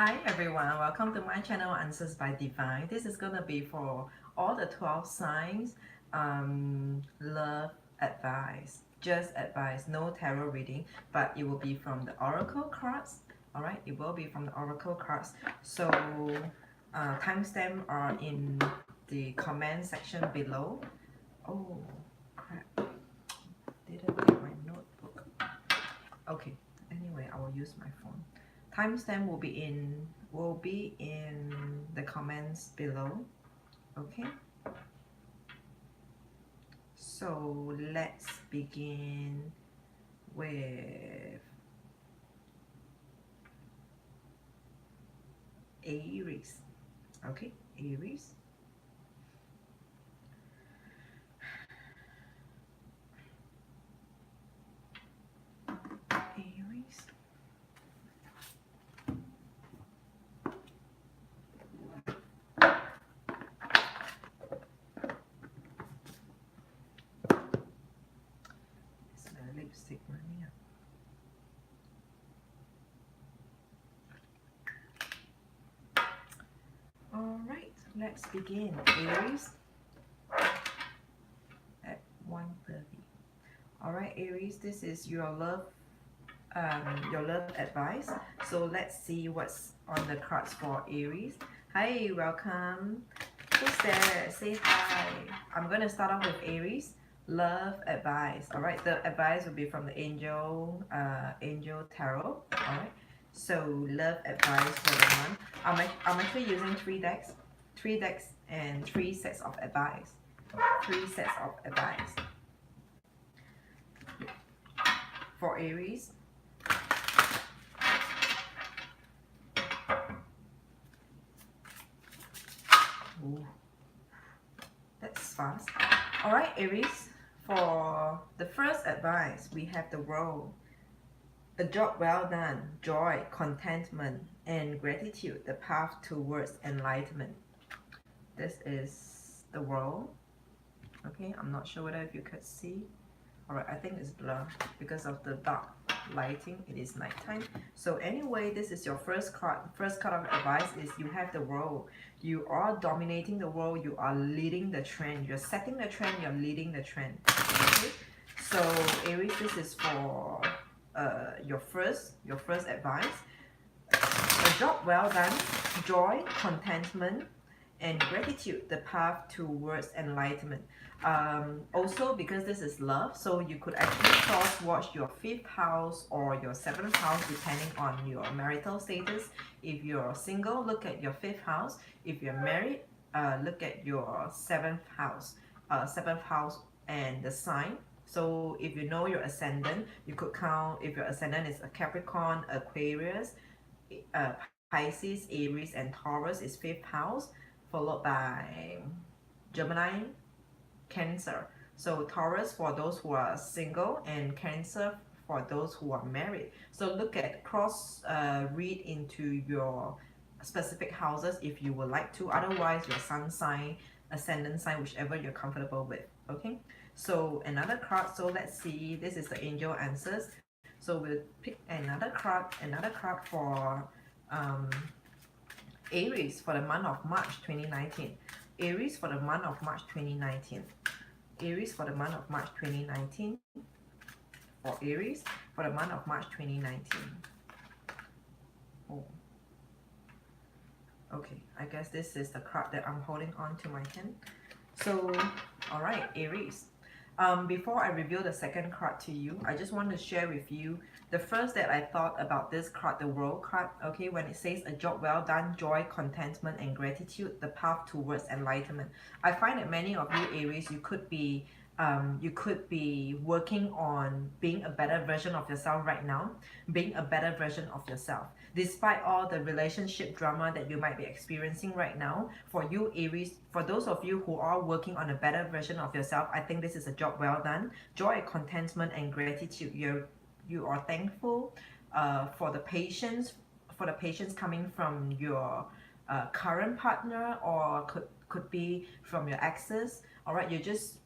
Hi everyone, welcome to my channel Answers by Divine. This is gonna be for all the 12 signs love advice, just advice, no tarot reading, but it will be from the oracle cards. All right, it will be from the oracle cards. So timestamp are in the comment section below. Oh crap, didn't get my notebook. Okay, anyway, I will use my phone. Timestamp will be in the comments below. Okay, so let's begin with Aries. Okay, Aries. Aries. Is my lipstick running out? All right, let's begin. Aries at 1:30. All right, Aries, this is your love advice. So let's see what's on the cards for Aries. Hi, welcome. Who's there? Say hi. I'm gonna start off with Aries. Love advice. All right, the advice will be from the angel tarot. All right. So love advice for the month. I'm actually using three decks and 3 sets of advice. 3 sets of advice for Aries. Ooh, that's fast. All right, Aries, for the first advice, we have the World. A job well done, joy, contentment, and gratitude, the path towards enlightenment. This is the World. Okay, I'm not sure whether if you could see. Alright, I think it's blur because of the dark lighting. It is nighttime. So anyway, this is your first card. First card of advice is you have the World. You are dominating the world. You are leading the trend. You're setting the trend. You're leading the trend. Okay. So Aries, this is for your first advice. A job well done, joy, contentment, and gratitude, the path towards enlightenment. Also, because this is love, so you could actually cross watch your 5th house or your 7th house depending on your marital status. If you're single, look at your 5th house. If you're married, look at your 7th house. 7th house and the sign. So if you know your ascendant, you could count if your ascendant is a Capricorn, Aquarius, Pisces, Aries, and Taurus is 5th house, followed by Gemini, Cancer. So Taurus for those who are single and Cancer for those who are married. So look at read into your specific houses if you would like to. Otherwise, your sun sign, ascendant sign, whichever you're comfortable with. Okay. So another card. So let's see. This is the angel answers. So we'll pick another card for Aries for the month of March 2019. Aries for the month of March 2019. Aries for the month of March 2019. For Aries for the month of March 2019. Oh. Okay, I guess this is the card that I'm holding on to my hand. So, all right, Aries. Before I reveal the second card to you, I just want to share with you the first that I thought about this card, the World card. Okay, when it says a job well done, joy, contentment, and gratitude, the path towards enlightenment. I find that many of you Aries, you could be working on being a better version of yourself right now, being a better version of yourself. Despite all the relationship drama that you might be experiencing right now, for you Aries, for those of you who are working on a better version of yourself, I think this is a job well done. Joy, contentment, and gratitude. You are thankful for the patience coming from your current partner, or could be from your exes. All right, you're just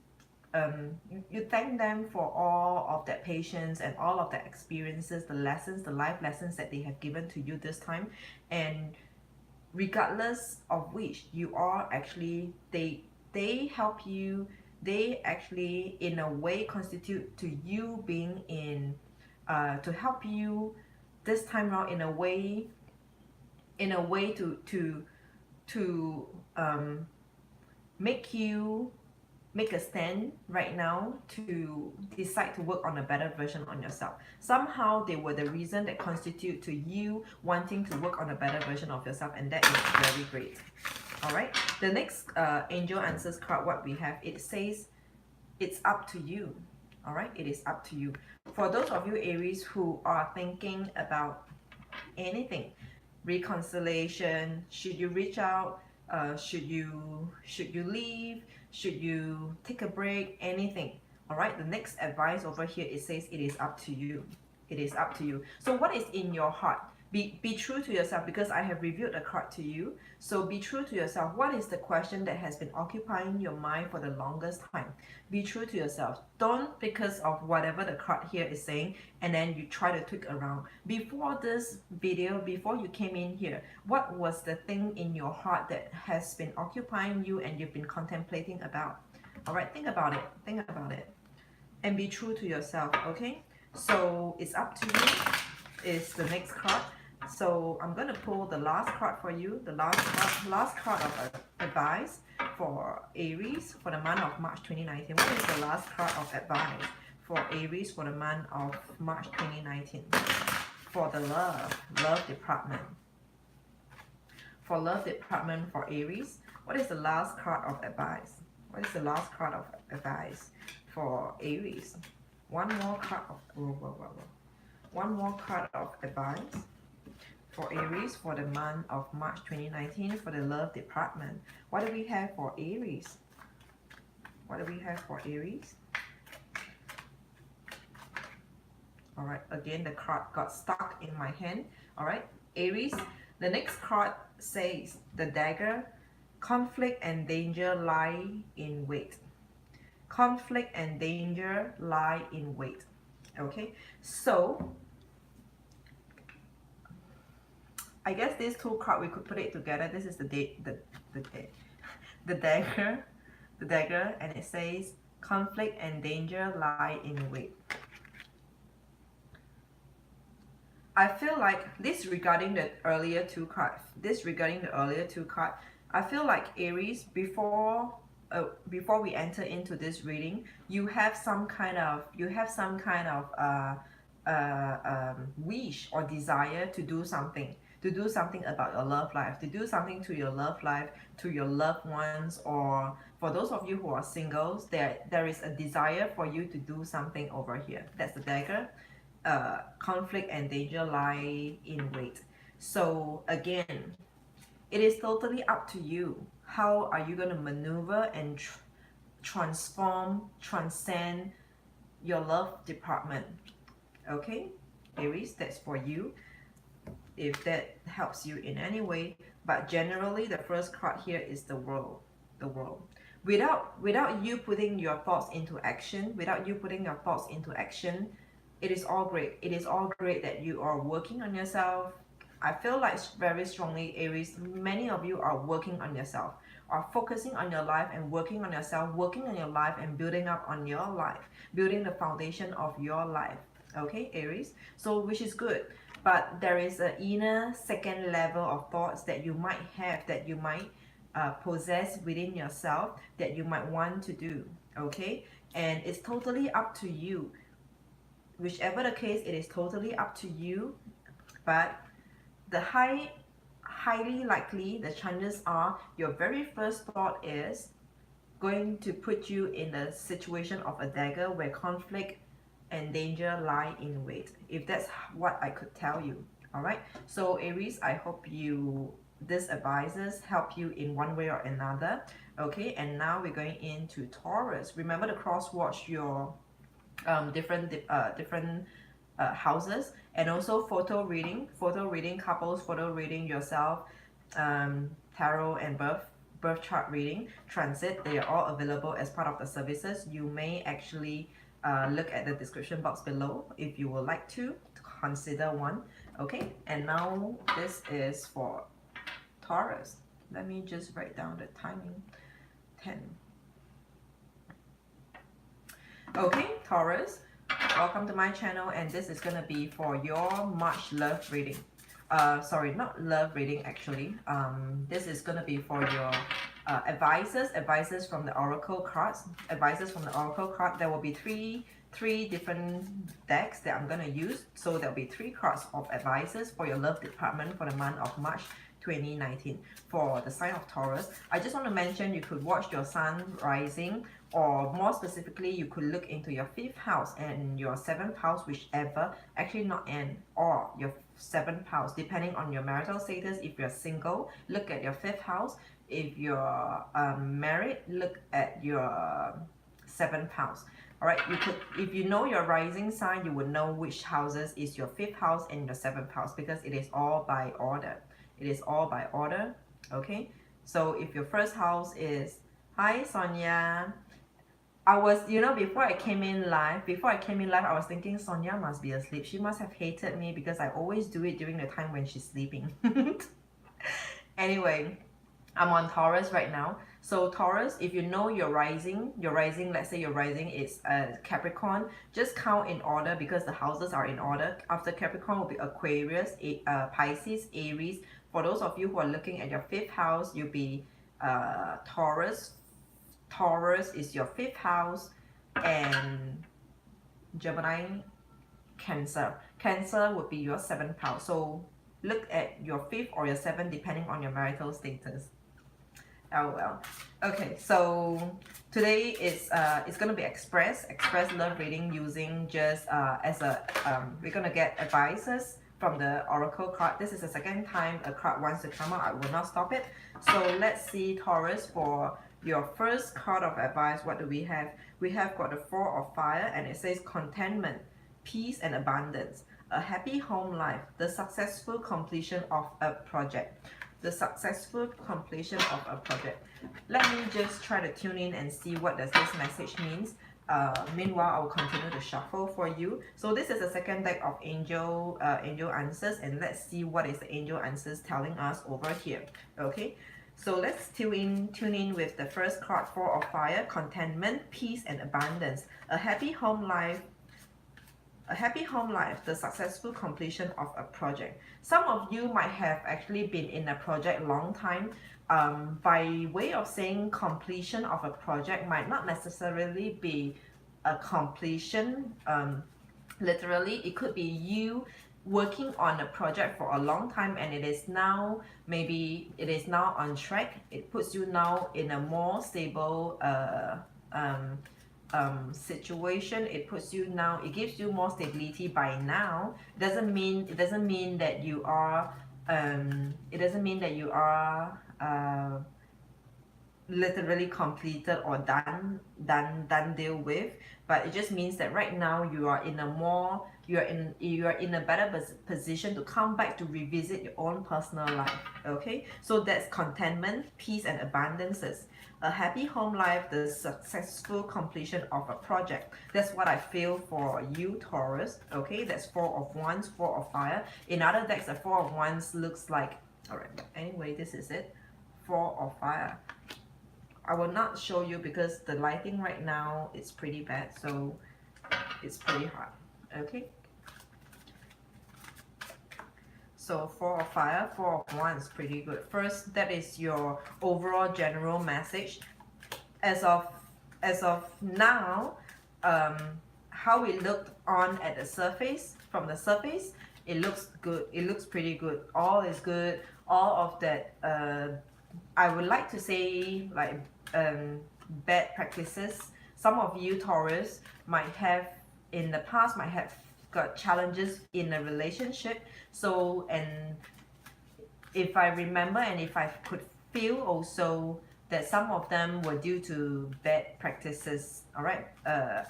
you thank them for all of that patience and all of that experiences, the lessons, the life lessons that they have given to you this time. And regardless of which you are actually, they help you, they actually in a way constitute to you being in to help you this time around in a way, to make you make a stand right now to decide to work on a better version on yourself. Somehow they were the reason that constitute to you wanting to work on a better version of yourself, and that is very great. All right, the next angel answers card, what we have, it says it's up to you. All right, it is up to you. For those of you Aries who are thinking about anything, reconciliation, should you reach out, should you leave, should you take a break, anything. All right, the next advice over here, it says it is up to you. It is up to you. So what is in your heart? Be true to yourself, because I have revealed a card to you. So be true to yourself. What is the question that has been occupying your mind for the longest time? Be true to yourself. Don't, because of whatever the card here is saying, and then you try to tweak around. Before this video, before you came in here, what was the thing in your heart that has been occupying you and you've been contemplating about? All right, think about it. Think about it. And be true to yourself, okay? So it's up to you is the next card. So I'm going to pull the last card for you, the last card of advice for Aries for the month of March 2019. What is the last card of advice for Aries for the month of March 2019? For the love department. For love department for Aries, what is the last card of advice? What is the last card of advice for Aries? One more card of one more card of advice for Aries for the month of March 2019 for the love department. What do we have for Aries? What do we have for Aries? All right, again, the card got stuck in my hand. All right, Aries, the next card says the dagger, conflict and danger lie in wait. Conflict and danger lie in wait. Okay, so I guess these two cards, we could put it together. This is the dagger, and it says conflict and danger lie in wait. I feel like this regarding the earlier two cards. I feel like Aries, before we enter into this reading, you have some kind of wish or desire to do something. To do something about your love life, to do something to your love life, to your loved ones, or for those of you who are singles, there is a desire for you to do something over here. That's the dagger. Conflict and danger lie in wait. So again, it is totally up to you. How are you going to maneuver and transcend your love department? Okay, Aries, that's for you, if that helps you in any way. But generally, the first card here is the world. Without you putting your thoughts into action, it is all great. It is all great that you are working on yourself. I feel like very strongly, Aries, many of you are working on yourself, are focusing on your life and working on yourself, working on your life and building up on your life, building the foundation of your life. Okay, Aries, so which is good. But there is an inner second level of thoughts that you might have, that you might possess within yourself, that you might want to do. Okay, and it's totally up to you. Whichever the case, it is totally up to you. But the highly likely, the chances are your very first thought is going to put you in the situation of a dagger where conflict and danger lie in wait, if that's what I could tell you. All right, so Aries, I hope this advices help you in one way or another. Okay, and now we're going into Taurus. Remember to cross-watch your different houses, and also photo reading couples, photo reading yourself, tarot and birth chart reading, transit, they are all available as part of the services. You may actually look at the description box below if you would like to consider one. Okay, and now this is for Taurus. Let me just write down the timing. 10. Okay, Taurus, welcome to my channel, and this is gonna be for your March love reading. Sorry, not love reading actually. This is gonna be for your advices from the oracle cards. Advices from the oracle card. There will be three different decks that I'm gonna use. So there'll be 3 cards of advices for your love department for the month of March 2019 for the sign of Taurus. I just want to mention you could watch your sun rising, or more specifically you could look into your 5th house and your 7th house, whichever, actually not and or your 7th house depending on your marital status. If you're single, look at your 5th house. If you're married, look at your 7th house. Alright, you could, if you know your rising sign, you would know which houses is your 5th house and your 7th house, because it is all by order. It is all by order. Okay, so if your first house is, hi Sonia, I was, you know, before I came in live, I was thinking Sonia must be asleep. She must have hated me because I always do it during the time when she's sleeping. Anyway, I'm on Taurus right now. So Taurus, if you know your rising, let's say your rising is Capricorn, just count in order because the houses are in order. After Capricorn will be Aquarius, Pisces, Aries. For those of you who are looking at your 5th house, you'll be Taurus. Taurus is your 5th house, and Gemini, Cancer. Cancer would be your 7th house. So look at your 5th or your 7th depending on your marital status. Oh well. Okay, so today is it's gonna be express love reading using just as a we're gonna get advices from the oracle card. This is the second time a card wants to come out. I will not stop it. So let's see, Taurus, for your first card of advice. What do we have? We have got the 4 of fire, and it says contentment, peace and abundance, a happy home life, the successful completion of a project. The successful completion of a project. Let me just try to tune in and see what does this message means. Meanwhile, I will continue to shuffle for you. So this is the second deck of angel answers, and let's see what is the angel answers telling us over here. Okay, so let's tune in with the first card, 4 of fire, contentment, peace and abundance, a happy home life. A happy home life, the successful completion of a project. Some of you might have actually been in a project long time. By way of saying completion of a project might not necessarily be a completion. Literally, it could be you working on a project for a long time, and it is now, maybe it is now on track. It puts you now in a more stable situation. It puts you now, it gives you more stability by now. It doesn't mean that you are literally completed or done deal with, but it just means that right now you are in a more, you are in a better position to come back to revisit your own personal life. Okay, so that's contentment, peace and abundances, a happy home life, the successful completion of a project. That's what I feel for you, Taurus. Okay, that's 4 of wands, 4 of fire. In other decks, the 4 of wands looks like, all right, anyway, this is it, 4 of fire. I will not show you because the lighting right now is pretty bad, so it's pretty hard. Okay, so 4 of fire, 4 of wands, pretty good. First, that is your overall general message. As of now, how it looked on at the surface, from the surface, it looks good. It looks pretty good. All is good. All of that, I would like to say, like bad practices. Some of you, Taurus, might have in the past might have got challenges in a relationship. So, and if I remember and if I could feel also that some of them were due to bad practices, all right,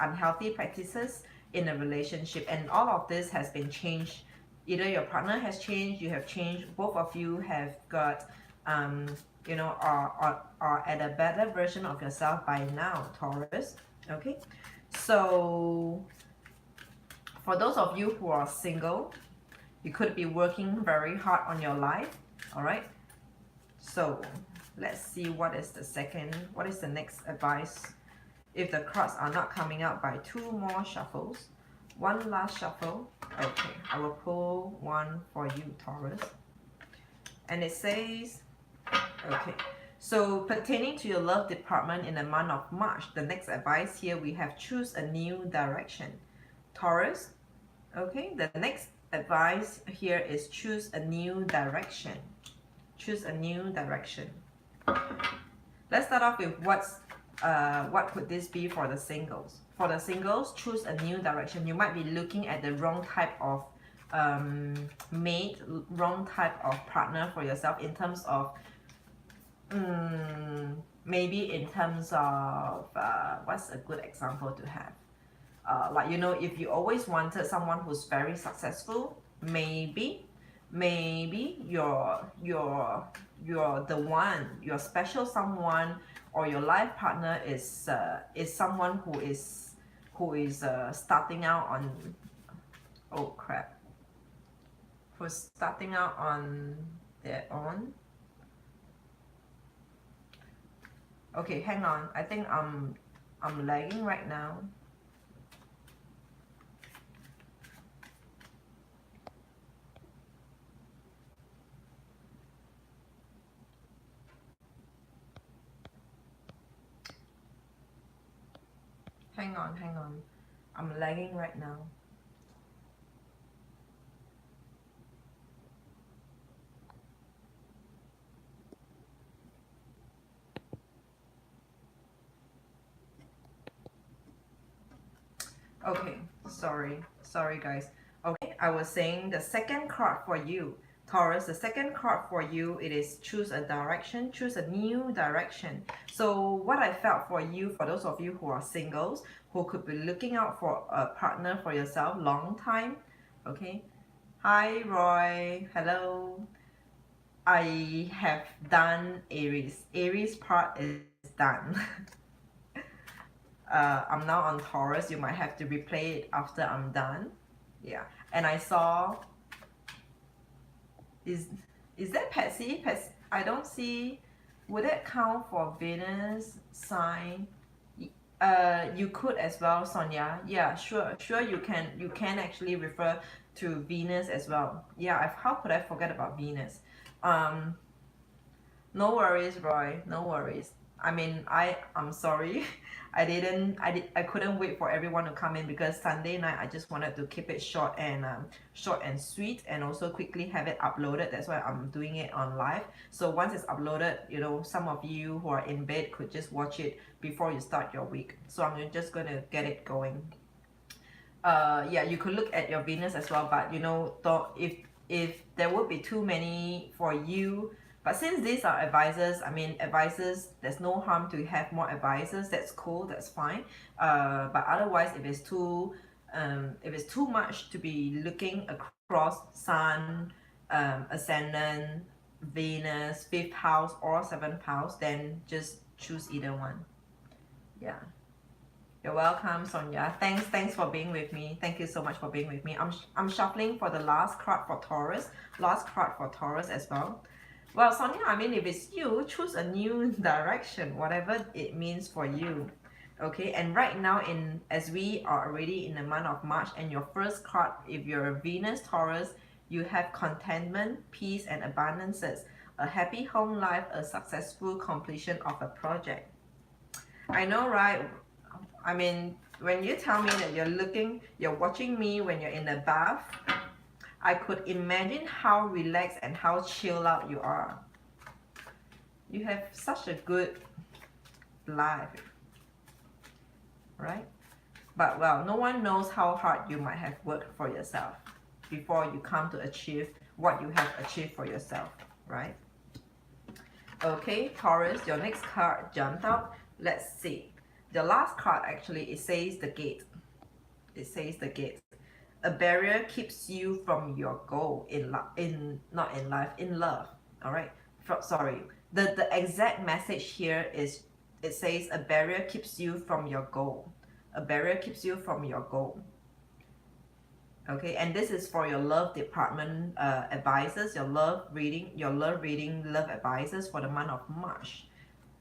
unhealthy practices in a relationship, and all of this has been changed. Either your partner has changed, you have changed, both of you have got you know, are at a better version of yourself by now, Taurus. Okay, so for those of you who are single, you could be working very hard on your life. All right, so let's see what is the next advice. If the cards are not coming out by 2 more shuffles, one last shuffle. Okay, I will pull one for you, Taurus. And it says, okay, so pertaining to your love department in the month of March, the next advice here we have choose a new direction. Taurus, okay, the next advice here is choose a new direction. Choose a new direction. Let's start off with what could this be for the singles. For the singles, choose a new direction. You might be looking at the wrong type of mate, wrong type of partner for yourself in terms of maybe in terms of what's a good example to have, like, you know, if you always wanted someone who's very successful, maybe you're the one, your special someone, or your life partner is someone who is starting out on, oh crap, who's starting out on their own. Okay, hang on, I think I'm lagging right now. Hang on. I'm lagging right now. Okay, sorry guys. Okay, I was saying the second card for you, Taurus, the second card for you, it is choose a direction, choose a new direction. So what I felt for you, for those of you who are singles, who could be looking out for a partner for yourself long time, okay? Hi Roy, hello. I have done Aries. Aries part is done. I'm now on Taurus. You might have to replay it after I'm done. Yeah, and I saw, is that Patsy? I don't see. Would that count for Venus sign? You could as well, Sonia. Yeah, sure you can actually refer to Venus as well. Yeah, how could I forget about Venus? No worries, Roy. No worries. I mean, I'm sorry. I couldn't wait for everyone to come in because Sunday night I just wanted to keep it short and sweet, and also quickly have it uploaded. That's why I'm doing it on live. So once it's uploaded, you know, some of you who are in bed could just watch it before you start your week. So I'm just gonna get it going. Yeah, you could look at your Venus as well, but you know, if there would be too many for you, but since these are advisors, I mean, advisors, there's no harm to have more advisors. That's cool, that's fine. But otherwise, if it's too much to be looking across Sun, Ascendant, Venus, 5th house or 7th house, then just choose either one. Yeah. You're welcome, Sonia. Thanks for being with me. Thank you so much for being with me. I'm shuffling for the last card for Taurus. Last card for Taurus as well. Well, Sonia, I mean, if it's you, choose a new direction, whatever it means for you. Okay, and right now, as we are already in the month of March, and your first card, if you're a Venus Taurus, you have contentment, peace, and abundances, a happy home life, a successful completion of a project. I know, right? I mean, when you tell me that you're watching me when you're in the bath, I could imagine how relaxed and how chill out you are. You have such a good life, right? But well, no one knows how hard you might have worked for yourself before you come to achieve what you have achieved for yourself, right? Okay, Taurus, your next card jumped out. Let's see. The last card, actually, it says the gate. It says the gate. A barrier keeps you from your goal in not in life, in love. All right. sorry, the exact message here is, it says a barrier keeps you from your goal. A barrier keeps you from your goal. Okay, and this is for your love department advisors, your love reading, love advisors for the month of March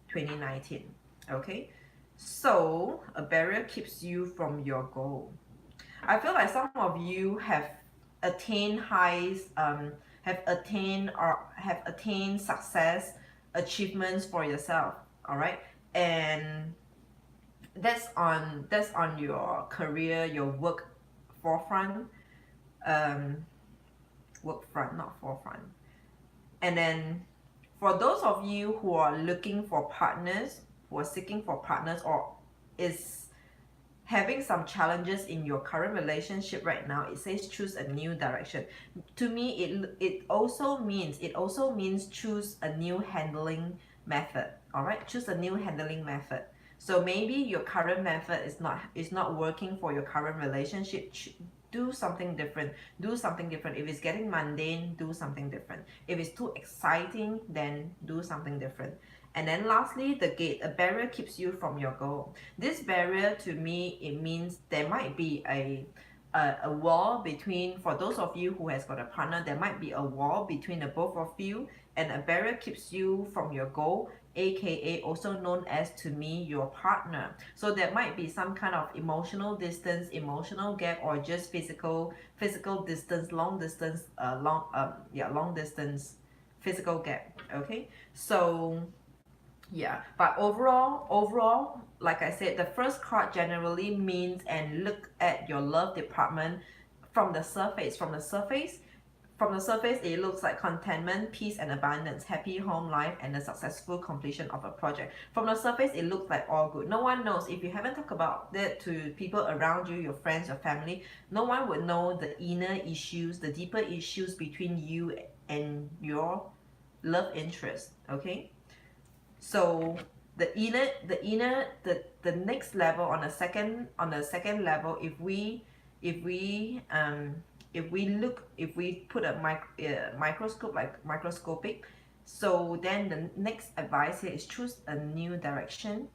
2019. Okay, so a barrier keeps you from your goal. I feel like some of you have attained highs, have attained success, achievements for yourself. All right, and that's on your career, your work forefront, work front, not forefront. And then for those of you who are looking for partners, who are seeking for partners, or is having some challenges in your current relationship right now, it says choose a new direction. To me, it also means choose a new handling method. All right, choose a new handling method. So maybe your current method is not working for your current relationship. Do something different. If it's getting mundane, do something different. If it's too exciting, then do something different. And then lastly, the gate. A barrier keeps you from your goal. This barrier, to me, it means there might be a wall between, for those of you who has got a partner, there might be a wall between the both of you, and a barrier keeps you from your goal, aka also known as, to me, your partner. So there might be some kind of emotional distance, emotional gap, or just physical distance, long distance, long distance physical gap. Okay, so yeah, but overall, like I said, the first card generally means, and look at your love department from the surface. It looks like contentment, peace and abundance, happy home life, and the successful completion of a project. From the surface, it looks like all good. No one knows. If you haven't talked about that to people around you, your friends, your family, no one would know the inner issues, the deeper issues between you and your love interest. Okay, so the next level, on the second level, if we put a microscope, like microscopic, so then the next advice here is choose a new direction,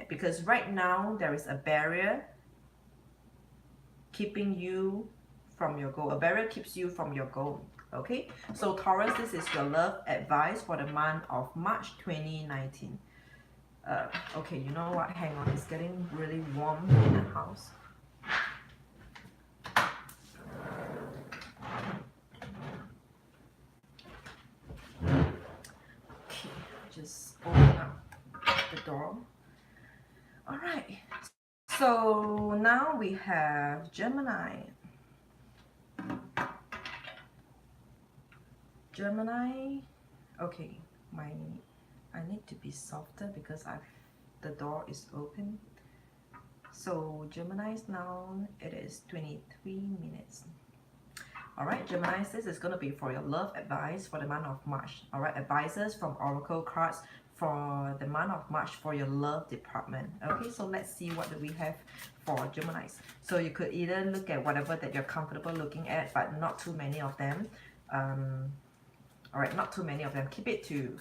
because right now there is a barrier keeping you from your goal. A barrier keeps you from your goal. Okay, so Taurus, this is your love advice for the month of March 2019. Okay, you know what? Hang on, it's getting really warm in the house. Okay, just open up the door. All right, so now we have Gemini. Okay, I need to be softer because the door is open. So Gemini's now, it is 23 minutes. All right, Gemini, this is going to be for your love advice for the month of March. All right, advisors from Oracle cards for the month of March for your love department. Okay, so let's see what do we have for Geminis. So you could either look at whatever that you're comfortable looking at, but not too many of them. All right, not too many of them. Keep it to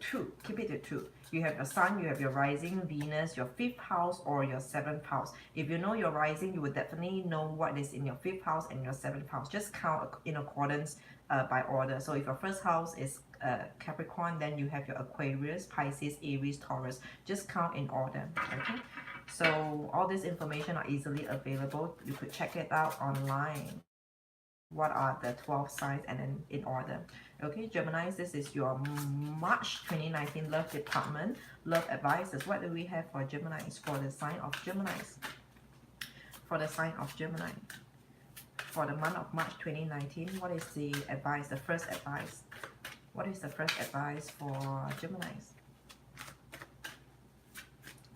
two. You have your sun, you have your rising, Venus, your 5th house or your 7th house. If you know your rising, you will definitely know what is in your 5th house and your 7th house. Just count in accordance by order. So if your first house is Capricorn, then you have your Aquarius, Pisces, Aries, Taurus. Just count in order. Okay, so all this information are easily available. You could check it out online. What are the 12 signs, and then in order. Okay, Geminis, this is your March 2019 love department, love advices. What do we have for Geminis, for the sign of Geminis? For the sign of Gemini, for the month of March 2019, what is the advice, the first advice? What is the first advice for Geminis?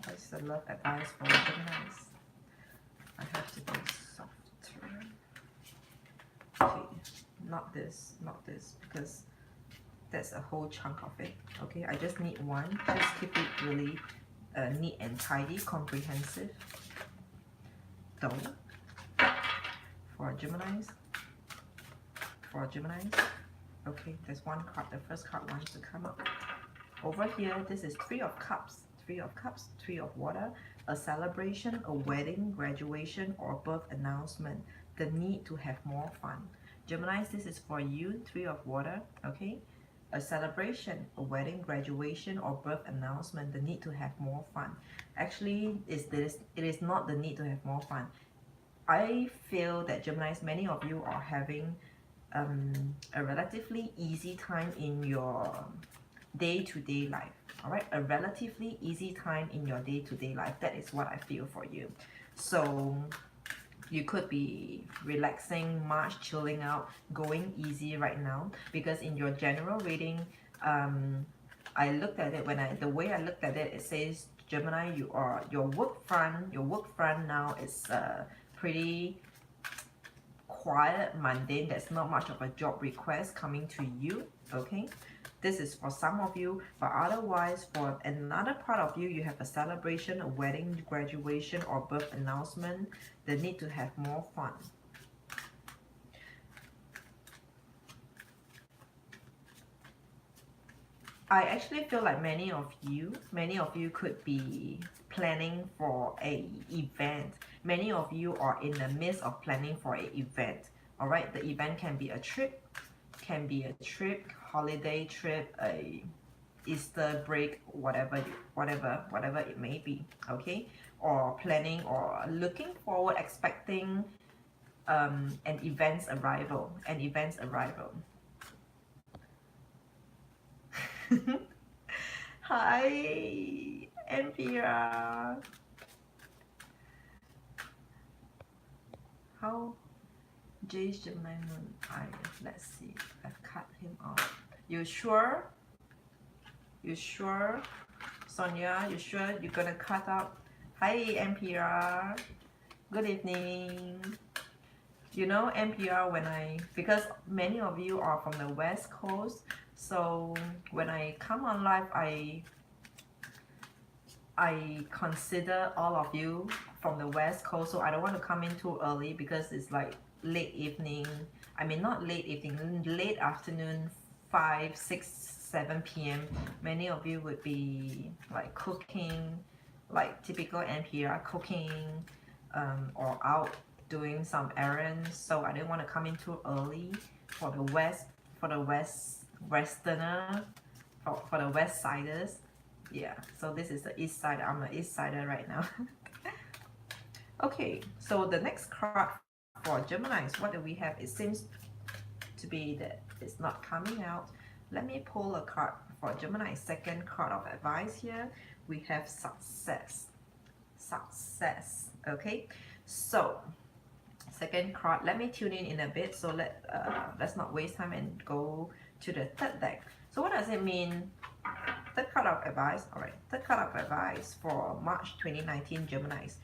What is the love advice for Geminis? I have to be softer. Okay, not this, because that's a whole chunk of it. Okay, I just need one. Just keep it really neat and tidy, comprehensive. So, for Geminis, Okay, there's one card. The first card wants to come up. Over here, this is Three of Cups. Three of Cups, Three of Water. A celebration, a wedding, graduation, or birth announcement. The need to have more fun. Geminis, this is for you. Three of Water. Okay. A celebration, a wedding, graduation, or birth announcement. The need to have more fun. Actually, it is not the need to have more fun. I feel that Geminis, many of you are having a relatively easy time in your day-to-day life. All right, a relatively easy time in your day-to-day life. That is what I feel for you. So you could be relaxing, much chilling out, going easy right now, because in your general reading, I looked at it the way I looked at it, it says Gemini, your work front now is pretty quiet, mundane. There's not much of a job request coming to you. Okay, this is for some of you, but otherwise for another part of you, you have a celebration, a wedding, graduation, or birth announcement. The need to have more fun. I actually feel like many of you could be planning for a event. Many of you are in the midst of planning for an event. All right, the event can be a trip, holiday trip, a Easter break, whatever it may be. Okay, or planning or looking forward, expecting an event's arrival. Hi, Empira. How Jay's Gemini Moon? Let's see. I've cut him off. You sure? You sure? Sonia, you sure you're gonna cut out? Hi, Empira. Good evening. You know, NPR, because many of you are from the West Coast, so when I come on live, I consider all of you from the West Coast, so I don't want to come in too early because it's like late evening. I mean, not late evening, late afternoon, 5, 6, 7 p.m. Many of you would be like cooking, like typical NPR cooking, or out doing some errands. So I didn't want to come in too early for the Westerner, for the West Siders. Yeah, so this is the East Side. I'm an East Sider right now. Okay, so the next card for Geminis, what do we have? It seems to be that it's not coming out. Let me pull a card for Gemini. Second card of advice here. We have success. Okay, so second card. Let me tune in a bit. So let's not waste time and go to the third deck. So what does it mean? Third card of advice. All right, third card of advice for March 2019 Geminis.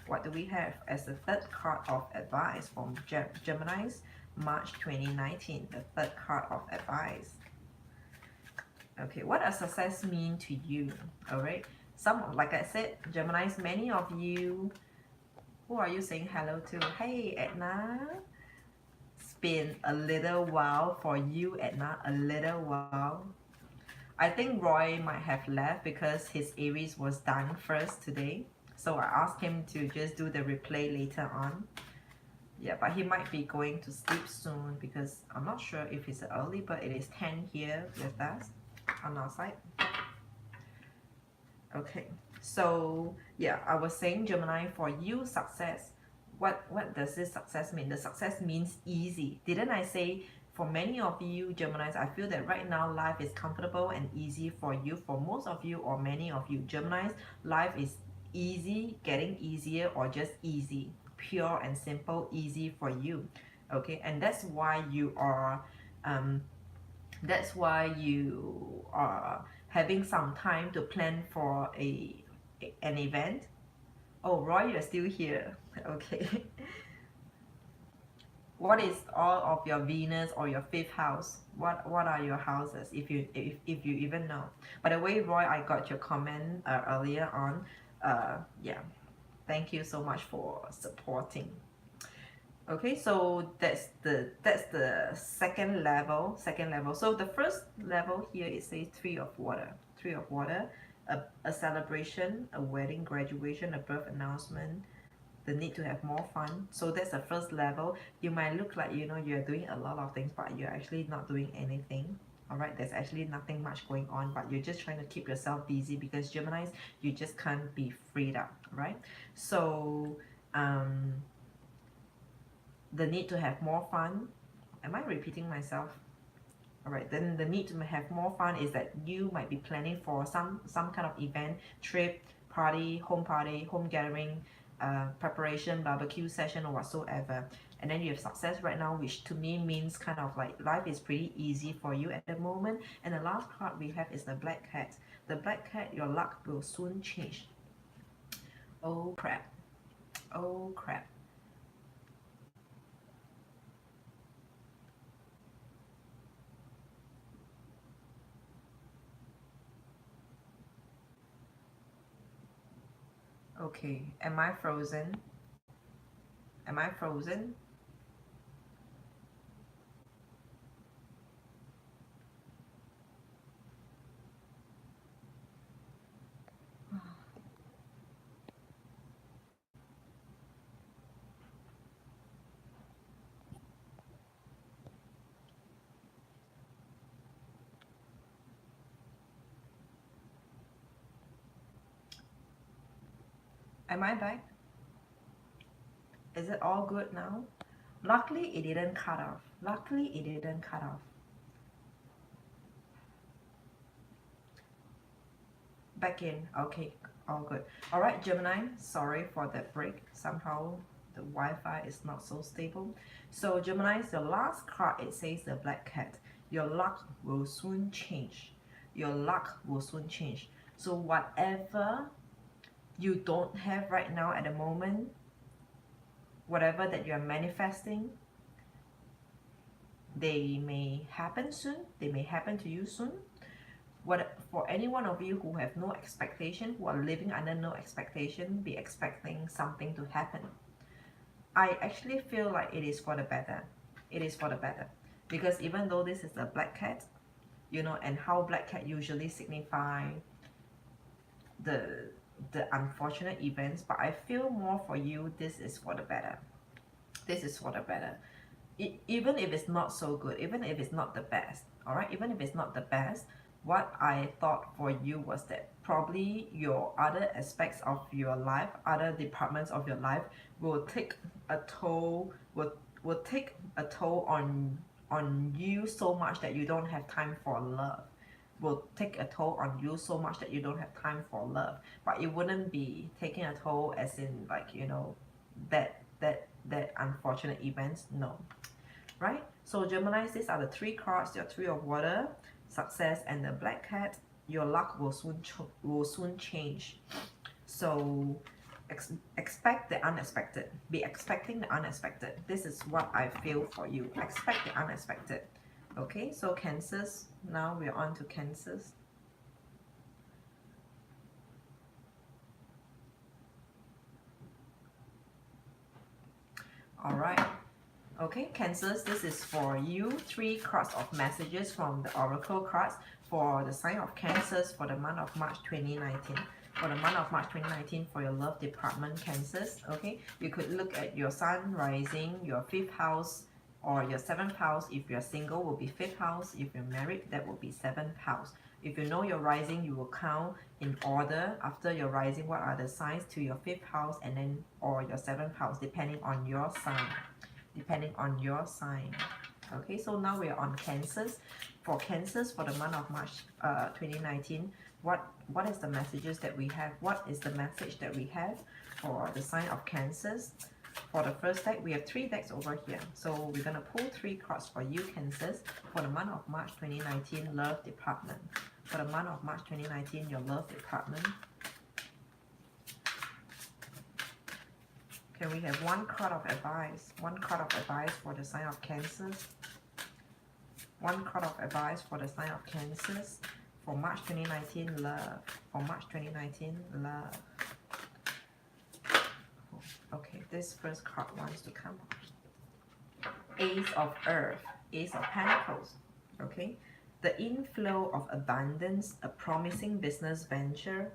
What do we have as the third card of advice from Geminis March 2019? The third card of advice. Okay, what does success mean to you? All right, like I said, Geminis, many of you. Who are you saying hello to? Hey, Edna. It's been a little while for you, Edna. A little while. I think Roy might have left because his Aries was done first today. So I asked him to just do the replay later on. Yeah, but he might be going to sleep soon because I'm not sure if it's early, but it is 10 here with us on our side. Okay, so yeah, I was saying, Gemini, for you, success. What does this success mean? The success means easy. Didn't I say for many of you, Geminis, I feel that right now life is comfortable and easy for you. For most of you or many of you, Geminis, life is easy, getting easier, or just easy, pure and simple, easy for you. Okay, and that's why you are having some time to plan for an event. Oh, Roy, you're still here. Okay. What is all of your Venus or your fifth house? What are your houses, if you even know? By the way, Roy, I got your comment earlier on. Yeah, thank you so much for supporting. Okay, so that's the second level. So the first level here, it says three of water. Three of water, a celebration, a wedding, graduation, a birth announcement, the need to have more fun. So that's the first level. You might look like, you know, you're doing a lot of things, but you're actually not doing anything. All right, there's actually nothing much going on, but you're just trying to keep yourself busy, because Geminis, you just can't be freed up, right? So the need to have more fun. Am I repeating myself? All right, then the need to have more fun is that you might be planning for some kind of event, trip, party, home gathering, preparation, barbecue session, or whatsoever. And then you have success right now, which to me means kind of like life is pretty easy for you at the moment. And the last card we have is the Black Cat. The Black Cat, your luck will soon change. Oh crap. Oh crap. Okay, am I frozen? Am I frozen? Am I back? Is it all good now? Luckily, it didn't cut off. Luckily, it didn't cut off. Back in. Okay, all good. All right, Gemini, sorry for that break. Somehow the Wi-Fi is not so stable. So Gemini, the last card, it says the Black Cat. Your luck will soon change. Your luck will soon change. So whatever you don't have right now at the moment, whatever that you're manifesting, they may happen soon. They may happen to you soon. What for any one of you who have no expectation, who are living under no expectation, be expecting something to happen. I actually feel like it is for the better. It is for the better. Because even though this is a Black Cat, you know, and how Black Cat usually signify the unfortunate events, but I feel more for you, this is for the better. This is for the better. Even if it's not so good, even if it's not the best, all right, even if it's not the best, what I thought for you was that probably your other aspects of your life, other departments of your life will take a toll, will take a toll on you so much that you don't have time for love, will take a toll on you so much that you don't have time for love. But it wouldn't be taking a toll as in, like, you know, that unfortunate events. No, right? So Gemini, these are the three cards: your Three of Water, Success, and the Black Cat. Your luck will soon change. So expect the unexpected. Be expecting the unexpected. This is what I feel for you. Expect the unexpected. Okay, so Cancers. Now we're on to Cancers. All right. Okay, Cancers, this is for you. Three cards of messages from the Oracle cards for the sign of Cancers for the month of March 2019. For the month of March 2019 for your love department, Cancers. Okay, you could look at your sun rising, your 5th house, or your 7th house. If you're single, will be 5th house. If you're married, that will be 7th house. If you know your rising, you will count in order after your rising what are the signs to your 5th house, and then or your 7th house, depending on your sign. Depending on your sign. Okay, so now we are on Cancers. For Cancers for the month of March 2019, what is the messages that we have? What is the message that we have for the sign of Cancers? For the first deck, we have 3 decks over here. So we're gonna pull 3 cards for you, Cancers, for the month of March 2019 love department. For the month of March 2019, your love department. Can we have 1 card of advice? 1 card of advice for the sign of Cancers. 1 card of advice for the sign of Cancers for March 2019 love. For March 2019 love. Okay, this first card wants to come. Ace of Earth, Ace of Pentacles. Okay, the inflow of abundance, a promising business venture,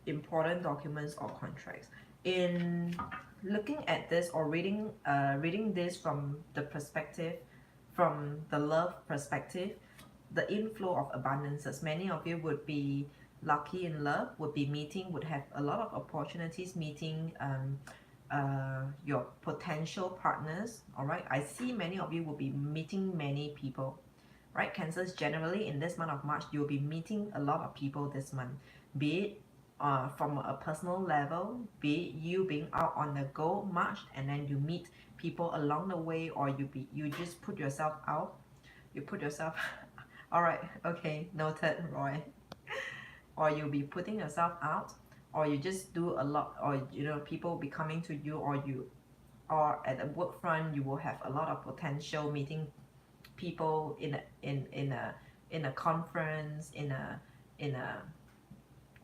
important documents or contracts. In looking at this or reading this from the perspective, from the love perspective, the inflow of abundances, many of you would be lucky in love, would be meeting, would have a lot of opportunities meeting your potential partners. All right, I see many of you will be meeting many people, right? Cancers, generally in this month of March, you'll be meeting a lot of people this month, be it from a personal level, be it you being out on the go March and then you meet people along the way, or you just put yourself out, you put yourself all right, okay, noted, Roy. Or you'll be putting yourself out, or you just do a lot, or you know, people will be coming to you, or at the work front you will have a lot of potential meeting people in a conference, in a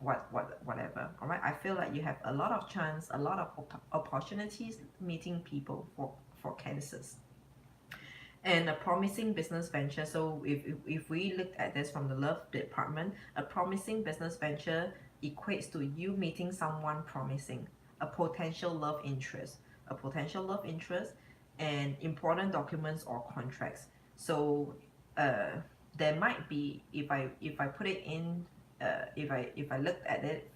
whatever. All right, I feel like you have a lot of chance, a lot of opportunities meeting people for Cancers, and a promising business venture. So if we looked at this from the love department, a promising business venture equates to you meeting someone promising, a potential love interest, and important documents or contracts. So there might be, if I put it in, if I looked at it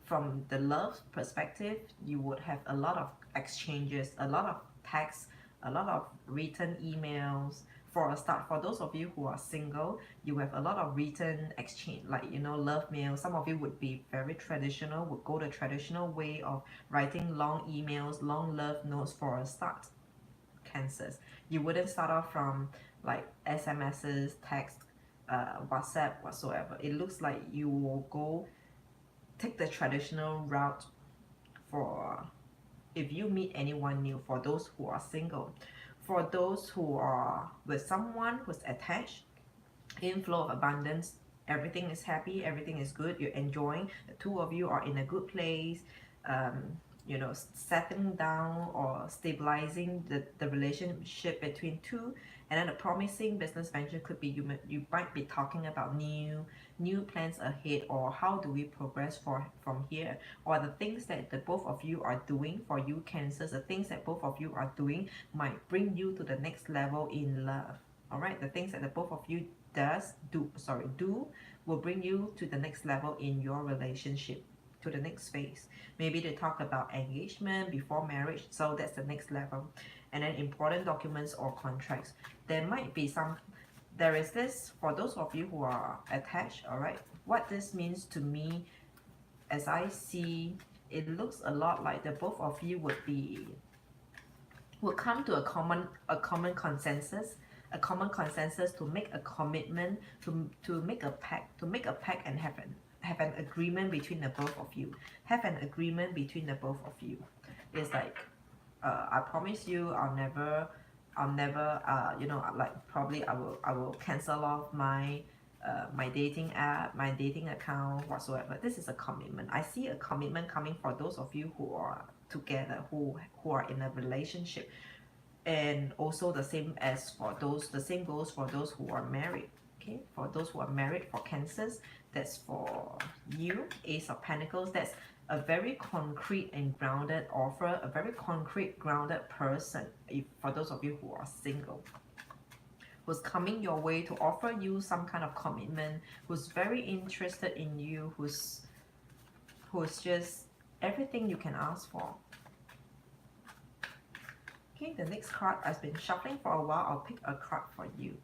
from the love perspective, you would have a lot of exchanges, a lot of texts, a lot of written emails. For a start, for those of you who are single, you have a lot of written exchange, like, you know, love mail. Some of you would be very traditional, would go the traditional way of writing long emails, long love notes for a start, Cancers. You wouldn't start off from like SMSs, text, WhatsApp, whatsoever. It looks like you will take the traditional route for if you meet anyone new. For those who are single, for those who are with someone who's attached, inflow of abundance, everything is happy, everything is good, you're enjoying, the two of you are in a good place, you know, settling down or stabilizing the relationship between two. And then a promising business venture could be you might be talking about new plans ahead, or how do we progress from here, or the things that the both of you are doing. For you Cancers, the things that both of you are doing might bring you to the next level in love. All right, the things that the both of you do will bring you to the next level in your relationship, to the next phase. Maybe they talk about engagement before marriage, so that's the next level. And then important documents or contracts. There is this, for those of you who are attached. All right, what this means to me, as I see, it looks a lot like the both of you would come to a common consensus, to make a commitment, to make a pact, and have an agreement between the both of you. It's like, I promise you, I'll never you know, like, probably I will cancel off my my dating app, my dating account, whatsoever. This is a commitment. I see a commitment coming for those of you who are together, who are in a relationship. And also the same goes for those who are married. Okay, for those who are married, for Cancers, that's for you, Ace of Pentacles. That's a very concrete and grounded offer, a very concrete, grounded person. For those of you who are single, who's coming your way to offer you some kind of commitment, who's very interested in you, who's just everything you can ask for. Okay, the next card, I've been shuffling for a while. I'll pick a card for you,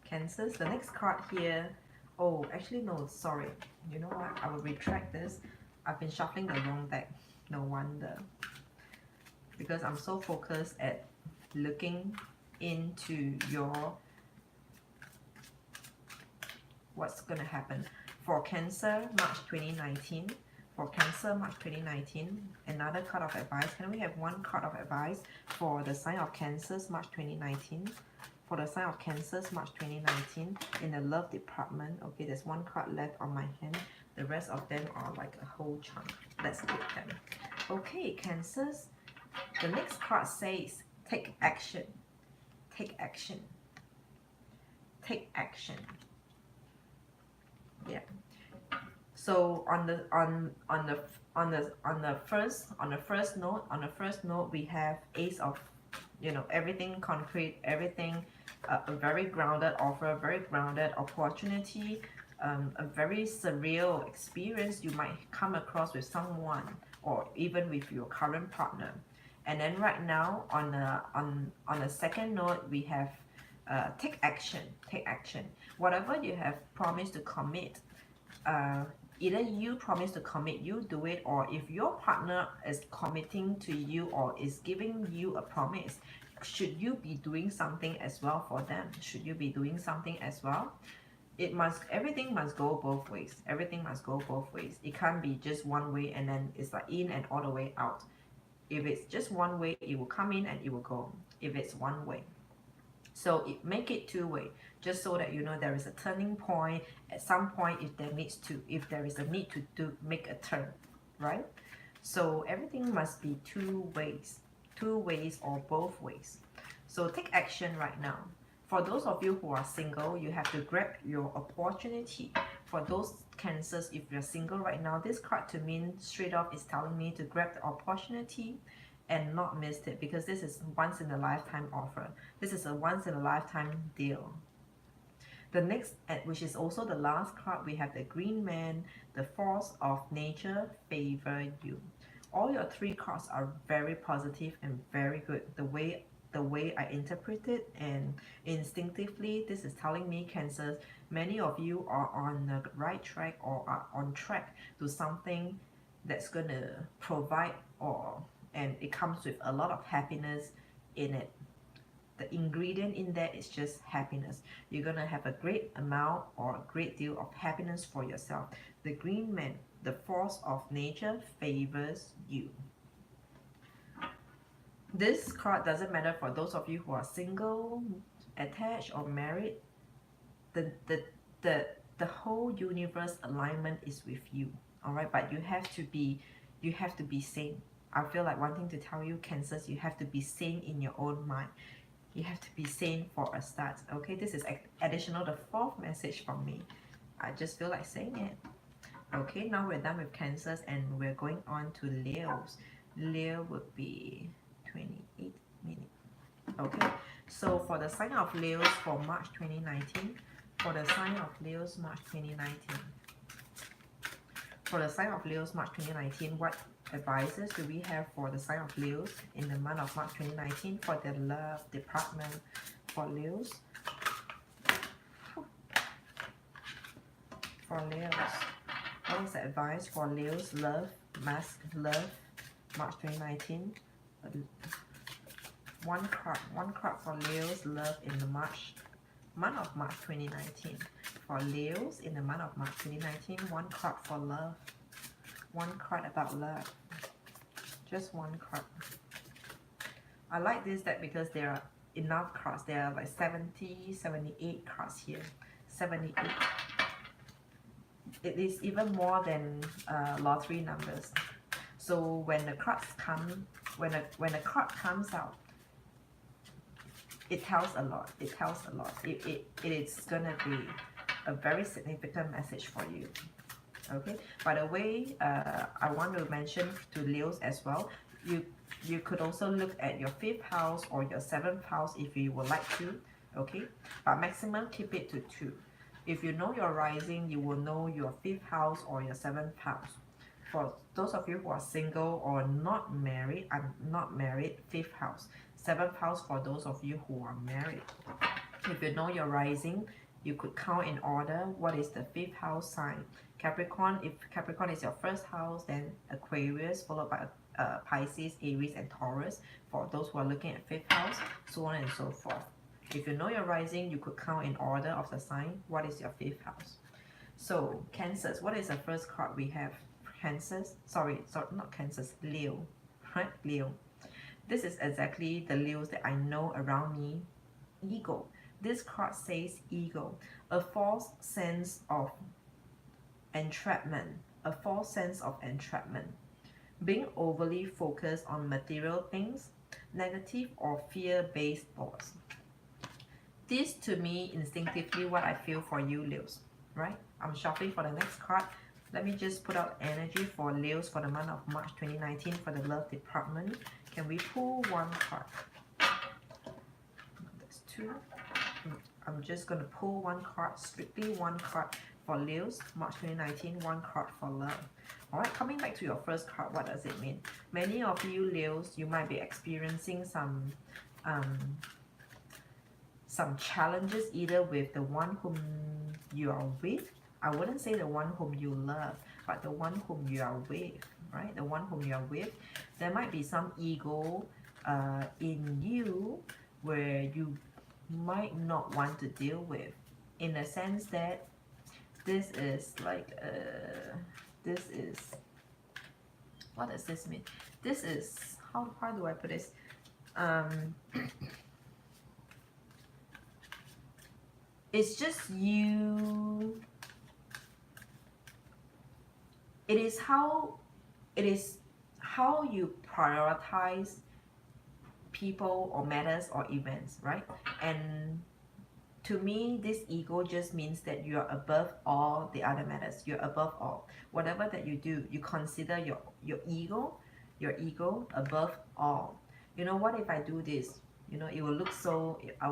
Cancers. The next card here, oh, actually no, sorry. You know what? I will retract this. I've been shuffling the wrong deck. No wonder. Because I'm so focused at looking into your what's gonna happen for Cancer, March 2019. For Cancer, March 2019, another card of advice. Can we have one card of advice for the sign of Cancers, March 2019? For the sign of Cancers, March 2019, in the love department. Okay, there's one card left on my hand. The rest of them are like a whole chunk. Let's take them. Okay, Cancers. The next card says, Take action. Take action. Take action. Yeah. So on the first note we have Ace of, you know, everything concrete, everything, a very grounded offer, very grounded opportunity, a very surreal experience you might come across with someone or even with your current partner. And then right now on the second note we have take action. Take action. Whatever you have promised to commit, either you promise to commit, you do it, or if your partner is committing to you or is giving you a promise, should you be doing something as well for them? Should you be doing something as well? Everything must go both ways. Everything must go both ways. It can't be just one way and then it's like in and all the way out. If it's just one way, it will come in and it will go, if it's one way. So make it two-way, just so that you know there is a turning point at some point if there is a need to make a turn, right? So everything must be two ways or both ways. So take action right now. For those of you who are single, you have to grab your opportunity. For those Cancers, if you're single right now, this card to me straight off is telling me to grab the opportunity and not miss it, because this is once in a lifetime offer. This is a once in a lifetime deal. The next, which is also the last card, we have the Green Man, the force of nature favor you. All your three cards are very positive and very good. The way I interpret it, and instinctively this is telling me, Cancers, many of you are on the right track or are on track to something that's gonna provide, and it comes with a lot of happiness in it. The ingredient in there is just happiness. You're gonna have a great amount or a great deal of happiness for yourself. The Green Man, the force of nature favors you. This card doesn't matter for those of you who are single, attached, or married. The whole universe alignment is with you, all right? But you have to be sane. I feel like wanting to tell you, Cancers, you have to be sane in your own mind. You have to be sane for a start, okay? This is additional, the fourth message from me. I just feel like saying it. Okay, now we're done with Cancers and we're going on to Leos. Leo would be 28 minutes. Okay, so for the sign of Leos for March 2019, for the sign of Leos March 2019, for the sign of Leos March 2019, what advices do we have for the sign of Leos in the month of March 2019 for the love department for Leos? For Leos, what is the advice for Leos love, love, March 2019? One card for Leos love in the month of March 2019. For Leos in the month of March 2019, one card for love. One card about love. Just one card. I like this deck because there are enough cards. There are like 78 cards here. 78. It is even more than lottery numbers. So when the cards come, when a card comes out, it tells a lot. It tells a lot. It is gonna be a very significant message for you. Okay. By the way, I want to mention to Leos as well. You could also look at your 5th house or your 7th house if you would like to. Okay. But maximum keep it to 2. If you know your rising, you will know your 5th house or your 7th house. For those of you who are single or not married, I'm not married, 5th house. 7th house for those of you who are married. If you know your rising, you could count in order what is the 5th house sign. Capricorn, if Capricorn is your 1st house, then Aquarius, followed by Pisces, Aries, and Taurus. For those who are looking at 5th house, so on and so forth. If you know your rising, you could count in order of the sign. What is your 5th house? So, Cancers, what is the first card we have? Cancers, sorry, not Cancers, Leo, right? Leo. This is exactly the Leos that I know around me. Ego. This card says ego, a false sense of entrapment, being overly focused on material things, Negative or fear-based thoughts. This to me instinctively what I feel for you, Leos, right? I'm shuffling for the next card. Let me just put out energy for Leos for the month of March 2019 for the love department. Can we pull one card? That's two. I'm just going to pull one card, strictly one card for Leos, March 2019, one card for love. Alright, coming back to your first card, what does it mean? Many of you Leos, you might be experiencing some challenges either with the one whom you are with. I wouldn't say the one whom you love, but the one whom you are with, right? The one whom you are with. There might be some ego in you where you might not want to deal with, in the sense that this is like this is, what does this mean? This is, how do I put this? It's just you. It is how you prioritize people or matters or events, right? And to me, this ego just means that you are above all the other matters. You're above all. Whatever that you do, you consider your ego above all. You know, what if I do this? You know, it will look so, I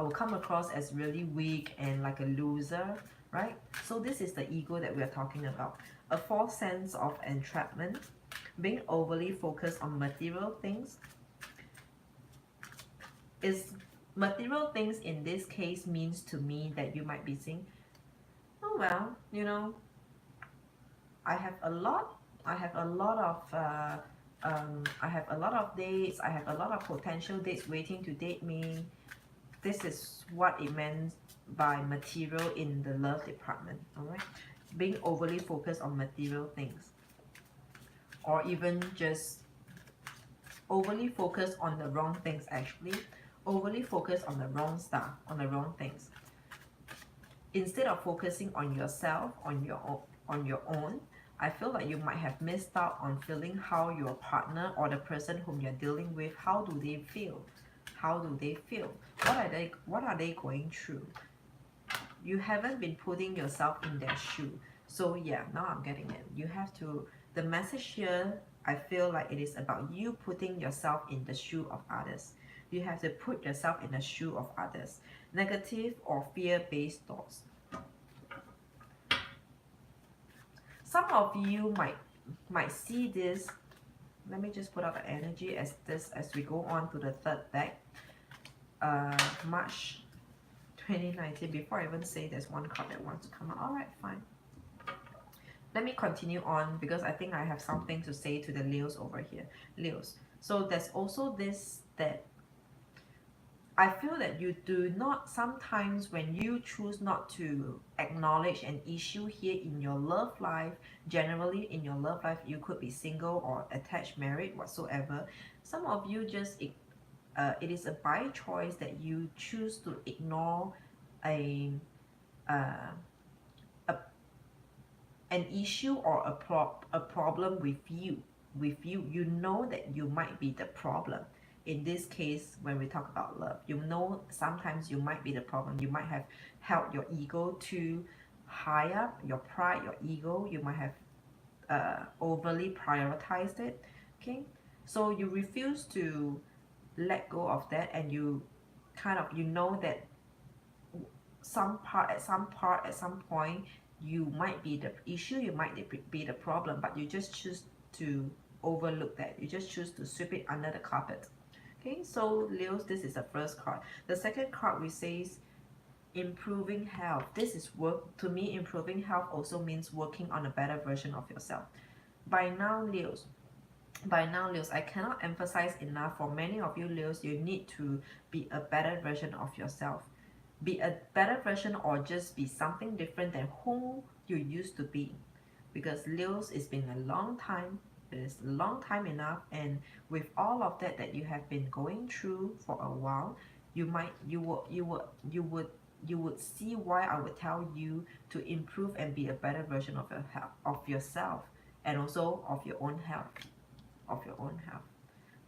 will come across as really weak and like a loser, right? So this is the ego that we are talking about. A false sense of entrapment, being overly focused on material things. Material things in this case means to me that you might be saying, oh well, you know, I have a lot of dates, I have a lot of potential dates waiting to date me. This is what it meant by material in the love department. All right, being overly focused on material things, or even just overly focused on the wrong things. Actually, overly focused on the wrong stuff, on the wrong things, instead of focusing on yourself, on your own. I feel like you might have missed out on feeling how your partner or the person whom you're dealing with, how do they feel? How do they feel? What are they going through? You haven't been putting yourself in their shoe. So yeah, now I'm getting it. You have to, the message here, I feel like it is about you putting yourself in the shoe of others. You have to put yourself in the shoe of others. Negative or fear-based thoughts. Some of you might see this. Let me just put out the energy as we go on to the third deck. March 2019. Before I even say there's one card that wants to come out. Alright, fine. Let me continue on because I think I have something to say to the Leos over here. Leos. So there's also this, that I feel that you do not, sometimes when you choose not to acknowledge an issue here in your love life, generally in your love life, you could be single or attached, married, whatsoever. Some of you just, it is a by choice that you choose to ignore an issue or a problem with you. You know that you might be the problem. In this case, when we talk about love, you know sometimes you might be the problem. You might have held your ego too high up, your pride, your ego. You might have overly prioritized it. Okay, so you refuse to let go of that, and you kind of, you know that at some point you might be the issue, you might be the problem, but you just choose to overlook that. You just choose to sweep it under the carpet. Okay, so Leos, this is the first card. The second card, we says improving health. This is work. To me, improving health also means working on a better version of yourself. By now, Leos, I cannot emphasize enough, for many of you Leos, you need to be a better version of yourself. Be a better version, or just be something different than who you used to be. Because Leos, it's been a long time. It is a long time enough, and with all of that you have been going through for a while, you would see why I would tell you to improve and be a better version of yourself, and also of your own health.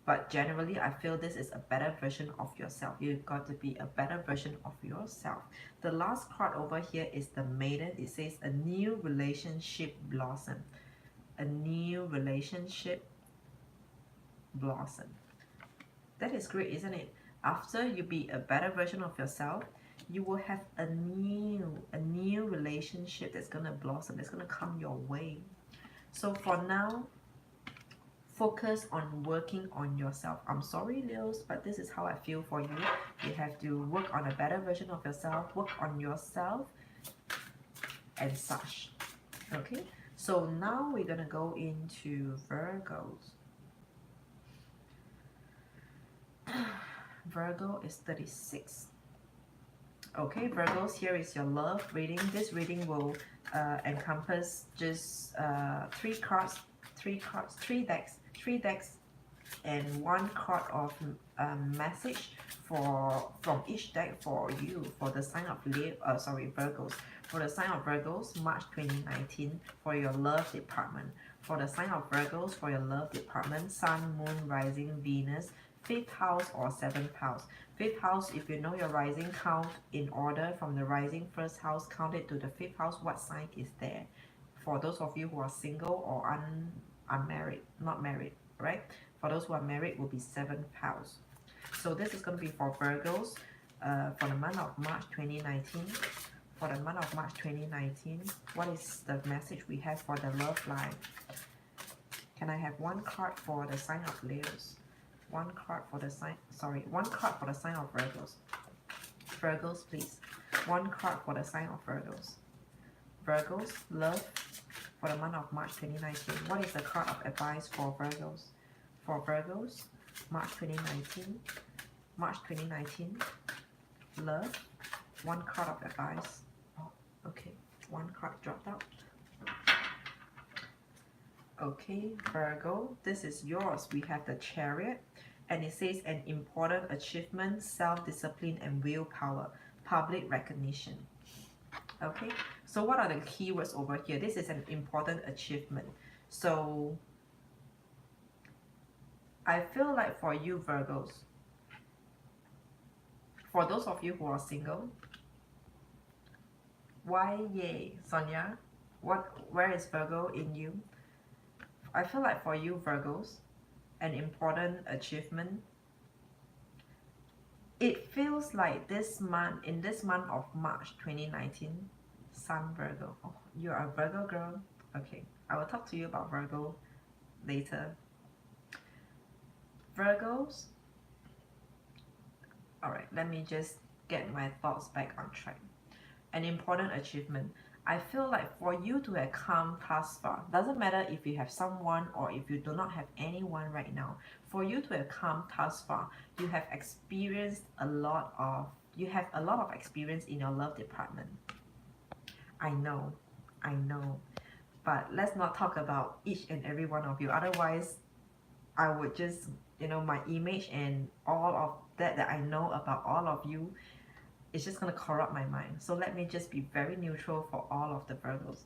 But generally, I feel this is a better version of yourself. You've got to be a better version of yourself. The last card over here is the Maiden. It says a new relationship blossom. A new relationship blossom. That is great, isn't it? After you be a better version of yourself, you will have a new relationship that's gonna blossom, that's gonna come your way. So for now, focus on working on yourself. I'm sorry, Leos, but this is how I feel for you. You have to work on a better version of yourself, work on yourself and such. Okay, so now we're gonna go into Virgos. Virgo is 36. Okay, Virgos, here is your love reading. This reading will encompass just three decks, and one card of message from each deck for you, for the sign of Virgos. For the sign of Virgos, March 2019, for your love department. For the sign of Virgos, for your love department, Sun, Moon, Rising, Venus, 5th house or 7th house. 5th house, if you know your rising, count in order from the rising. 1st house, count it to the 5th house. What sign is there? For those of you who are single or unmarried, not married, right? For those who are married, will be 7th house. So this is going to be for Virgos for the month of March 2019. For the month of March 2019, what is the message we have for the love life? Can I have one card for the sign of Leos? One card for the sign, one card for the sign of Virgos. Virgos, please. One card for the sign of Virgos. Virgos, love for the month of March 2019. What is the card of advice for Virgos? For Virgos, March 2019. March 2019. Love. One card of advice. Oh, okay. One card dropped out. Okay, Virgo, this is yours. We have the Chariot, and it says an important achievement, self-discipline and willpower, public recognition. Okay, so what are the keywords over here? This is an important achievement. So I feel like for you, Virgos, for those of you who are single, why yay, Sonia? Where is Virgo in you? I feel like for you, Virgos, an important achievement. It feels like this month, in this month of March 2019, Sun Virgo. Oh, you are a Virgo girl? Okay, I will talk to you about Virgo later. Virgos, alright, let me just get my thoughts back on track. An important achievement. I feel like for you to have come thus far, doesn't matter if you have someone or if you do not have anyone right now, for you to have come thus far, you have experienced a lot of experience in your love department. I know, but let's not talk about each and every one of you, otherwise I would just, my image and all of that I know about all of you, it's just going to corrupt my mind. So let me just be very neutral for all of the Virgos.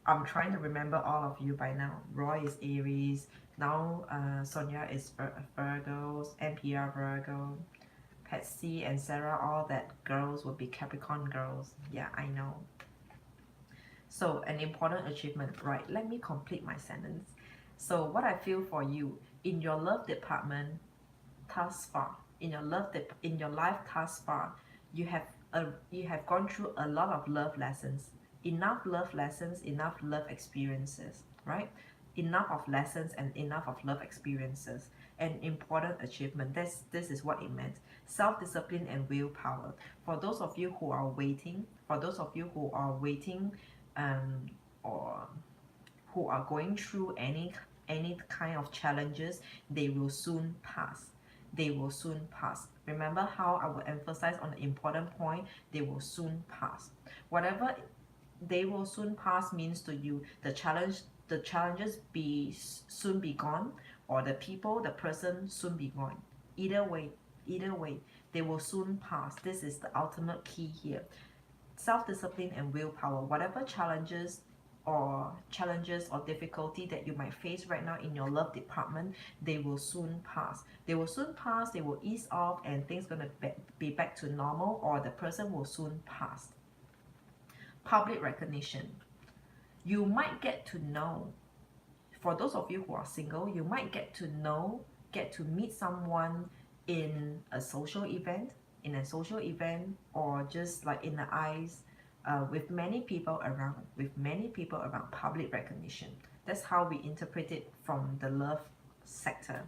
I'm trying to remember all of you by now. Roy is Aries. Now Sonia is Virgos. NPR Virgo. Patsy and Sarah, all that girls will be Capricorn girls. Yeah, I know. So an important achievement. Right, let me complete my sentence. So what I feel for you, in your love department thus far, in your life thus far, you have gone through a lot of love lessons, enough love lessons, enough love experiences, right? Enough of lessons and enough of love experiences. An important achievement. This is what it meant. Self-discipline and willpower. For those of you who are waiting, or who are going through any kind of challenges, they will soon pass. They will soon pass. Remember how I will emphasize on the important point, they will soon pass. Whatever they will soon pass means to you, the challenges soon be gone, or the person soon be gone. Either way, they will soon pass. This is the ultimate key here. Self-discipline and willpower. Whatever challenges or challenges or difficulty that you might face right now in your love department, they will soon pass. They will soon pass, they will ease off, and things gonna be back to normal, or the person will soon pass. Public recognition. You might get to know, for those of you who are single, you might get to meet someone in a social event, or just like in the eyes, with many people around, public recognition. That's how we interpret it from the love sector,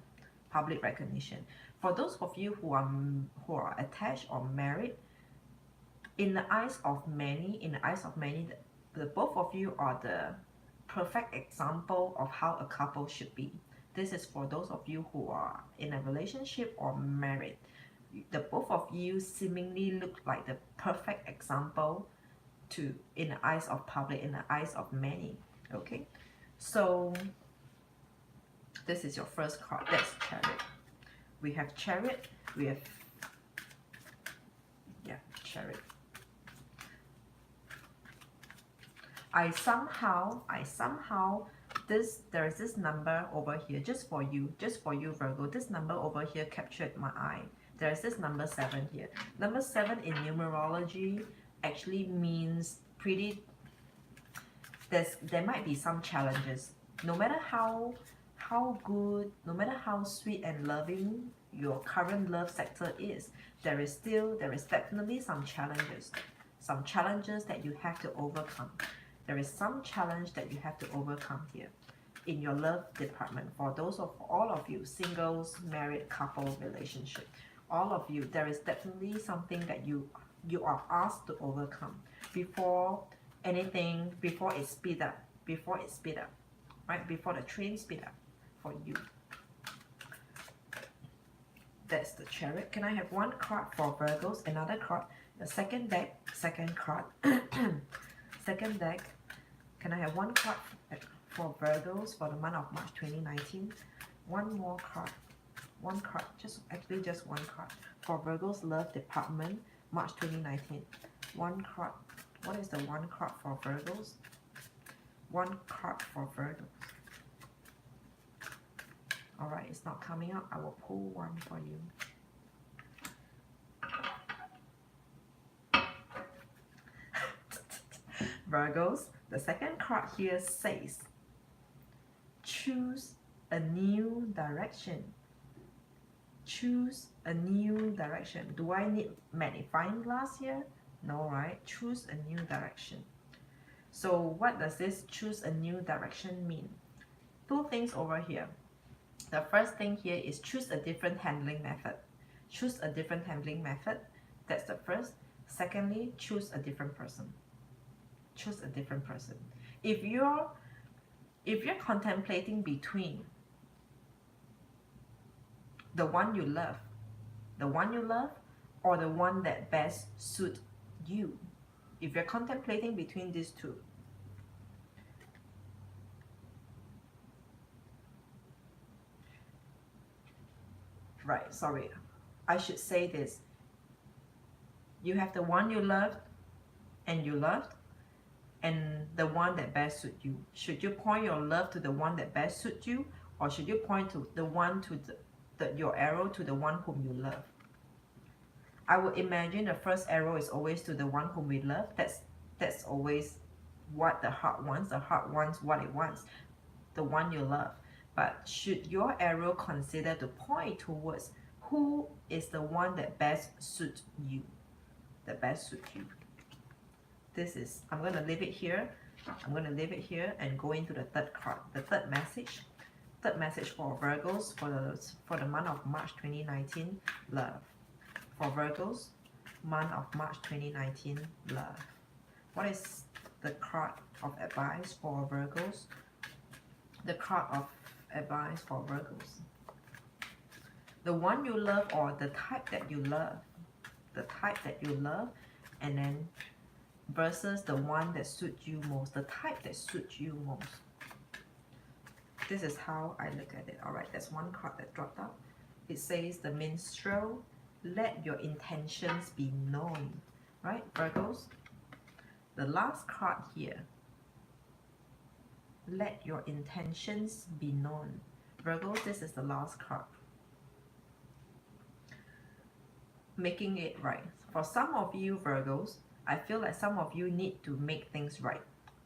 public recognition. For those of you who are attached or married, in the eyes of many, the both of you are the perfect example of how a couple should be. This is for those of you who are in a relationship or married. The both of you seemingly look like the perfect example in the eyes of public, in the eyes of many. Okay, so this is your first card. That's Chariot. We have Chariot. We have Chariot. I somehow there is this number over here just for you Virgo. This number over here captured my eye. There is this number 7 here. Number 7 in numerology actually means there might be some challenges. No matter how good, no matter how sweet and loving your current love sector is, there is definitely some challenges that you have to overcome. There is some challenge that you have to overcome here in your love department. For all of you, singles, married, couple, relationship, all of you, there is definitely something that you are asked to overcome before it speed up, right? Before the train speed up for you. That's the Chariot. Can I have one card for Virgos? Another card. The second deck, second card. Second deck. Can I have one card for Virgos for the month of March 2019? One more card. One card. Just one card for Virgos love department March 2019. One card. What is the one card for Virgos? One card for Virgos. Alright, it's not coming out. I will pull one for you. Virgos, the second card here says, choose a new direction. Choose a new direction. Do I need magnifying glass here? No, right? Choose a new direction. So what does this choose a new direction mean? Two things over here. The first thing here is choose a different handling method. Choose a different handling method. That's the first. Secondly, choose a different person. Choose a different person. If you're contemplating between the one you love, or the one that best suits you, if you're contemplating between these two, right, sorry, I should say this. You have the one you loved and you loved, and the one that best suits you. Should you point your love to the one that best suits you, or should you point to the one your arrow to the one whom you love? I would imagine the first arrow is always to the one whom we love. That's always what the heart wants. The heart wants what it wants, the one you love. But should your arrow consider to point towards who is the one that best suits you? That best suits you. This is, I'm going to leave it here. I'm going to leave it here and go into the third card, the third message. Third message for Virgos for the month of March 2019, love. For Virgos, month of March 2019, love. What is the card of advice for Virgos? The card of advice for Virgos. The one you love, or the type that you love. The type that you love, and then versus the one that suits you most, the type that suits you most. This is how I look at it. Alright, that's one card that dropped out. It says the minstrel, let your intentions be known. Right, Virgos? The last card here Let your intentions be known. Virgos, this is the last card. Making it right. For some of you Virgos, I feel like some of you need to make things right.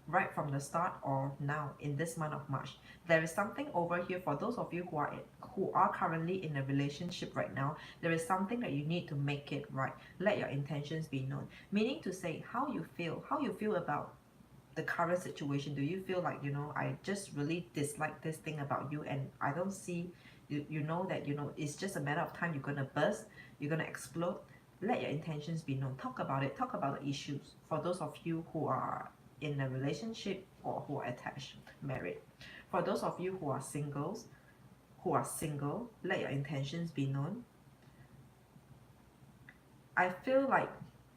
Right from the start or now in this month of March. There is something over here for those of you who are currently in a relationship right now. There is something that you need to make it right. Let your intentions be known. Meaning to say how you feel about the current situation. Do you feel like, you know, I just really dislike this thing about you and I don't see you know that, you know, it's just a matter of time, you're gonna burst, you're gonna explode. Let your intentions be known. Talk about it. Talk about the issues. For those of you who are in a relationship or who are attached, married. For those of you who are single, let your intentions be known. I feel like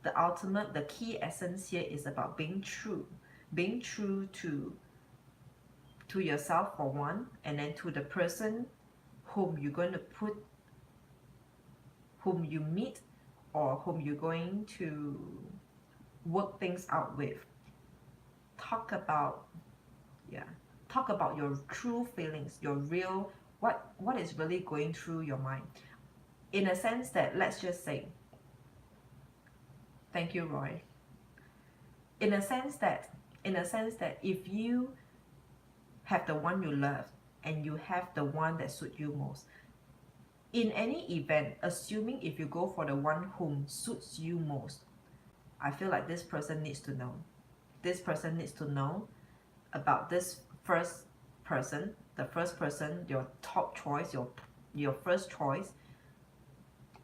the key essence here is about being true to yourself for one, and then to the person whom you're going to whom you meet or whom you're going to work things out with. Talk about your true feelings, your real, what is really going through your mind, in a sense that, let's just say, thank you, Roy, in a sense that if you have the one you love and you have the one that suits you most, in any event, assuming if you go for the one whom suits you most, I feel like this person needs to know. This person needs to know about this first person, the first person, your top choice, your first choice,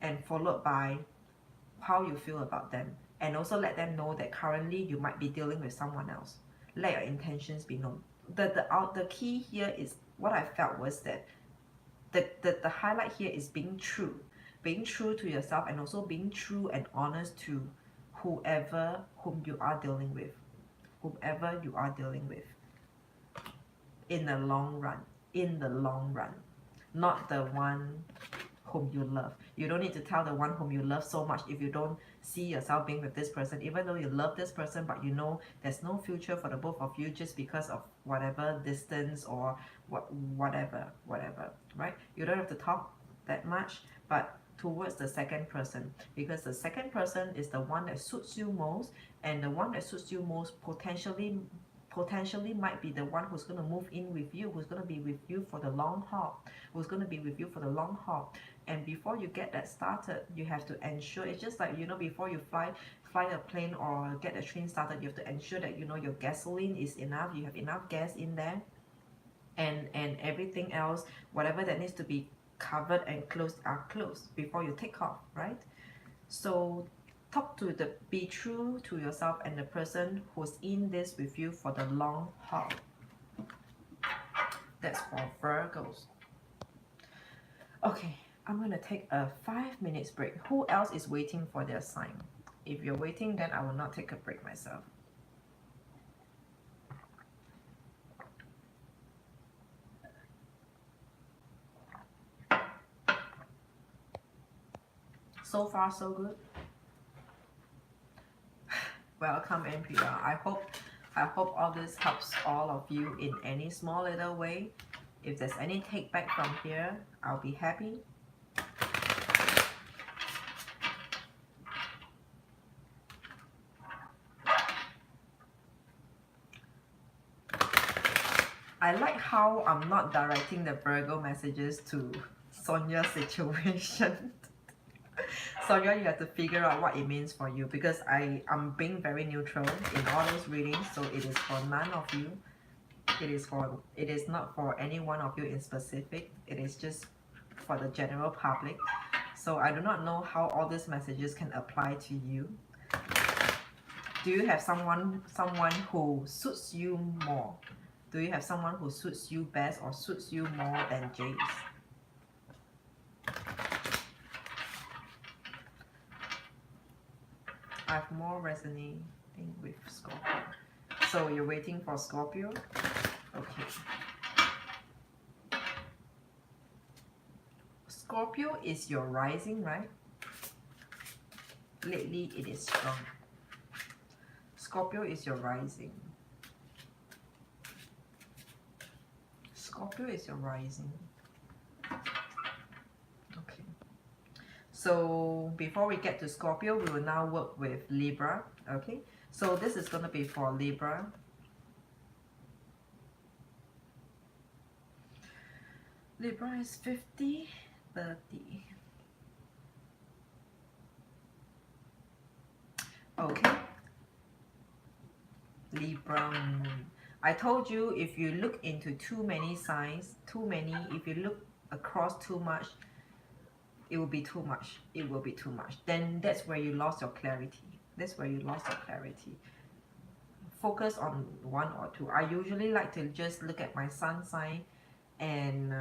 and followed by how you feel about them. And also let them know that currently you might be dealing with someone else. Let your intentions be known. The key here is, what I felt was that the highlight here is being true to yourself, and also being true and honest to whom you are dealing with, in the long run, not the one whom you love. You don't need to tell the one whom you love so much if you don't see yourself being with this person, even though you love this person, but you know there's no future for the both of you just because of whatever distance or whatever, right? You don't have to talk that much, but towards the second person, because the second person is the one that suits you most, and the one that suits you most potentially might be the one who's going to move in with you, who's going to be with you for the long haul, and before you get that started, you have to ensure, it's just like, you know, before you fly a plane or get a train started, you have to ensure that, you know, your gasoline is enough, you have enough gas in there, and everything else, whatever that needs to be covered and closed are closed before you take off, right? So be true to yourself and the person who's in this with you for the long haul. That's for Virgos. Okay, I'm gonna take a 5 minutes break. Who else is waiting for their sign? If you're waiting, then I will not take a break myself. So far, so good. Welcome, NPR. I hope all this helps all of you in any small little way. If there's any take back from here, I'll be happy. I like how I'm not directing the Virgo messages to Sonia's situation. Sonia, you have to figure out what it means for you, because I'm being very neutral in all those readings, so it is for none of you. It is not for any one of you in specific. It is just for the general public. So I do not know how all these messages can apply to you. Do you have someone who suits you more? Do you have someone who suits you best or suits you more than Jace? I have more resonating with Scorpio. So you're waiting for Scorpio? Okay. Scorpio is your rising, right? Lately it is strong. Scorpio is your rising. Scorpio is your rising. Okay. So before we get to Scorpio, we will now work with Libra. Okay. So this is going to be for Libra. Libra is 50, 30. Okay. Libra. I told you if you look into too many signs, if you look across too much, it will be too much. It will be too much. Then that's where you lost your clarity. That's where you lost your clarity. Focus on one or two. I usually like to just look at my sun sign and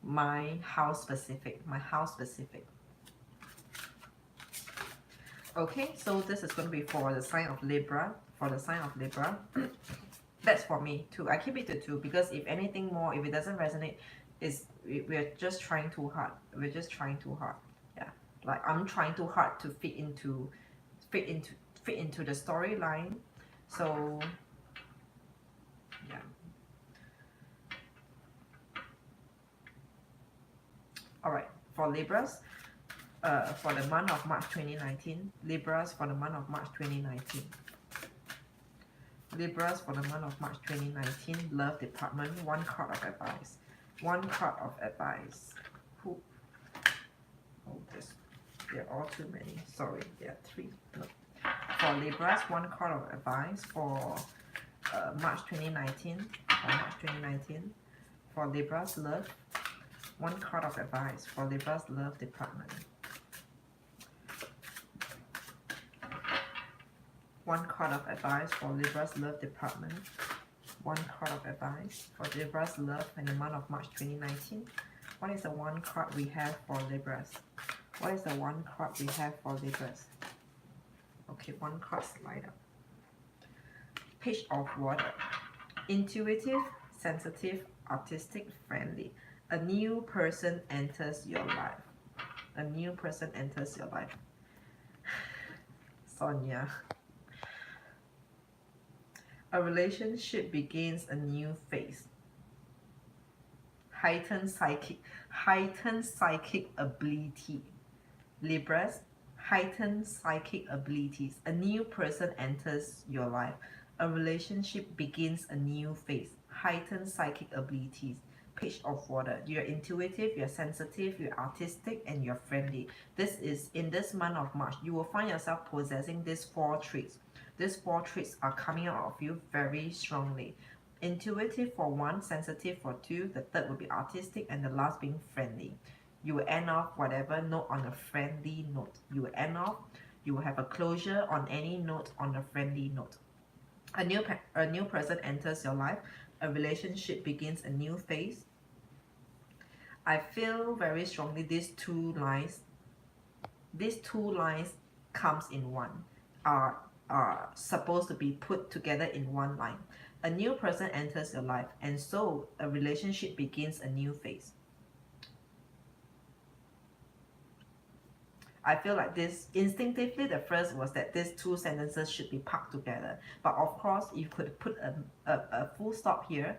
my house specific. Okay, so this is going to be for the sign of Libra. That's for me too. I keep it to 2 because if anything more, if it doesn't resonate, we're just trying too hard. Yeah, like I'm trying too hard to fit into the storyline. So yeah. All right, for Libras. For the month of March 2019, Libras for the month of March 2019. Libras for the month of March 2019, love department, 1 card of advice. 1 card of advice. Who? Oh, this. There are too many. Sorry, there are 3. No. For Libras, 1 card of advice for March 2019. For March 2019. For Libras, love. 1 card of advice for Libras, love department. 1 card of advice for Libra's love department. 1 card of advice for Libra's love in the month of March 2019. What is the 1 card we have for Libras? What is the 1 card we have for Libras? Okay, 1 card slide up. Page of Water. Intuitive, sensitive, artistic, friendly. A new person enters your life. A new person enters your life. Sonia. A relationship begins a new phase. Heightened psychic ability. Libras, heightened psychic abilities. A new person enters your life. A relationship begins a new phase. Heightened psychic abilities. Page of Water. You're intuitive, you're sensitive, you're artistic, and you're friendly. This is in this month of March. You will find yourself possessing these 4 traits. These 4 traits are coming out of you very strongly. Intuitive for 1, sensitive for 2, the 3rd will be artistic, and the last being friendly. You will end off whatever note on a friendly note. You will end off, you will have a closure on any note on a friendly note. A new person enters your life. A relationship begins a new phase. I feel very strongly these 2 lines comes in one, are supposed to be put together in 1 line. A new person enters your life, and so a relationship begins a new phase. I feel like this instinctively, the first was that these 2 sentences should be packed together, but of course you could put a full stop here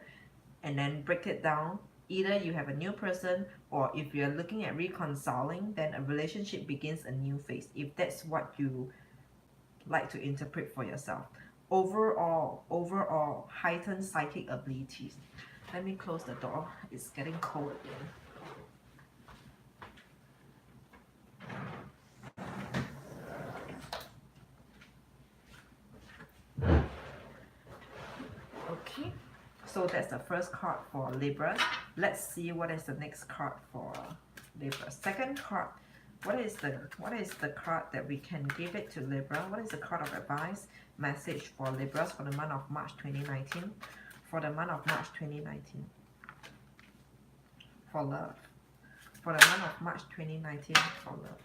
and then break it down. Either you have a new person, or if you're looking at reconciling, then a relationship begins a new phase, if that's what you like to interpret for yourself. Overall, heightened psychic abilities. Let me close the door. It's getting cold again. Okay, so that's the first card for Libra. Let's see what is the next card for Libra. Second card. What is the card that we can give it to Libra? What is the card of advice, message for Libras for the month of March 2019? For the month of March 2019. For love. For the month of March 2019 for love.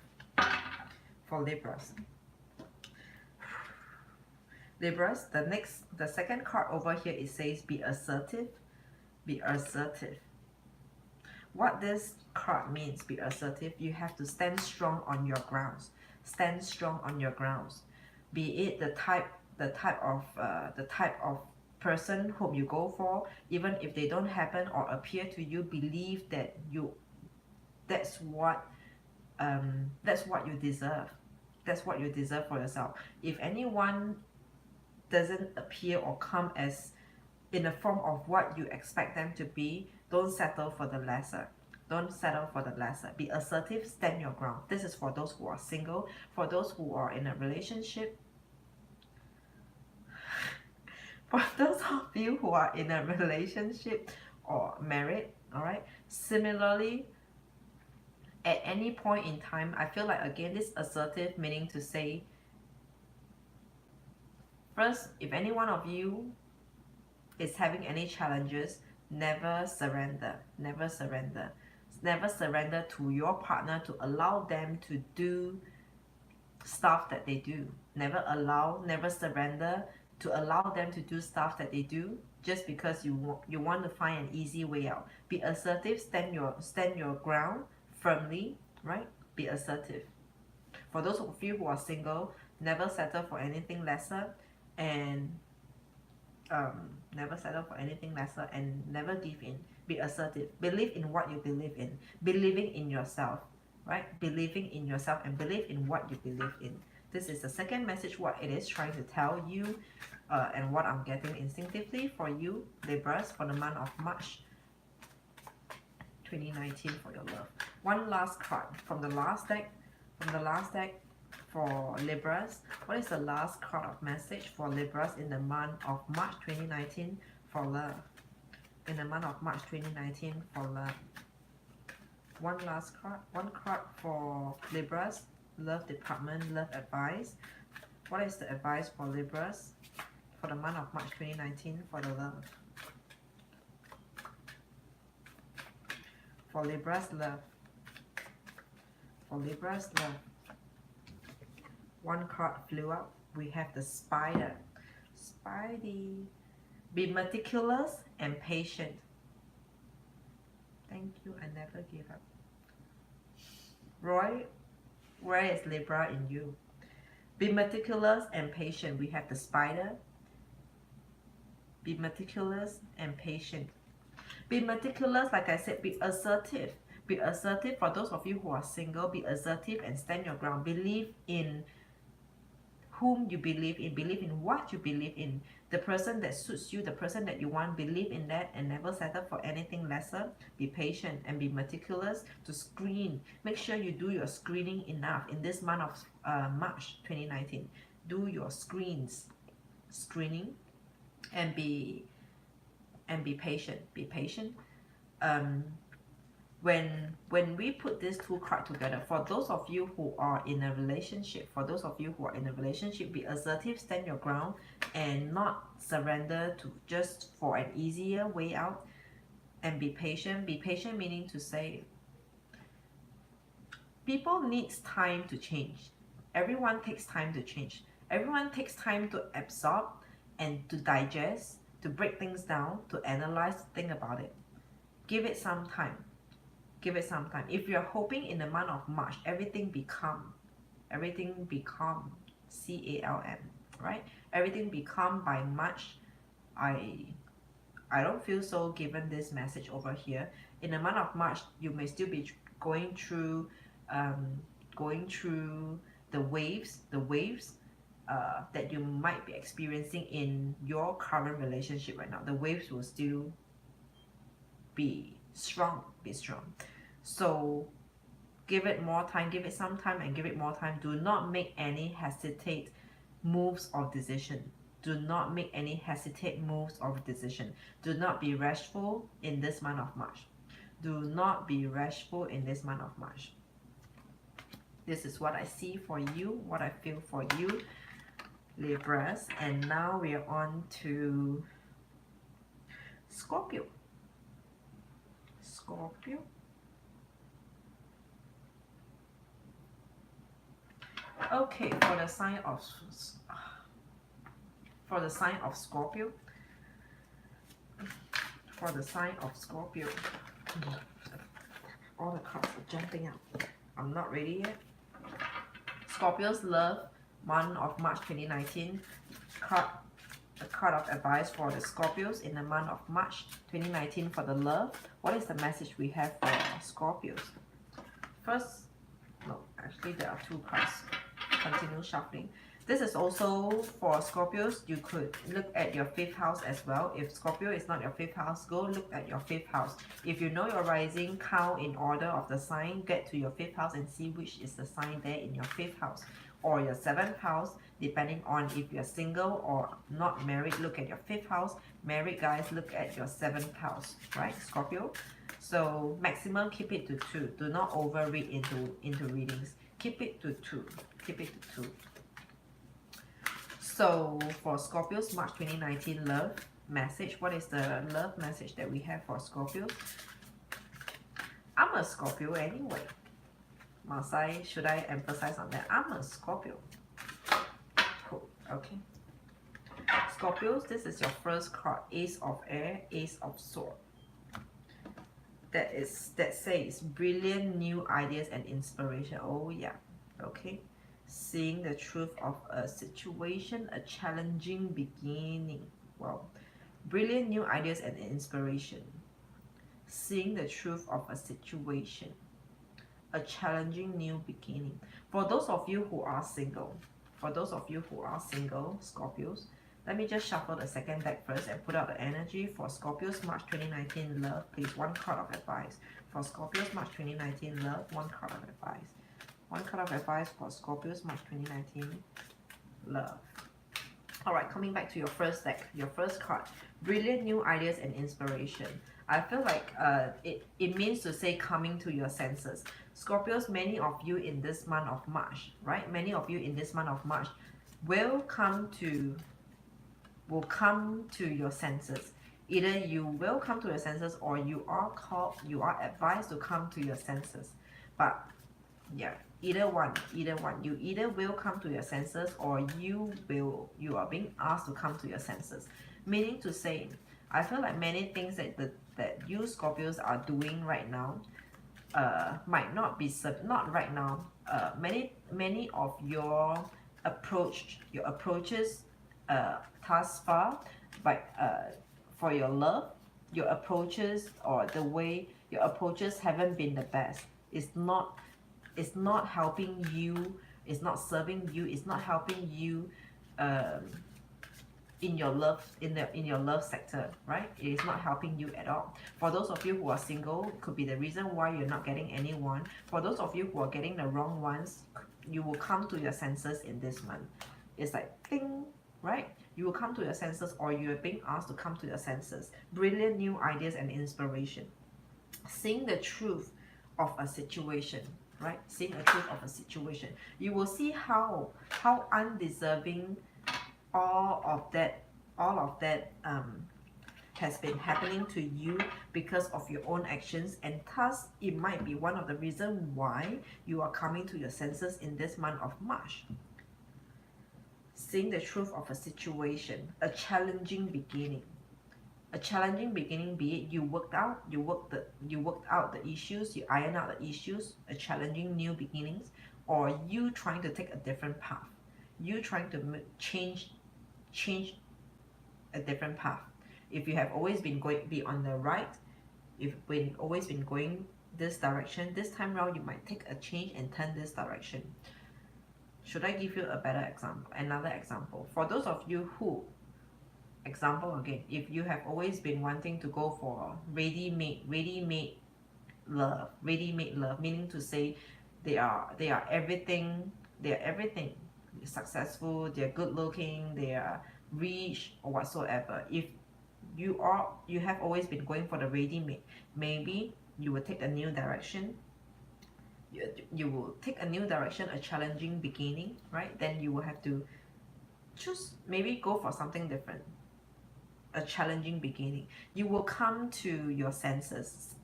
For Libras. Libras, the second card over here, it says be assertive. Be assertive. What this card means, be assertive, you have to stand strong on your grounds. Stand strong on your grounds. Be it the type of person whom you go for, even if they don't happen or appear to you, believe that that's what you deserve. That's what you deserve for yourself. If anyone doesn't appear or come as in the form of what you expect them to be, don't settle for the lesser. Don't settle for the lesser. Be assertive, stand your ground. This is for those who are single, for those who are in a relationship, for those of you who are in a relationship or married, all right? Similarly, at any point in time, I feel like, again, this assertive meaning to say, first, if any one of you is having any challenges, never surrender. Never surrender. Never surrender to your partner to allow them to do stuff that they do. Never surrender to allow them to do stuff that they do just because you want to find an easy way out. Be assertive, stand your ground firmly, right? Be assertive. For those of you who are single, never settle for anything lesser, and never settle for anything lesser, and never give in. Be assertive. Believe in what you believe in. Believing in yourself, right? Believing in yourself and believe in what you believe in. This is the second message, what it is trying to tell you, and what I'm getting instinctively for you, Libras, for the month of March 2019 for your love. One last card from the last deck. For Libras, what is the last card of message for Libras in the month of March 2019 for love? In the month of March 2019 for love. One last card. One card for Libras, love department, love advice. What is the advice for Libras for the month of March 2019 for the love? For Libras, love. For Libras, love. One card flew out. We have the Spider. Spidey. Be meticulous and patient. Thank you, I never give up. Roy, where is Libra in you? Be meticulous and patient. We have the Spider. Be meticulous and patient. Be meticulous, like I said, be assertive. Be assertive. For those of you who are single, be assertive and stand your ground. Believe in whom you believe in. Believe in what you believe in. The person that suits you, the person that you want, believe in that and never settle for anything lesser. Be patient and be meticulous to screen. Make sure you do your screening enough in this month of March 2019. Do your screening, and be patient. Be patient. When we put these two cards together, for those of you who are in a relationship, be assertive, stand your ground, and not surrender to just for an easier way out, and be patient. Be patient meaning to say, people needs time to change. Everyone takes time to change. Everyone takes time to absorb and to digest, to break things down, to analyze, to think about it. Give it some time. Give it some time. If you're hoping in the month of March everything become CALM, right? Everything become by March, I don't feel so given this message over here. In the month of March, you may still be going through the waves that you might be experiencing in your current relationship right now. The waves will still be strong. So give it more time, give it some time, and give it more time. Do not make any hesitate moves or decision. Do not make any hesitate moves or decision. Do not be rashful in this month of March. Do not be rashful in this month of March. This is what I see for you, what I feel for you, Libras. And now we are on to Scorpio. Okay, for the sign of Scorpio. All the cards are jumping out. I'm not ready yet. Scorpio's love, month of March 2019. Card a card of advice for the Scorpios in the month of March 2019 for the love. What is the message we have for Scorpios? First, no, actually there are two cards. Continue shuffling. This is also for Scorpios. You could look at your 5th house as well. If Scorpio is not your 5th house, go look at your 5th house. If you know your rising, count in order of the sign, get to your 5th house and see which is the sign there in your 5th house. Or your 7th house, depending on if you're single or not married, look at your 5th house. Married guys, look at your 7th house, right, Scorpio? So maximum, keep it to 2. Do not overread into readings. Keep it to 2. Keep it to 2. So for Scorpios, March 2019 love message. What is the love message that we have for Scorpios? I'm a Scorpio anyway. Should I emphasize on that? I'm a Scorpio. Cool. Okay. Scorpios, this is your first card. Ace of Air, Ace of Sword. That says brilliant new ideas and inspiration. Oh yeah. Okay. Seeing the truth of a situation, a challenging beginning. Wow. Brilliant new ideas and inspiration. Seeing the truth of a situation, a challenging new beginning. For those of you who are single, Scorpios, let me just shuffle the second deck first and put out the energy for Scorpios March 2019 love. Please, one card of advice for Scorpios March 2019 love. One card of advice. One card of advice for Scorpios March 2019 love. Alright, coming back to your first deck, your first card. Brilliant new ideas and inspiration. I feel like it means to say coming to your senses. Scorpios, many of you in this month of March, right? Many of you in this month of March will come to your senses. Either you will come to your senses or you are advised to come to your senses. But yeah, either one. You either will come to your senses or you are being asked to come to your senses. Meaning to say, I feel like many things that you Scorpios are doing right now might not be not right now. Many of your approaches thus far, but for your love, your approaches or the way your approaches haven't been the best. It's not helping you, it's not serving you, it's not helping you in your love sector, right? It is not helping you at all. For those of you who are single, it could be the reason why you're not getting anyone. For those of you who are getting the wrong ones, you will come to your senses in this month. It's like ding, right? You will come to your senses or you are being asked to come to your senses. Brilliant new ideas and inspiration. Seeing the truth of a situation, right? Seeing the truth of a situation. You will see how undeserving all of that has been happening to you because of your own actions, and thus it might be one of the reasons why you are coming to your senses in this month of March. Seeing the truth of a situation, a challenging beginning. A challenging beginning, be it you worked out the issues, you iron out the issues, a challenging new beginnings, or you trying to take a different path. You trying to change a different path. If you have always been be on the right, if you've always been going this direction, this time around you might take a change and turn this direction. Should I give you a better example? Another example. For those of you who, example again, if you have always been wanting to go for ready-made love, meaning to say they are everything, they're successful, they're good looking, they are rich or whatsoever. If you have always been going for the ready-made, maybe you will take a new direction. You will take a new direction, a challenging beginning, right? Then you will have to choose, maybe go for something different, a challenging beginning. You will come to your senses.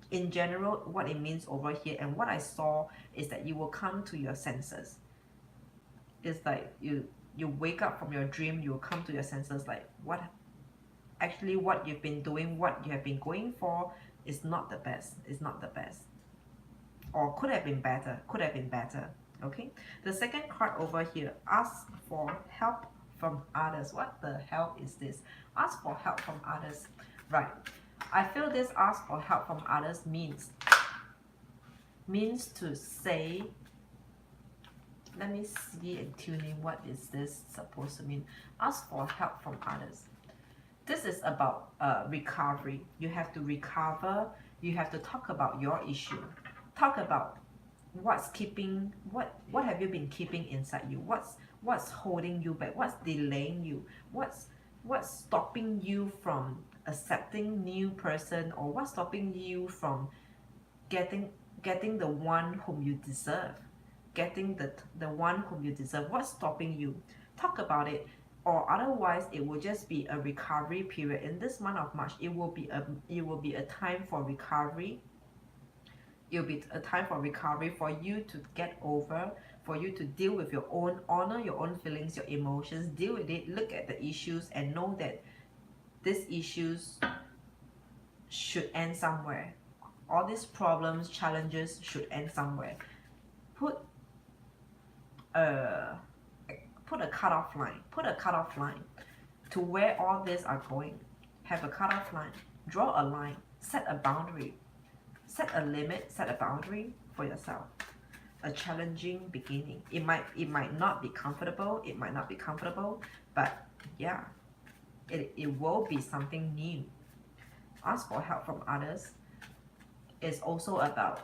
In general, what it means over here and what I saw is that you will come to your senses. It's like you wake up from your dream, you will come to your senses, like what you've been doing, what you have been going for is not the best. It's not the best. Or could have been better. Okay. The second card over here, ask for help from others. What the hell is this? Ask for help from others. Right. I feel this ask for help from others means to say, let me see and tune in, what is this supposed to mean? Ask for help from others. This is about recovery. You have to recover. You have to talk about your issue. Talk about what's keeping, what have you been keeping inside you? What's holding you back? What's delaying you? What's stopping you from accepting new person, or what's stopping you from getting the one whom you deserve? Getting the one whom you deserve. What's stopping you? Talk about it. Or otherwise it will just be a recovery period. In this month of March, it will be a time for recovery. It will be a time for recovery, for you to get over, for you to deal with your own, honor your own feelings, your emotions, deal with it, look at the issues and know that these issues should end somewhere. All these problems, challenges should end somewhere. Put a cutoff line. Put a cutoff line to where all this are going. Have a cutoff line. Draw a line. Set a boundary. Set a limit. Set a boundary for yourself. A challenging beginning. It might not be comfortable. It might not be comfortable, but yeah, it will be something new. Ask for help from others is also about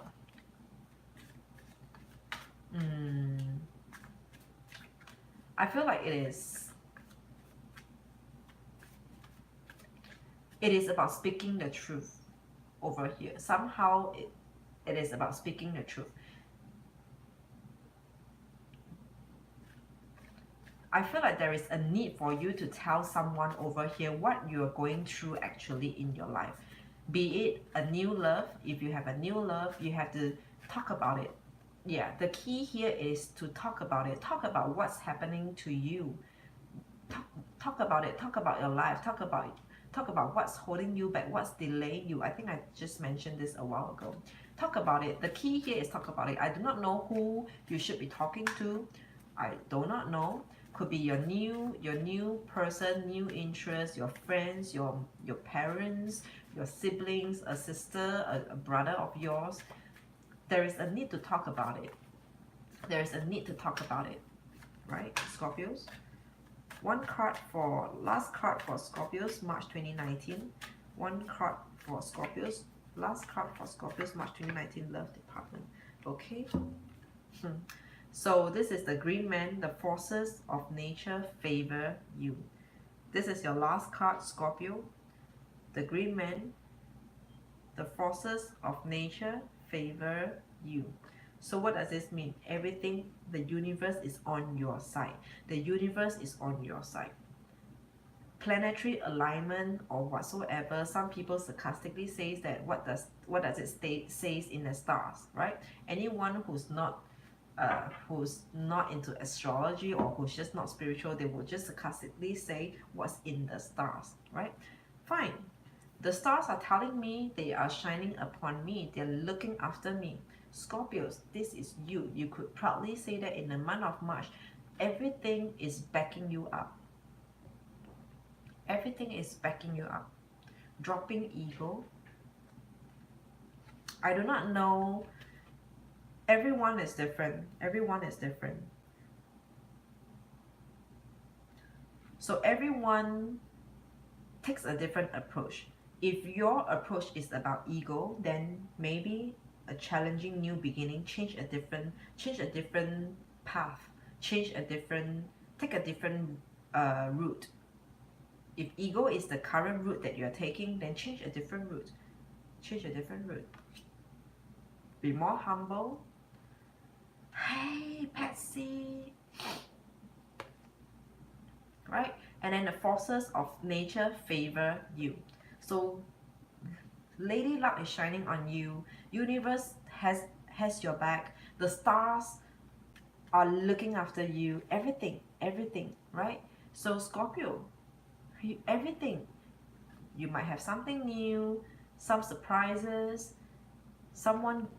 I feel like it is about speaking the truth over here. Somehow it is about speaking the truth. I feel like there is a need for you to tell someone over here what you are going through actually in your life. Be it a new love. If you have a new love, you have to talk about it. Yeah, the key here is to talk about it. Talk about what's happening to you. Talk about it. Talk about your life. Talk about what's holding you back, what's delaying you. I think I just mentioned this a while ago. Talk about it. The key here is talk about it. I do not know who you should be talking to. I do not know. Could be your new person, new interest, your friends, your parents, your siblings, a sister, a brother of yours. There is a need to talk about it. There is a need to talk about it, right, Scorpios? Last card for Scorpios, March 2019. One card for Scorpios. Last card for Scorpios, March 2019, Love Department. Okay. So this is the Green Man. The forces of nature favor you. This is your last card, Scorpio. The Green Man. The forces of nature favor you. So what does this mean? Everything, the universe is on your side. The universe is on your side. Planetary alignment or whatsoever. Some people sarcastically says that what does it says in the stars, right? Anyone who's not into astrology, or who's just not spiritual, they will just sarcastically say what's in the stars, right? Fine. The stars are telling me they are shining upon me. They're looking after me. Scorpios, this is you. You could proudly say that in the month of March, everything is backing you up. Everything is backing you up. Dropping ego. I do not know. Everyone is different. Everyone is different. So everyone takes a different approach. If your approach is about ego, then maybe a challenging new beginning, change a different path, take a different route. If ego is the current route that you're taking, then change a different route. Be more humble. Hey, Patsy. Right? And then the forces of nature favor you. So Lady Luck is shining on you. Universe has your back. The stars are looking after you. Everything, right? So Scorpio, everything. You might have something new, some surprises, someone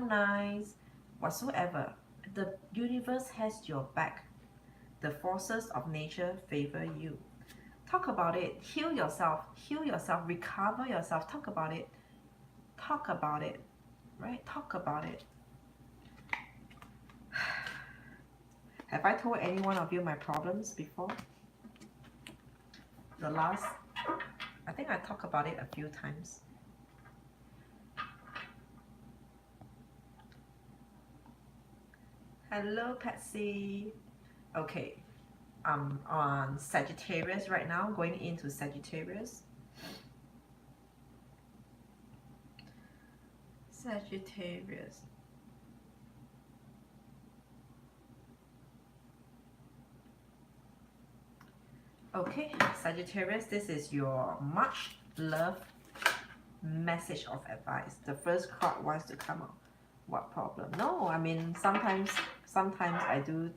nice, whatsoever. The universe has your back. The forces of nature favor you. Talk about it. Heal yourself. Heal yourself. Recover yourself. Talk about it. Talk about it. Right? Talk about it. Have I told any one of you my problems before? The last, I think I talked about it a few times. Hello, Patsy. Okay, I'm on Sagittarius right now, going into Sagittarius. Sagittarius. Okay, Sagittarius, this is your much loved message of advice. The first card wants to come out. What problem? No, I mean, sometimes I do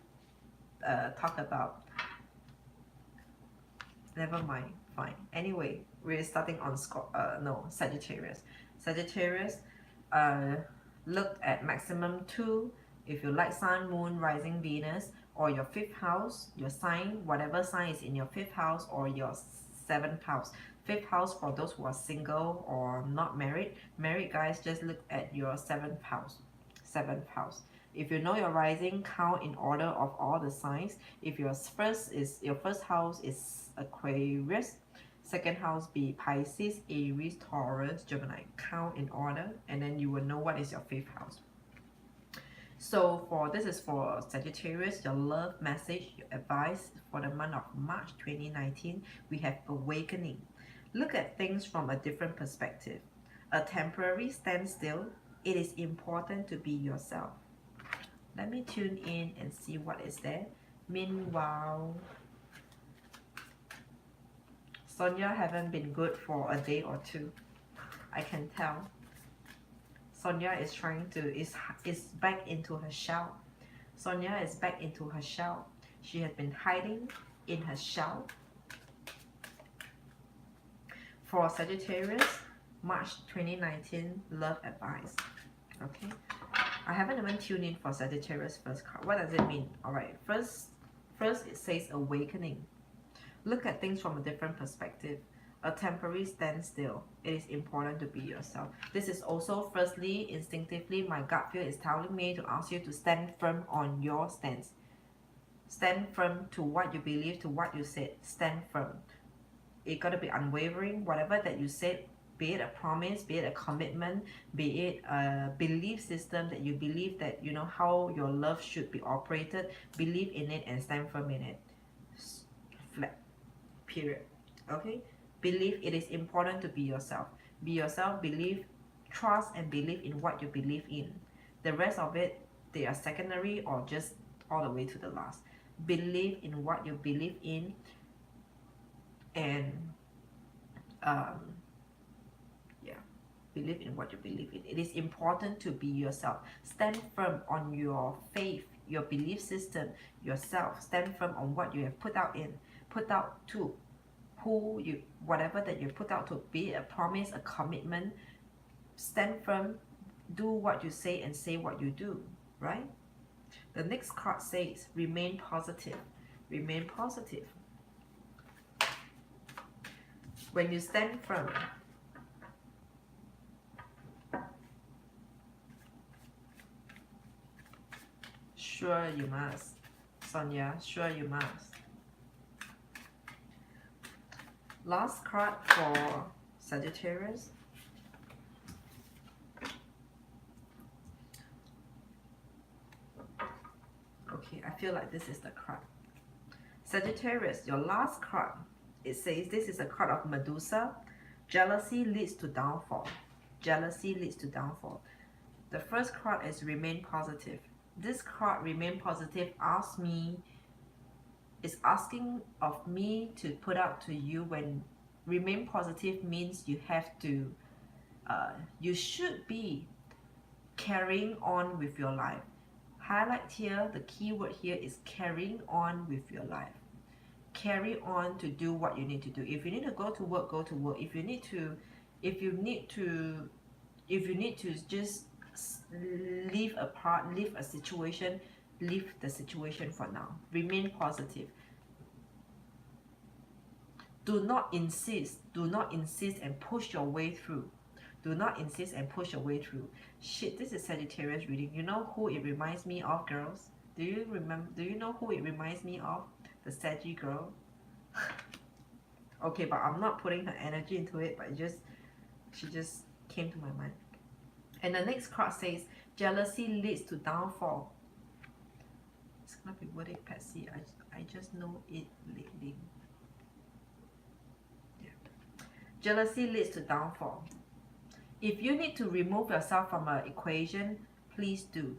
talk about. Never mind, fine. Anyway, we're starting on Sagittarius. Sagittarius, look at maximum 2 if you like Sun, Moon, Rising, Venus, or your 5th house, your sign, whatever sign is in your 5th house or your 7th house. 5th house for those who are single or not married. Married guys, just look at your 7th house. 7th house. If you know your rising, count in order of all the signs. If your first house is Aquarius, second house be Pisces, Aries, Taurus, Gemini. Count in order, and then you will know what is your 5th house. So this is for Sagittarius, your love message, your advice for the month of March 2019. We have awakening. Look at things from a different perspective. A temporary standstill. It is important to be yourself. Let me tune in and see what is there. Meanwhile, Sonia haven't been good for a day or two. I can tell. Sonia is trying to is back into her shell. Sonia is back into her shell. She has been hiding in her shell. For Sagittarius, March 2019 love advice. Okay, I haven't even tuned in for Sagittarius first card. What does it mean? All right, first it says awakening. Look at things from a different perspective. A temporary standstill. It is important to be yourself. This is also, firstly, instinctively, my gut feel is telling me to ask you to stand firm on your stance. Stand firm to what you believe, to what you said. Stand firm. It got to be unwavering. Whatever that you said, be it a promise, be it a commitment, be it a belief system that you believe that, you know, how your love should be operated, believe in it and stand firm in it. Flat. Period. Okay? Believe it is important to be yourself. Be yourself, believe, trust and believe in what you believe in. The rest of it, they are secondary or just all the way to the last. Believe in what you believe in, and believe in what you believe in. It is important to be yourself. Stand firm on your faith, your belief system, yourself. Stand firm on what you have put out to who you, whatever that you put out to, be it a promise, a commitment. Stand firm, do what you say and say what you do, right? The next card says remain positive. Remain positive. When you stand firm, sure you must. Sonia, sure you must. Last card for Sagittarius. Okay, I feel like this is the card. Sagittarius, your last card. It says this is a card of Medusa. Jealousy leads to downfall. Jealousy leads to downfall. The first card is remain positive. This card, remain positive, is asking of me to put out to you. When remain positive means you have to, you should be carrying on with your life. Highlight here, the key word here is carrying on with your life. Carry on to do what you need to do. If you need to go to work, go to work. If you need to just leave a situation, leave the situation for now. Remain positive. Do not insist and push your way through. Do not insist and push your way through. Shit, this is Sagittarius reading. You know who it reminds me of, girls? Do you know who it reminds me of? The Saggy girl. Okay, but I'm not putting her energy into it, but she just came to my mind. And the next card says, jealousy leads to downfall. It's gonna be worded, Patsy. I just know it lately. Yeah. Jealousy leads to downfall. If you need to remove yourself from an equation, please do.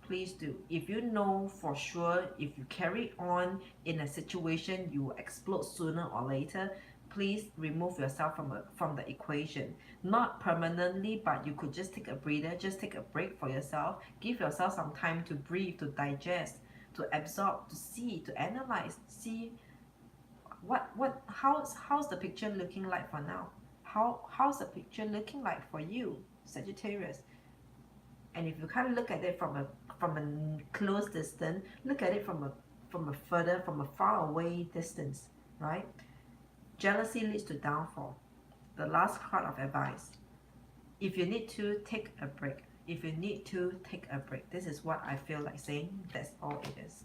Please do. If you know for sure, if you carry on in a situation, you will explode sooner or later, please remove yourself from the equation. Not permanently, but you could just take a breather, just take a break for yourself. Give yourself some time to breathe, to digest, to absorb, to see, to analyze, see how's the picture looking like for now. How's the picture looking like for you, Sagittarius? And if you can't look at it from a close distance, look at it from a far away distance, right? Jealousy leads to downfall. The last card of advice. If you need to, take a break. If you need to, take a break. This is what I feel like saying. That's all it is.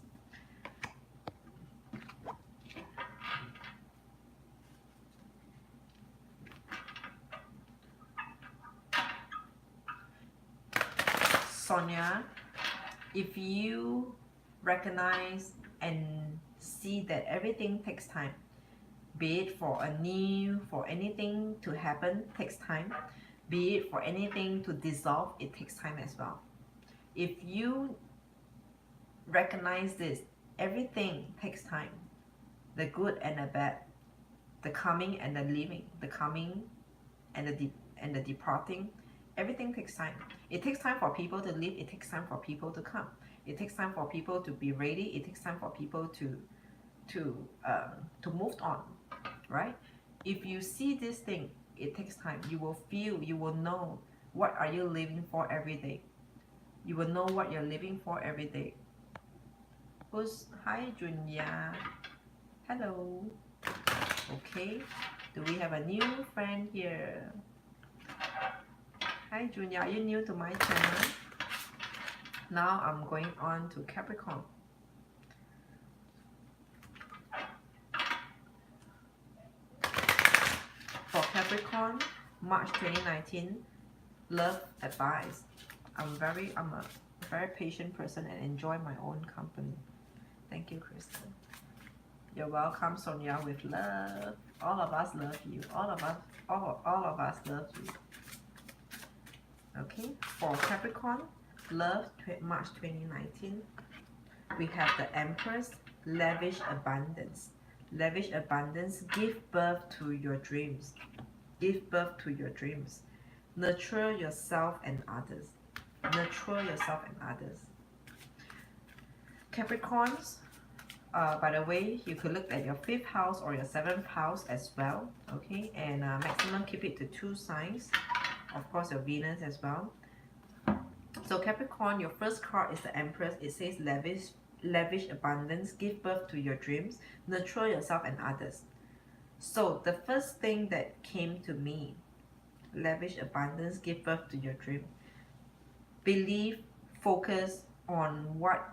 Sonia, if you recognize and see that everything takes time, be it for anything to happen, takes time, be it for anything to dissolve, it takes time as well. If you recognize this, everything takes time, the good and the bad, the coming and the leaving, the coming and the departing, everything takes time. It takes time for people to leave, it takes time for people to come, it takes time for people to be ready, it takes time for people to move on, right? If you see this thing, it takes time. You will feel, you will know what are you living for every day. You will know what you're living for every day. Hi Junya, hello. Okay, do we have a new friend here? Hi Junya, are you new to my channel? Now I'm going on to Capricorn. For Capricorn, March 2019, love advice. I'm a very patient person and enjoy my own company. Thank you, Krystal. You're welcome, Sonia, with love. All of us love you. All of us love you. Okay, for Capricorn, love, March 2019, we have the Empress, lavish abundance. Lavish abundance, give birth to your dreams. Give birth to your dreams. Nurture yourself and others. Nurture yourself and others. Capricorns, by the way, you could look at your 5th house or your 7th house as well. Okay, and maximum keep it to 2 signs. Of course, your Venus as well. So Capricorn, your first card is the Empress. It says lavish abundance, give birth to your dreams, nurture yourself and others. So the first thing that came to me, lavish abundance, give birth to your dream. Believe, focus on what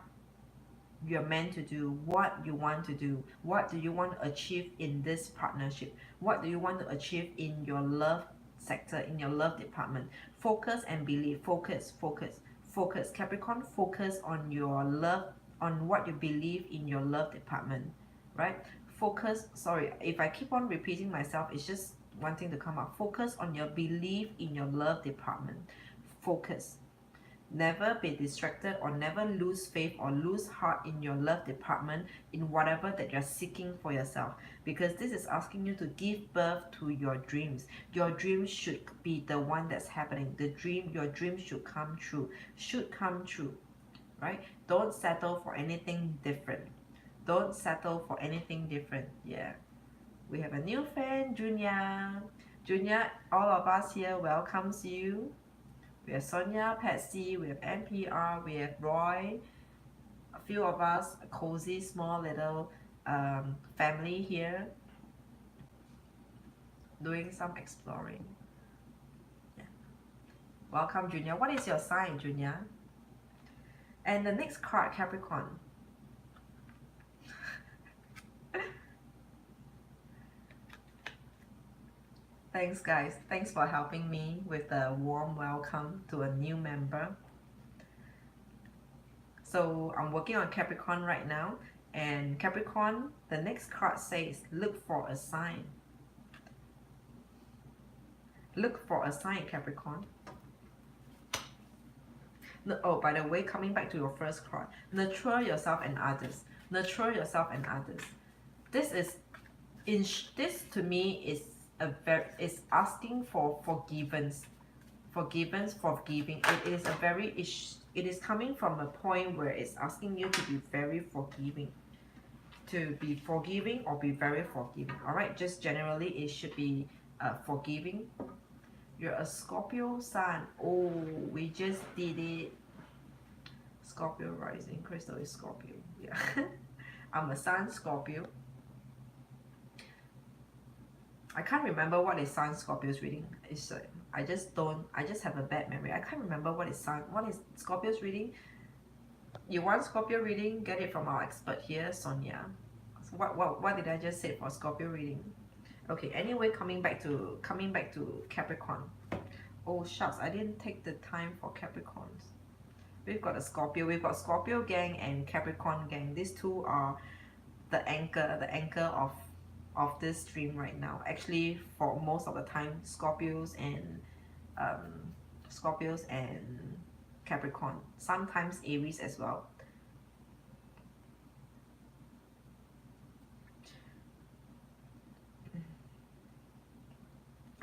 you're meant to do, what you want to do, what do you want to achieve in this partnership, what do you want to achieve in your love sector, in your love department. Focus and believe. Focus. Capricorn, focus on your love, on what you believe in your love department, right? Focus, sorry, if I keep on repeating myself, it's just wanting to come up. Focus on your belief in your love department. Focus. Never be distracted or never lose faith or lose heart in your love department, in whatever that you're seeking for yourself, because this is asking you to give birth to your dreams. Your dreams should be the one that's happening. Your dream should come true. Should come true, right? Don't settle for anything different. Don't settle for anything different. Yeah. We have a new friend, Junya. Junya, all of us here welcomes you. We have Sonia, Patsy, we have NPR, we have Roy, few of us, a cozy small little family here doing some exploring. Yeah. Welcome, Junior. What is your sign, Junior? And the next card, Capricorn. Thanks, guys. Thanks for helping me with a warm welcome to a new member. So I'm working on Capricorn right now. And Capricorn, the next card says, look for a sign. Look for a sign, Capricorn. No, oh, by the way, coming back to your first card, nurture yourself and others. Nurture yourself and others. This is, this to me is asking for forgiveness. Forgiveness, forgiving. It is a very, it is coming from a point where it's asking you to be very forgiving. To be forgiving or be very forgiving. Alright, just generally it should be forgiving. You're a Scorpio sun. Oh, we just did it. Scorpio rising. Krystal is Scorpio. Yeah. I'm a Sun Scorpio. I can't remember what is Sun Scorpio's reading. It's I just have a bad memory. I can't remember what is Scorpio's reading. You want Scorpio reading? Get it from our expert here, Sonia. So what did I just say for Scorpio reading? Okay, anyway, coming back to Capricorn. Oh shucks, I didn't take the time for Capricorns. We've got a Scorpio, we've got Scorpio gang and Capricorn gang. These two are the anchor of this stream right now. Actually, for most of the time, Scorpios and Capricorn. Sometimes Aries as well.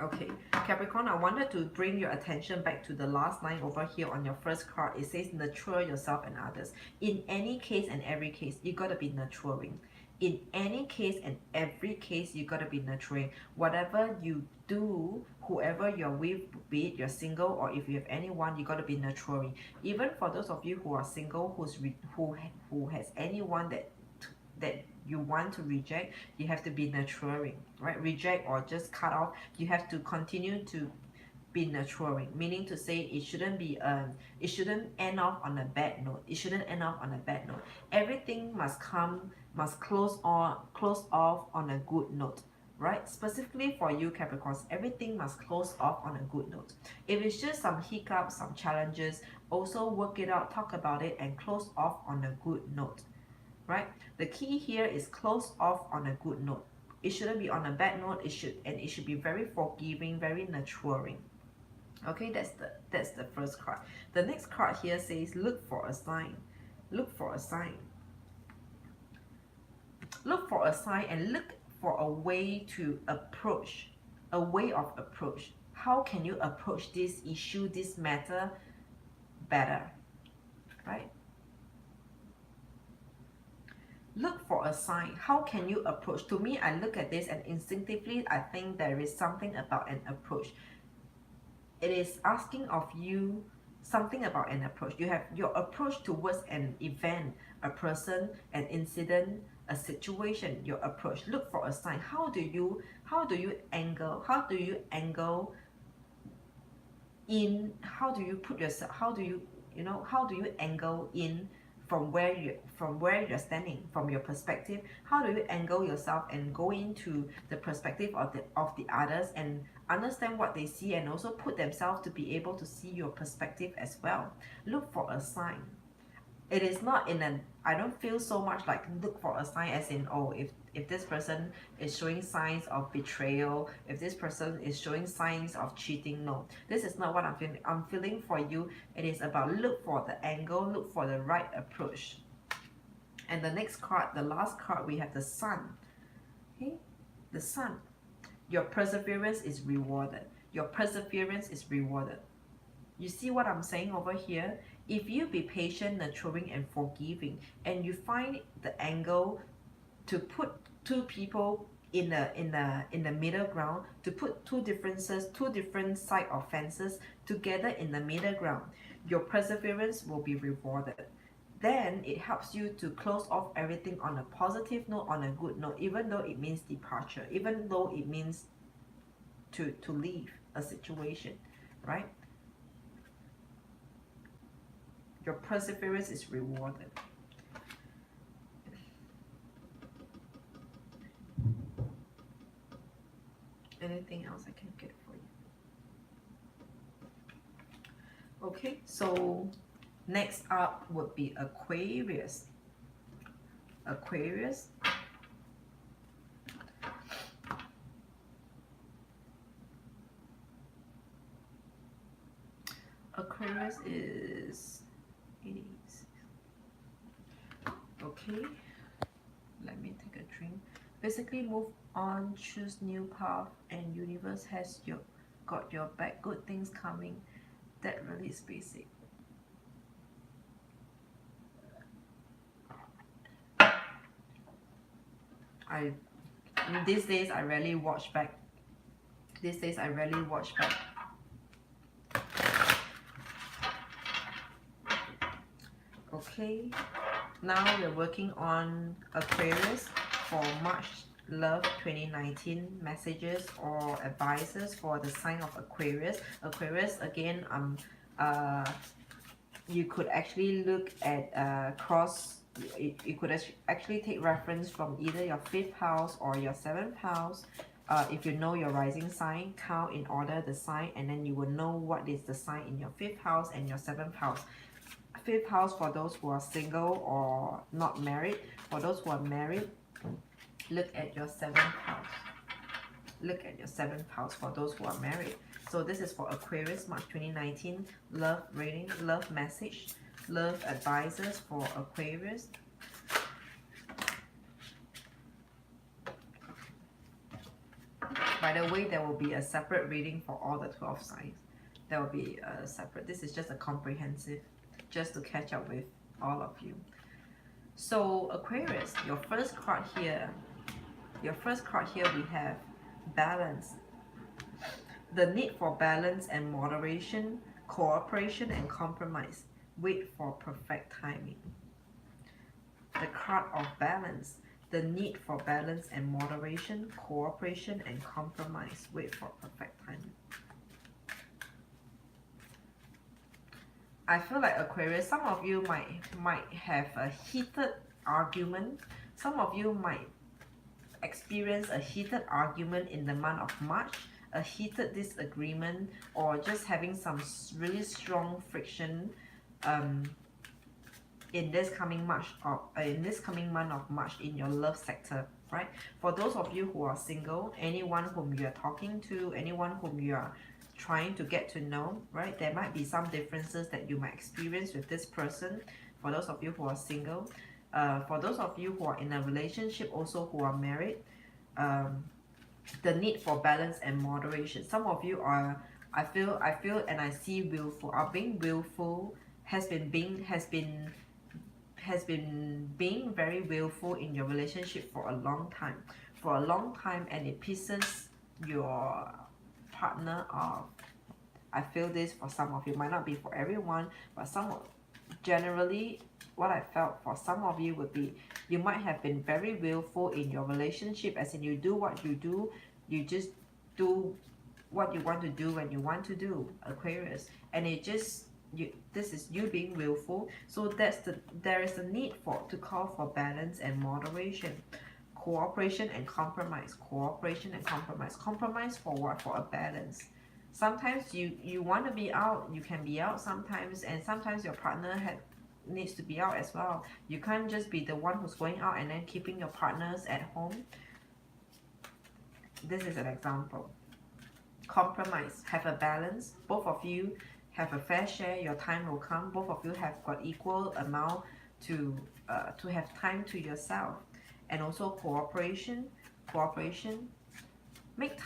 Okay, Capricorn, I wanted to bring your attention back to the last line over here on your first card. It says nurture yourself and others. In any case and every case, you gotta be nurturing. In any case and every case, you gotta be nurturing. Whatever you do, whoever you're with, be it you're single or if you have anyone, you gotta be nurturing. Even for those of you who are single, who has anyone that you want to reject, you have to be nurturing, right? Reject or just cut off, you have to continue to be nurturing, meaning to say it shouldn't end off on a bad note. It shouldn't end off on a bad note. Everything must close off on a good note, right? Specifically for you Capricorns, everything must close off on a good note. If it's just some hiccups, some challenges, also work it out, talk about it, and close off on a good note, right? The key here is close off on a good note. It shouldn't be on a bad note. It should be very forgiving, very nurturing. Okay, that's the first card. The next card here says look for a sign. Look for a sign. Look for a sign and look for a way to approach, a way of approach. How can you approach this issue, this matter better, right? Look for a sign. How can you approach? To me, I look at this and instinctively I think there is something about an approach. It is asking of you something about an approach. You have your approach towards an event, a person, an incident, a situation, your approach. Look for a sign. How do you angle in, how do you put yourself, how do you angle in from where you're standing, from your perspective? How do you angle yourself and go into the perspective of the others and understand what they see and also put themselves to be able to see your perspective as well? Look for a sign. It is not in an, I don't feel so much like look for a sign as in, oh, if this person is showing signs of betrayal, if this person is showing signs of cheating. No, this is not what I'm feeling. I'm feeling for you, it is about look for the angle, look for the right approach. And the next card, the last card, we have the Sun. Okay, the Sun. Your perseverance is rewarded. Your perseverance is rewarded. You see what I'm saying over here? If you be patient, nurturing, and forgiving, and you find the angle to put two people in the middle ground, to put two different side of fences together in the middle ground, your perseverance will be rewarded. then it helps you to close off everything on a positive note, on a good note, even though it means departure, even though it means to leave a situation, right? Your perseverance is rewarded. Anything else I can get for you? Okay, so next up would be Aquarius. Aquarius. Aquarius is 86. Okay, let me take a drink. Basically, move on, choose new path, and universe has got your back. Good things coming. That really is basic. These days I rarely watch back. Okay, now we're working on Aquarius for March Love 2019 messages or advices for the sign of Aquarius. Aquarius, again, you could actually look at you could actually take reference from either your 5th house or your 7th house. If you know your rising sign, count in order the sign, and then you will know what is the sign in your 5th house and your 7th house. 5th house for those who are single or not married. For those who are married, look at your 7th house. Look at your 7th house for those who are married. So this is for Aquarius, March 2019, love reading, love message, love advices for Aquarius. By the way, there will be a separate reading for all the 12 signs. There will be a separate. This is just a comprehensive, just to catch up with all of you. So Aquarius, your first card here we have balance. The need for balance and moderation, cooperation and compromise. Wait for perfect timing. The card of balance. The need for balance and moderation, cooperation and compromise. Wait for perfect timing. I feel like Aquarius, some of you might have a heated argument. Some of you might experience a heated argument in the month of March, a heated disagreement, or just having some really strong friction in this coming month of March in your love sector, right? For those of you who are single, anyone whom you are talking to, anyone whom you are trying to get to know, right? There might be some differences that you might experience with this person. For those of you who are single, for those of you who are in a relationship, also who are married, the need for balance and moderation. Some of you are, I feel and I see willful, are being willful, has been being very willful in your relationship for a long time, and it pisses your partner off. I feel this for some of you, might not be for everyone, but generally what I felt for some of you would be, you might have been very willful in your relationship, as in you do what you do, you just do what you want to do when you want to do, Aquarius, and it just, this is you being willful. So there is a need to call for balance and moderation, cooperation and compromise. Compromise for what? For a balance. Sometimes you want to be out, you can be out sometimes, and sometimes your partner needs to be out as well. You can't just be the one who's going out and then keeping your partners at home. This is an example. Compromise, have a balance. Both of you have a fair share. Your time will come. Both of you have got equal amount to have time to yourself. And also cooperation. Make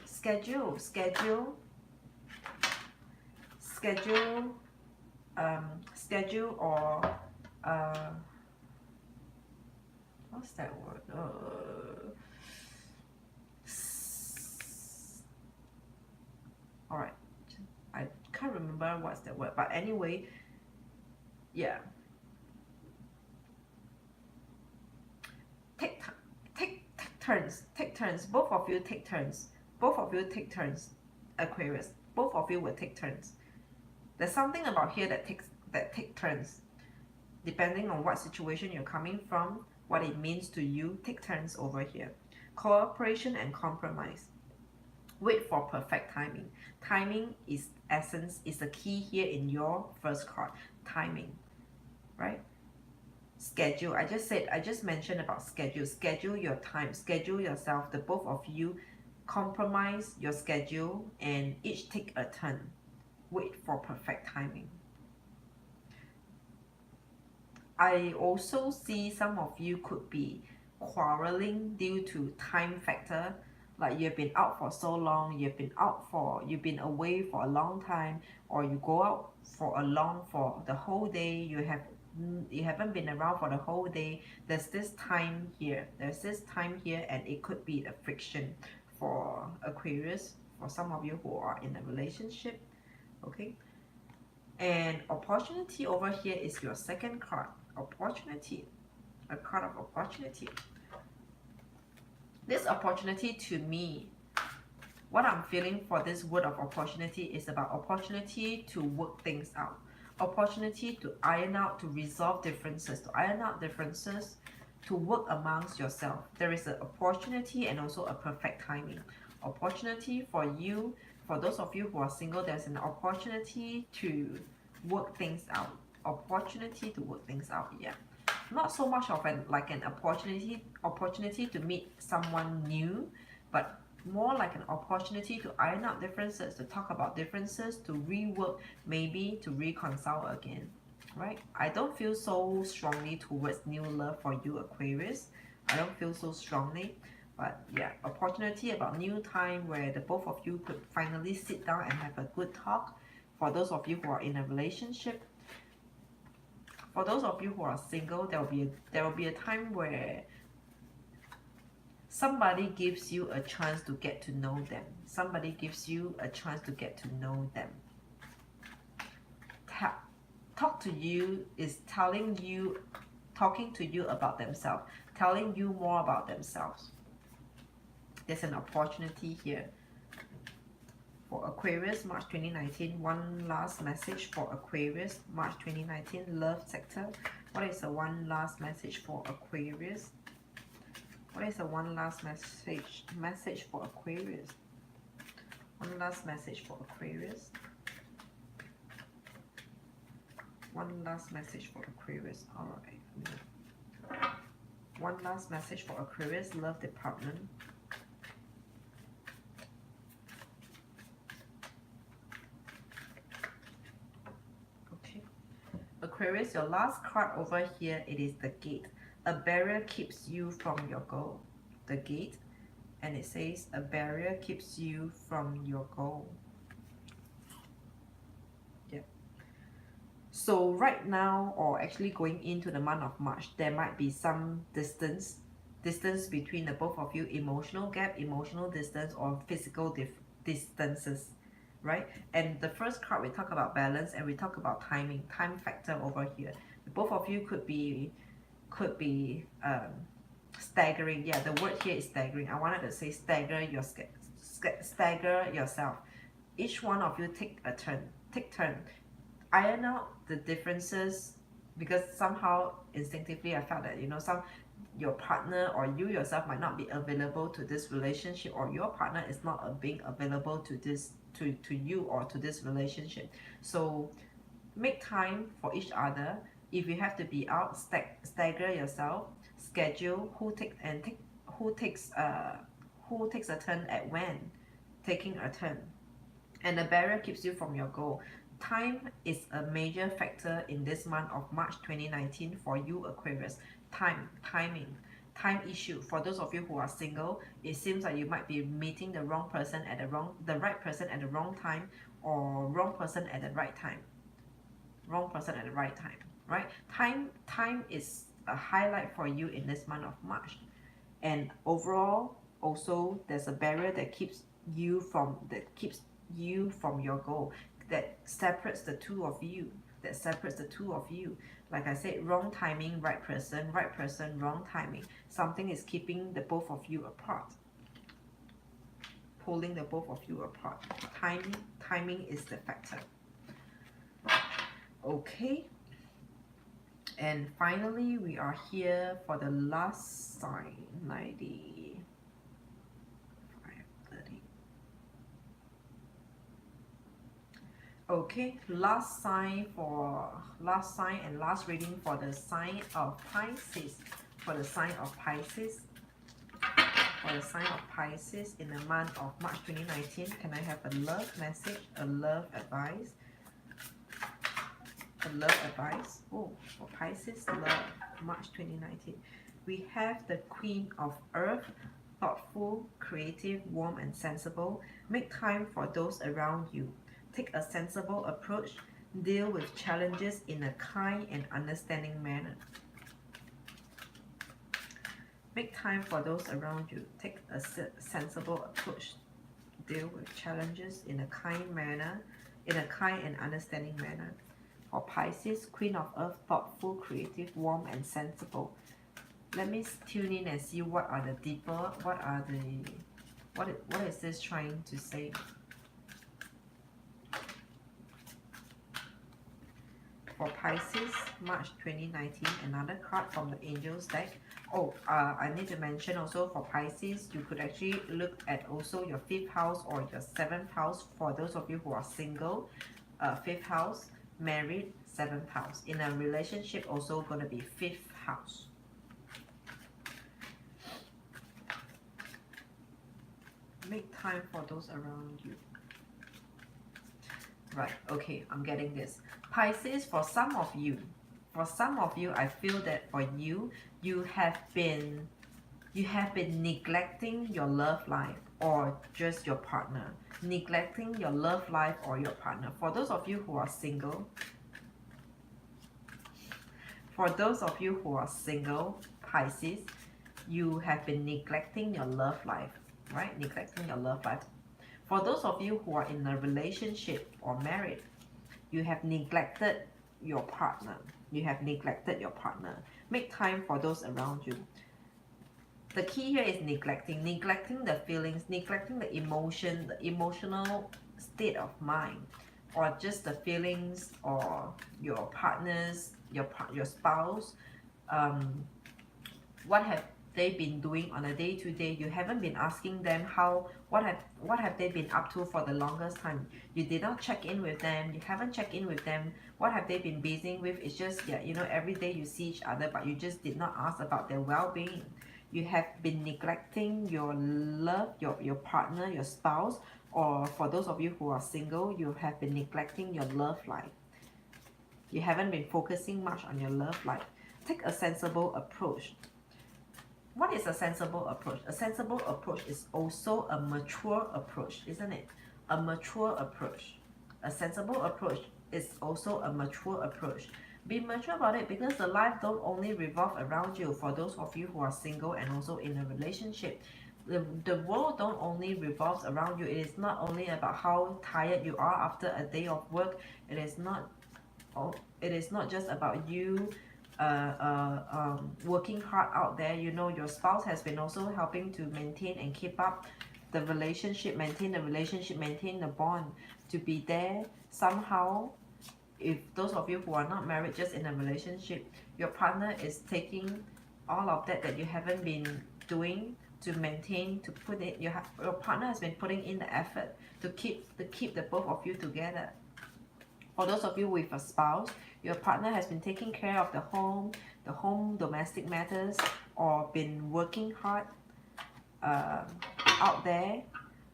schedule or what's that word? Alright, I can't remember what's that word, but anyway, yeah, turns, both of you take turns, Aquarius, both of you will take turns. There's something about here that take turns, depending on what situation you're coming from, what it means to you. Take turns over here. Cooperation and compromise. Wait for perfect timing. Timing is essence, is the key here in your first card. Timing, right? Schedule. I just mentioned about schedule. Schedule your time. Schedule yourself. The both of you compromise your schedule and each take a turn. Wait for perfect timing. I also see some of you could be quarreling due to time factor. Like you've been out for so long, you've been away for a long time, or you go out for the whole day, you haven't been around for the whole day. There's this time here, and it could be a friction for Aquarius, for some of you who are in a relationship. Okay, and opportunity over here is your second card. Opportunity, a card of opportunity. This opportunity, to me, what I'm feeling for this word of opportunity is about opportunity to work things out, opportunity to iron out, to resolve differences, to work amongst yourself. There is an opportunity and also a perfect timing. Opportunity for you, for those of you who are single, there's an opportunity to work things out. Opportunity to work things out, yeah. Not so much of an opportunity to meet someone new, but more like an opportunity to iron out differences, to talk about differences, to rework, maybe to reconcile again, right? I don't feel so strongly towards new love for you, Aquarius. I don't feel so strongly, but yeah, opportunity about new time where the both of you could finally sit down and have a good talk. For those of you who are in a relationship, for those of you who are single, there will be a time where somebody gives you a chance to get to know them. Somebody gives you a chance to get to know them. Talk to you is talking to you about themselves, telling you more about themselves. There's an opportunity here. For Aquarius, March 2019, one last message for Aquarius, March 2019, love sector. What is the one last message for Aquarius? What is the one last message for Aquarius? One last message for Aquarius. One last message for Aquarius. Alright. One last message for Aquarius, love department. Aquarius, your last card over here, it is the gate. A barrier keeps you from your goal. The gate, and it says a barrier keeps you from your goal. Yeah. So right now, or actually going into the month of March, there might be some distance between the both of you, emotional gap, emotional distance, or physical distances. Right, and the first card we talk about balance, and we talk about time factor over here. Both of you could be staggering. Yeah, the word here is staggering. I wanted to say stagger yourself. Each one of you take turn, iron out the differences, because somehow instinctively I felt that your partner or you yourself might not be available to this relationship, or your partner is not being available to this to you or to this relationship. So make time for each other. If you have to be out, stagger yourself, schedule who takes a turn at when, taking a turn. And the barrier keeps you from your goal. Time is a major factor in this month of March 2019 for you, Aquarius. Timing issue. For those of you who are single, it seems like you might be meeting the right person at the wrong time, or wrong person at the right time. Right? Time is a highlight for you in this month of March. And overall, also there's a barrier that keeps you from your goal, that separates the two of you. Like I said, wrong timing, right person, wrong timing. Something is keeping the both of you apart, pulling the both of you apart. Timing is the factor. Okay, and finally we are here for the last sign, 90. 5:30. Okay, last sign and last reading for the sign of Pisces. For the sign of Pisces. For the sign of Pisces in the month of March 2019, can I have a love message, a love advice? A love advice. Oh, for Pisces, love, March 2019. We have the Queen of Earth, thoughtful, creative, warm, and sensible. Make time for those around you. Take a sensible approach. Deal with challenges in a kind and understanding manner. Make time for those around you. Take a sensible approach. Deal with challenges in a kind manner, in a kind and understanding manner. For Pisces, Queen of Earth, thoughtful, creative, warm, and sensible. Let me tune in and see what are the deeper, what is this trying to say? For Pisces, March 2019, another card from the Angels deck. Oh, I need to mention also for Pisces, you could actually look at also your 5th house or your 7th house for those of you who are single. 5th house, married, 7th house. In a relationship, also going to be 5th house. Make time for those around you. Right, okay, I'm getting this. Pisces, for some of you, I feel that for you, you have been neglecting your love life or just your partner. Neglecting your love life or your partner. For those of you who are single, Pisces, you have been neglecting your love life, right? Neglecting your love life. For those of you who are in a relationship or married, you have neglected your partner. Make time for those around you. The key here is neglecting the feelings, neglecting the emotional state of mind, or just the feelings, or your partners, your spouse. What have they been doing on a day-to-day? You haven't been asking them what have they been up to for the longest time. You did not check in with them. You haven't checked in with them. What have they been busy with? It's just, yeah, you know, every day you see each other, but you just did not ask about their well-being. You have been neglecting your love, your partner, your spouse, or for those of you who are single, you have been neglecting your love life. You haven't been focusing much on your love life. Take a sensible approach. What is a sensible approach? A sensible approach is also a mature approach, isn't it? A mature approach. A sensible approach is also a mature approach. Be mature about it, because the life don't only revolve around you. For those of you who are single and also in a relationship, the world don't only revolves around you. It is not only about how tired you are after a day of work. It is not just about you working hard out there. You know, your spouse has been also helping to maintain and keep up the relationship, maintain the bond, to be there somehow. If those of you who are not married, just in a relationship, your partner is taking all of that you haven't been doing to maintain, to put it, your partner has been putting in the effort to keep the both of you together. For those of you with a spouse, your partner has been taking care of the home domestic matters, or been working hard out there,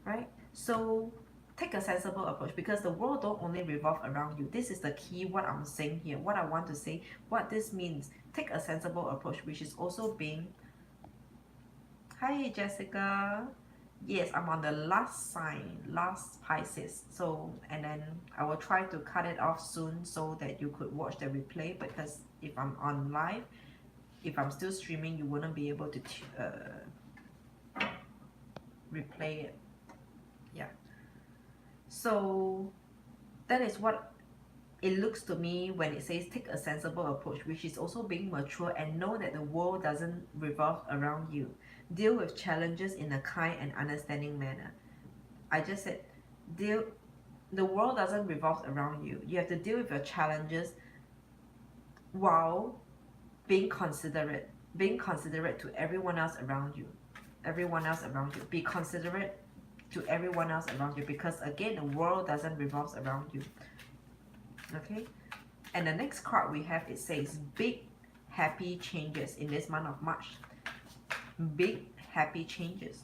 right? So take a sensible approach, because the world don't only revolve around you. This is the key, what I'm saying here, what I want to say, what this means. Take a sensible approach, which is also being... Hi Jessica. Yes, I'm on the last sign, last Pisces. So, and then I will try to cut it off soon so that you could watch the replay, because if I'm on live, if I'm still streaming, you wouldn't be able to replay it. Yeah. So that is what it looks to me when it says take a sensible approach, which is also being mature and know that the world doesn't revolve around you. Deal with challenges in a kind and understanding manner. I just said, the world doesn't revolve around you. You have to deal with your challenges while being considerate to everyone else around you. Be considerate to everyone else around you, because again, the world doesn't revolve around you. Okay, and the next card we have, it says big happy changes in this month of March. Big happy changes.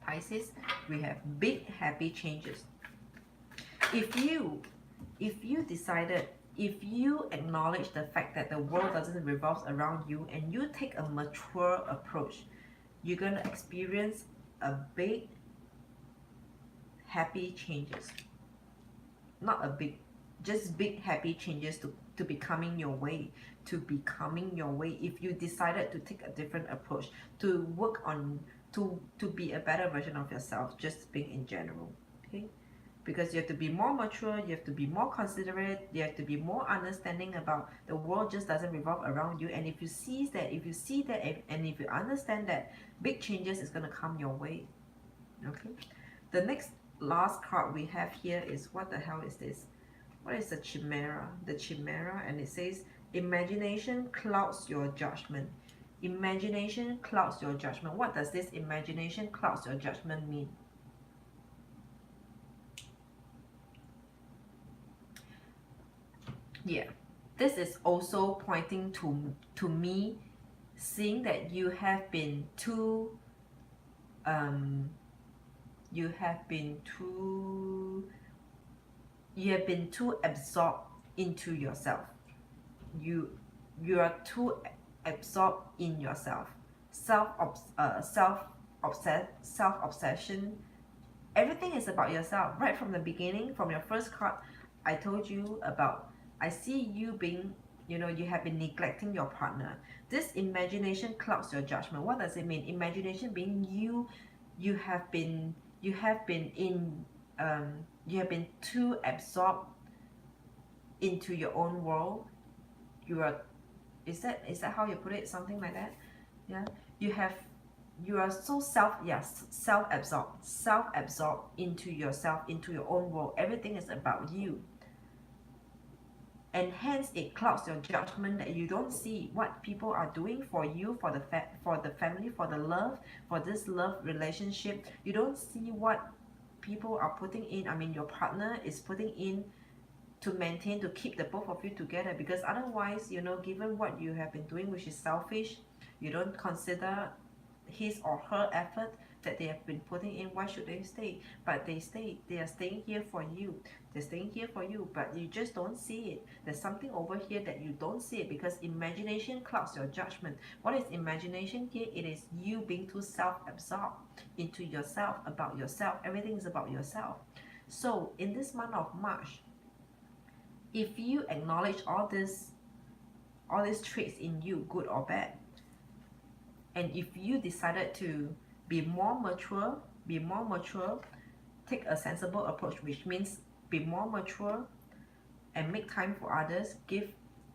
Pisces, we have big happy changes. If you decided, if you acknowledge the fact that the world doesn't revolve around you and you take a mature approach, you're going to experience a big happy changes. Not a big, just big happy changes to be coming your way. If you decided to take a different approach, to work on, to be a better version of yourself, just being in general. Okay, because you have to be more mature, you have to be more considerate, you have to be more understanding about the world just doesn't revolve around you. And if you see that, and if you understand that, big changes is going to come your way. Okay, the next last card we have here is, what the hell is this? What is the chimera? The chimera, and it says imagination clouds your judgment. Imagination clouds your judgment. What does this imagination clouds your judgment mean? Yeah, this is also pointing to me seeing that you have been too absorbed into yourself. You are too absorbed in yourself. Self-obsession. Everything is about yourself. Right from the beginning, from your first card, I told you about, I see you being, you have been neglecting your partner. This imagination clouds your judgment. What does it mean? Imagination being you have been too absorbed into your own world. Is that how you put it? Something like that? Yeah. You are so self-absorbed into yourself, into your own world. Everything is about you. And hence it clouds your judgment, that you don't see what people are doing for you, for the family, for the love, for this love relationship. You don't see what people are putting in, your partner is putting in to maintain, to keep the both of you together. Because otherwise, given what you have been doing, which is selfish, you don't consider his or her effort that they have been putting in. Why should they stay? But they stay. They are staying here for you. They're staying here for you, but you just don't see it. There's something over here that you don't see it, because imagination clouds your judgment. What is imagination here? It is you being too self-absorbed into yourself, about yourself. Everything is about yourself. So in this month of March, if you acknowledge all these traits in you, good or bad, and if you decided to be more mature, take a sensible approach, which means be more mature and make time for others,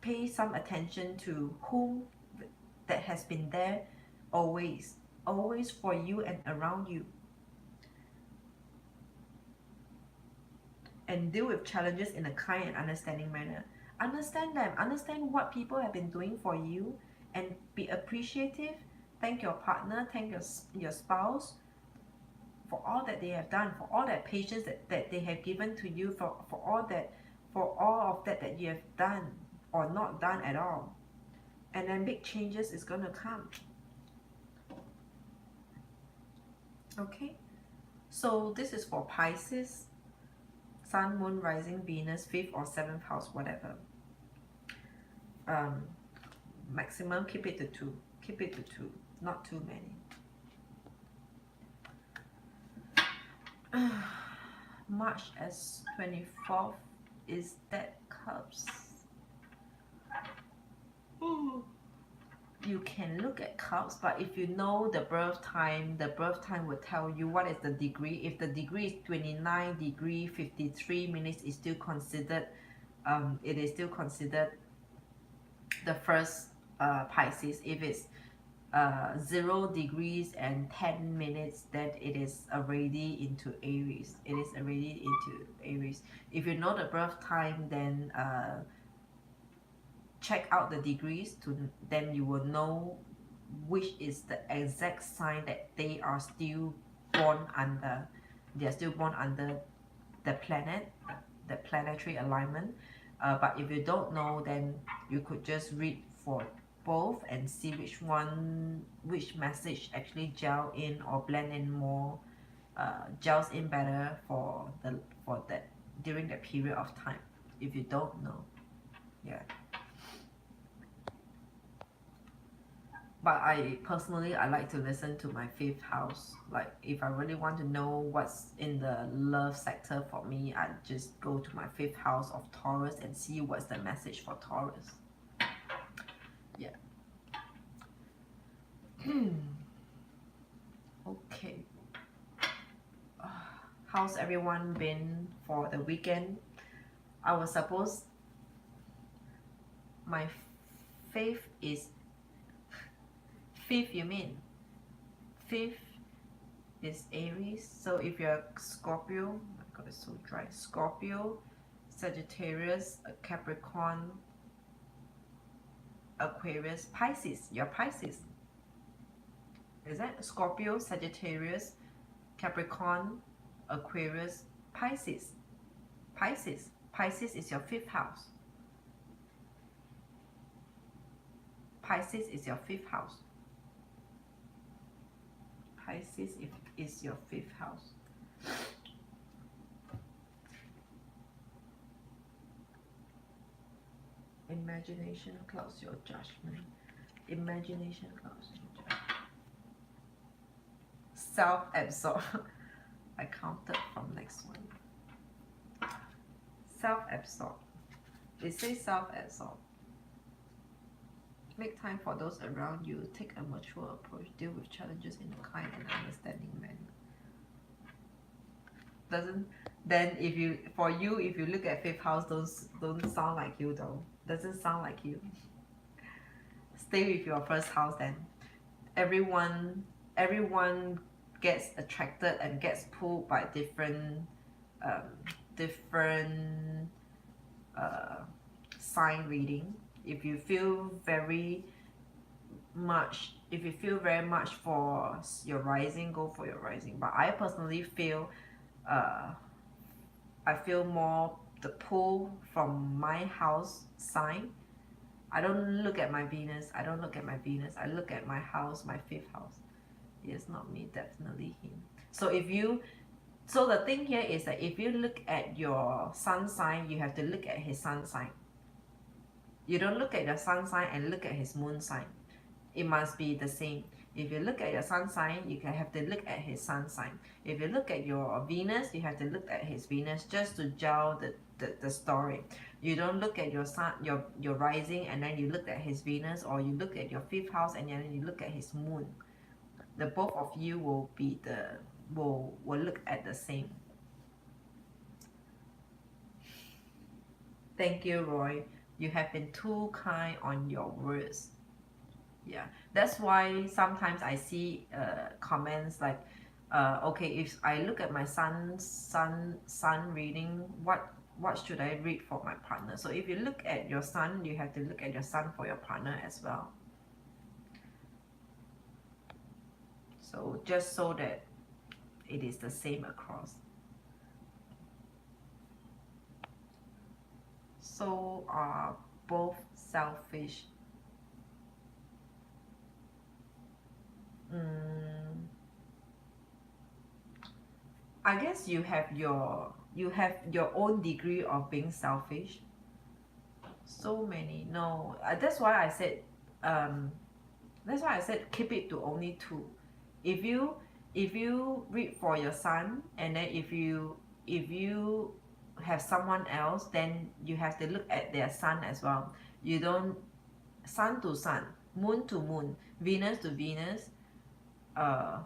pay some attention to whom that has been there always for you and around you, and deal with challenges in a kind and understanding manner. Understand them, understand what people have been doing for you, and be appreciative. Thank your partner, thank your spouse for all that they have done, for all that patience that they have given to you, for all of that you have done or not done at all. And then big changes is going to come. Okay, so this is for Pisces, Sun, Moon, Rising, Venus, 5th or 7th house, whatever. Maximum, keep it to 2. Keep it to 2, not too many. March as 24th is that Cups. Ooh. you can look at cups, but if you know the birth time will tell you what is the degree. If the degree is 29 degree 53 minutes, is still considered it is still considered the first Pisces. If it's 0 degrees and 10 minutes, then it is already into Aries. It is already into Aries. If you know the birth time, then check out the degrees to then you will know which is the exact sign that they are still born under. They are still born under the planet, the planetary alignment. But if you don't know, then you could just read for both and see which message actually gel in or blend in more, gels in better for that during that period of time. If you don't know, yeah. But I personally, I like to listen to my 5th house. Like if I really want to know what's in the love sector for me, I just go to my 5th house of Taurus and see what's the message for Taurus. Yeah. Okay. How's everyone been for the weekend? I was supposed my 5th is 5th, you mean 5th is Aries. So if you're Scorpio, oh my god, it's so dry. Scorpio, Sagittarius, Capricorn, Aquarius, Pisces. You're Pisces. Is that Scorpio, Sagittarius, Capricorn, Aquarius, Pisces? Pisces. Pisces is your 5th house. Pisces is your 5th house. Pisces is your 5th house. Imagination clouds your judgment. Imagination clouds your judgment. Self-absorbed. I counted from next one. Self-absorbed. It says self-absorbed. Make time for those around you. Take a mature approach. Deal with challenges in a kind and understanding manner. Doesn't then if you look at 5th house, don't sound like you though. Doesn't sound like you. Stay with your 1st house then. Everyone gets attracted and gets pulled by different sign reading. If you feel very much for your rising, go for your rising. But I personally feel I feel more the pull from my house sign. I don't look at my Venus. I look at my house, my 5th house. It's not me, definitely him. So the thing here is that if you look at your sun sign, you have to look at his sun sign. You don't look at your sun sign and look at his moon sign. It must be the same. If you look at your sun sign, you can have to look at his sun sign. If you look at your Venus, you have to look at his Venus just to gel the story. You don't look at your sun, your rising, and then you look at his Venus, or you look at your 5th house and then you look at his moon. The both of you will be will look at the same. Thank you, Roy. You have been too kind on your words. Yeah, that's why sometimes I see comments like, okay, if I look at my sun reading, what should I read for my partner? So if you look at your sun, you have to look at your sun for your partner as well. So just so that it is the same across. So are both selfish. I guess you have your own degree of being selfish. So many. No, that's why I said keep it to only 2. If you read for your sun, and then if you have someone else, then you have to look at their sun as well. You don't sun to sun. moon to moon, Venus to Venus,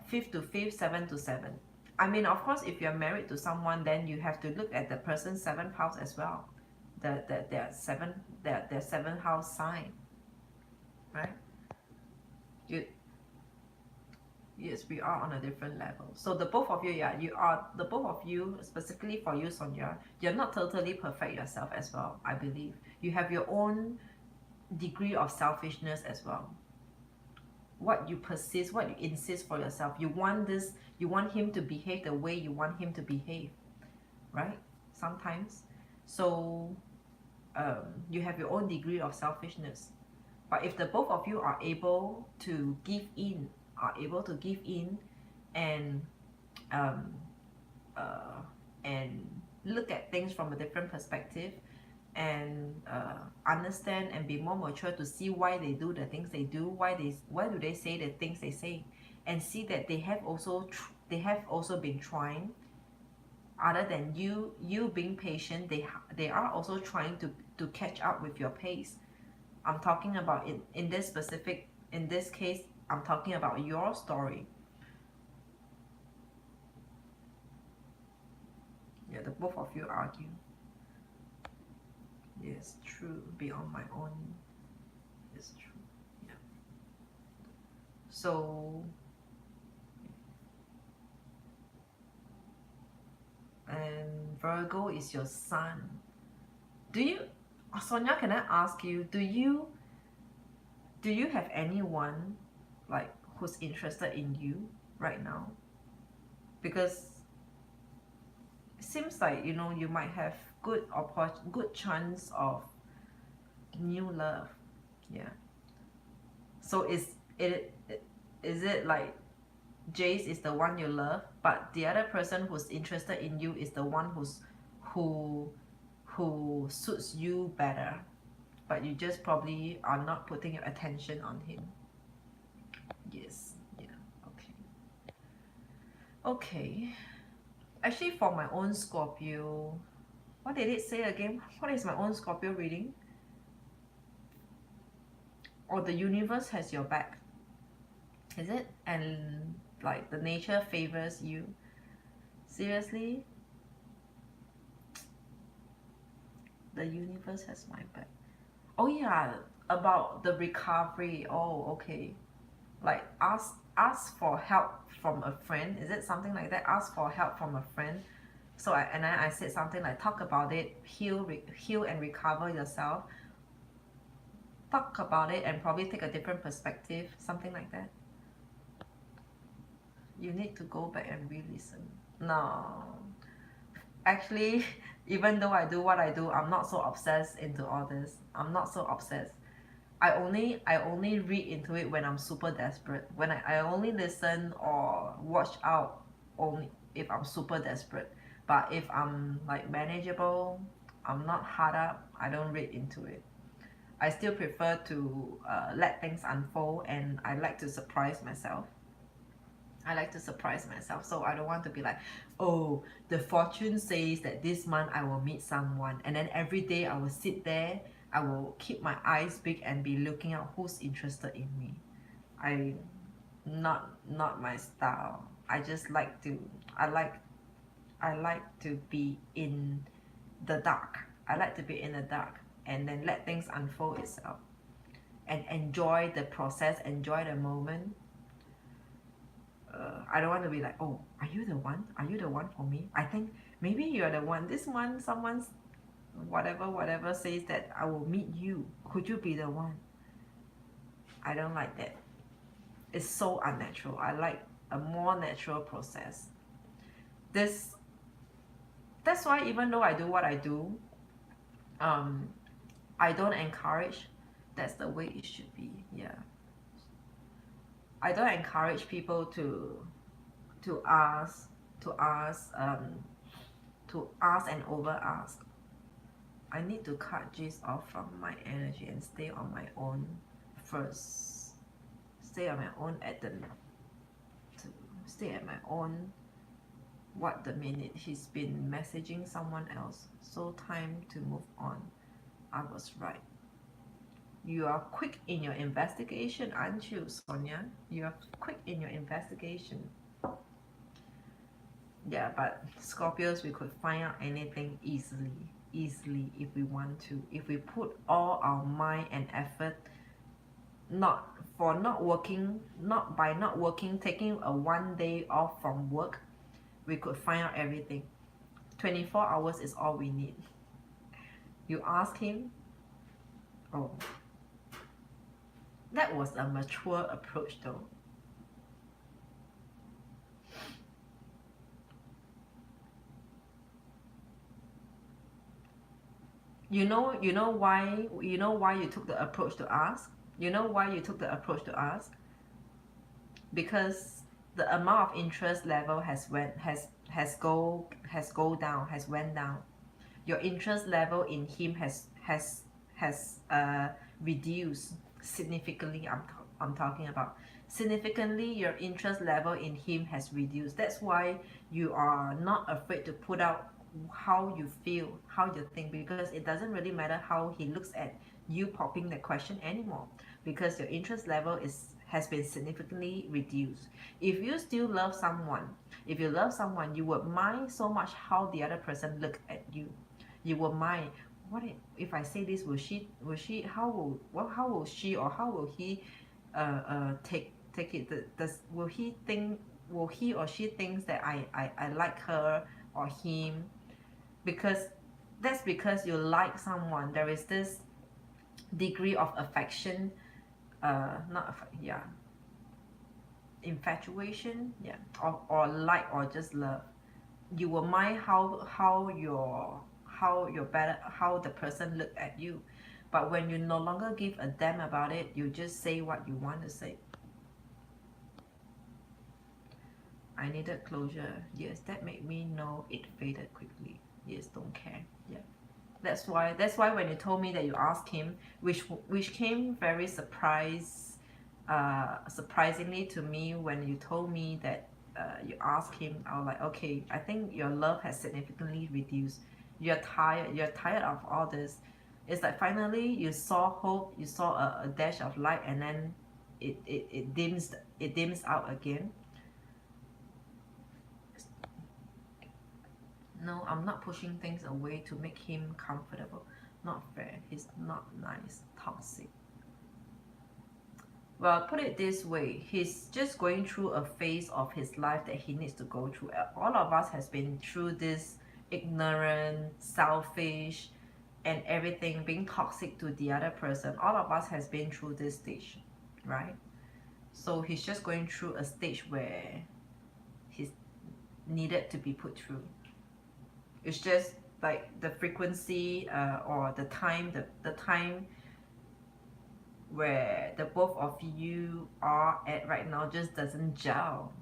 fifth to fifth, seven to seven. I mean, of course, if you're married to someone, then you have to look at the person's seventh house as well. Their seventh house sign, right? You Yes, we are on a different level. So the both of you, yeah, you are the both of you, specifically for you, Sonia, you're not totally perfect yourself as well, I believe. You have your own degree of selfishness as well. What you persist, what you insist for yourself. You want this, you want him to behave the way you want him to behave, right? Sometimes. So you have your own degree of selfishness. But if the both of you are able to give in, and um, and look at things from a different perspective, and understand and be more mature to see why they do the things they do, why do they say the things they say, and see that they have also been trying. Other than you being patient, they are also trying to catch up with your pace. I'm talking about in this case, I'm talking about your story. Yeah, the both of you argue. Yes, true. Beyond my own. It's true. Yeah. So, and Virgo is your sun. Sonia, can I ask you, do you have anyone like who's interested in you right now? Because it seems like, you might have good chance of new love. Yeah. So is it like Jace is the one you love, but the other person who's interested in you is the one who suits you better, but you just probably are not putting your attention on him. Yes. Yeah. Okay. Okay. Actually, for my own Scorpio, what did it say again? What is my own Scorpio reading? Or the universe has your back. Is it? And like the nature favors you. Seriously? The universe has my back. Oh yeah, about the recovery. Oh, okay. Like ask for help from a friend. Is it something like that? Ask for help from a friend. So I said something like talk about it, heal and recover yourself. Talk about it and probably take a different perspective, something like that. You need to go back and re-listen. No, actually, even though I do what I do, I'm not so obsessed into all this. I'm not so obsessed. I only read into it when I'm super desperate. When I only listen or watch out only if I'm super desperate. But if I'm like manageable, I'm not hard up, I don't read into it. I still prefer to let things unfold, and I like to surprise myself. So I don't want to be like, oh, the fortune says that this month I will meet someone, and then every day I will sit there, I will keep my eyes big and be looking out who's interested in me. I not my style. I just like to I like I like to be in the dark. I like to be in the dark and then let things unfold itself and enjoy the process, enjoy the moment. I don't want to be like, oh, are you the one? Are you the one for me? I think maybe you're the one. This one, someone's whatever says that I will meet you. Could you be the one? I don't like that. It's so unnatural. I like a more natural process. That's why even though I do what I do, um, I don't encourage. That's the way it should be. Yeah. I don't encourage people to ask to ask to ask and over ask. I need to cut G's off from my energy and stay on my own first. Stay on my own to stay at my own. What the minute he's been messaging someone else. So time to move on. I was right. You are quick in your investigation, aren't you, Sonia? You are quick in your investigation. Yeah, but Scorpios, we could find out anything easily if we want to. If we put all our mind and effort, not by not working, taking a 1 day off from work, we could find out everything. 24 hours is all we need. You ask him, oh, that was a mature approach though. You know why you took the approach to ask? You know why you took the approach to ask? Because the amount of interest level has went down. Your interest level in him has reduced significantly. I'm talking about significantly. Your interest level in him has reduced. That's why you are not afraid to put out how you feel, how you think, because it doesn't really matter how he looks at you popping the question anymore, because your interest level has been significantly reduced. If you still love someone, you would mind so much how the other person look at you. You will mind, what if I say this, will she how will she or how will he take it? Will he or she thinks that I like her or him? Because that's because you like someone. There is this degree of affection, infatuation, or like, or just love. You will mind how the person look at you. But when you no longer give a damn about it, you just say what you want to say. I needed closure. Yes, that made me know it faded quickly. Yes, don't care. Yeah. That's why when you told me that you asked him, which came very surprisingly to me when you told me that you asked him, I was like, okay, I think your love has significantly reduced. You're tired of all this. It's like finally you saw hope, you saw a dash of light, and then it dims out again. No, I'm not pushing things away to make him comfortable. Not fair. He's not nice. Toxic. Well, put it this way, he's just going through a phase of his life that he needs to go through. All of us has been through this ignorant, selfish, and everything, being toxic to the other person. All of us has been through this stage, right? So he's just going through a stage where he's needed to be put through. It's just like the frequency or the time where the both of you are at right now just doesn't gel.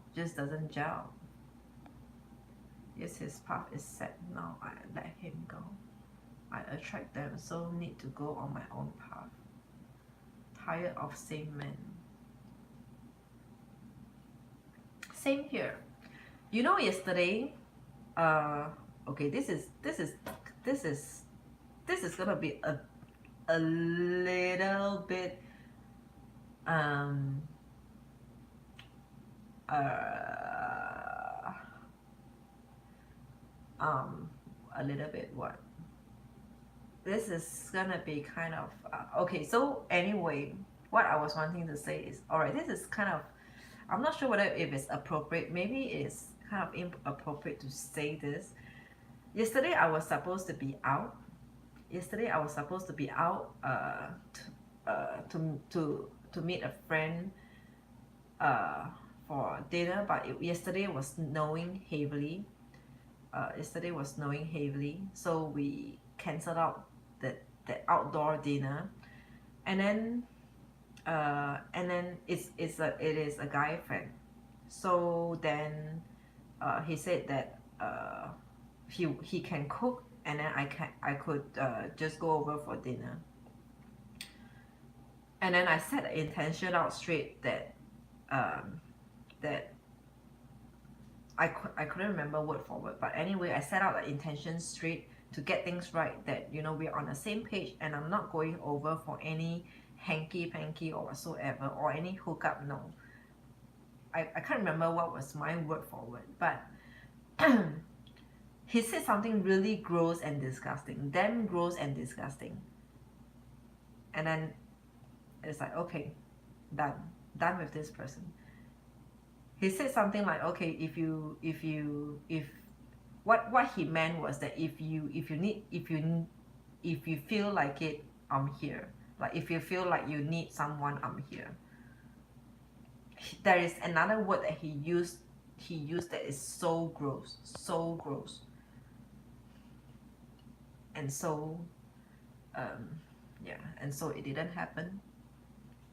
Yes, his path is set now. I let him go. I attract them, so need to go on my own path. Tired of same men. Same here. You know, yesterday, okay, this is gonna be a little bit a little bit what? This is gonna be kind of okay. So anyway, what I was wanting to say is, alright, this is kind of, I'm not sure whether if it's appropriate. Maybe it's kind of inappropriate to say this. Yesterday I was supposed to be out. To meet a friend for dinner, but yesterday was snowing heavily. So we cancelled out that outdoor dinner, and then it is a guy friend. So then he said that he can cook, and then I could just go over for dinner. And then I set the intention out straight that that I couldn't remember word for word, but anyway, I set out the intention straight to get things right, that we're on the same page, and I'm not going over for any hanky-panky or whatsoever, or any hookup, no. I can't remember what was my word for word, but he said something really gross and disgusting, damn gross and disgusting. And then it's like, okay, done with this person. He said something like, okay, if what he meant was that if you feel like it, I'm here. Like if you feel like you need someone, I'm here. There is another word that he used that is so gross, and so yeah, and so it didn't happen.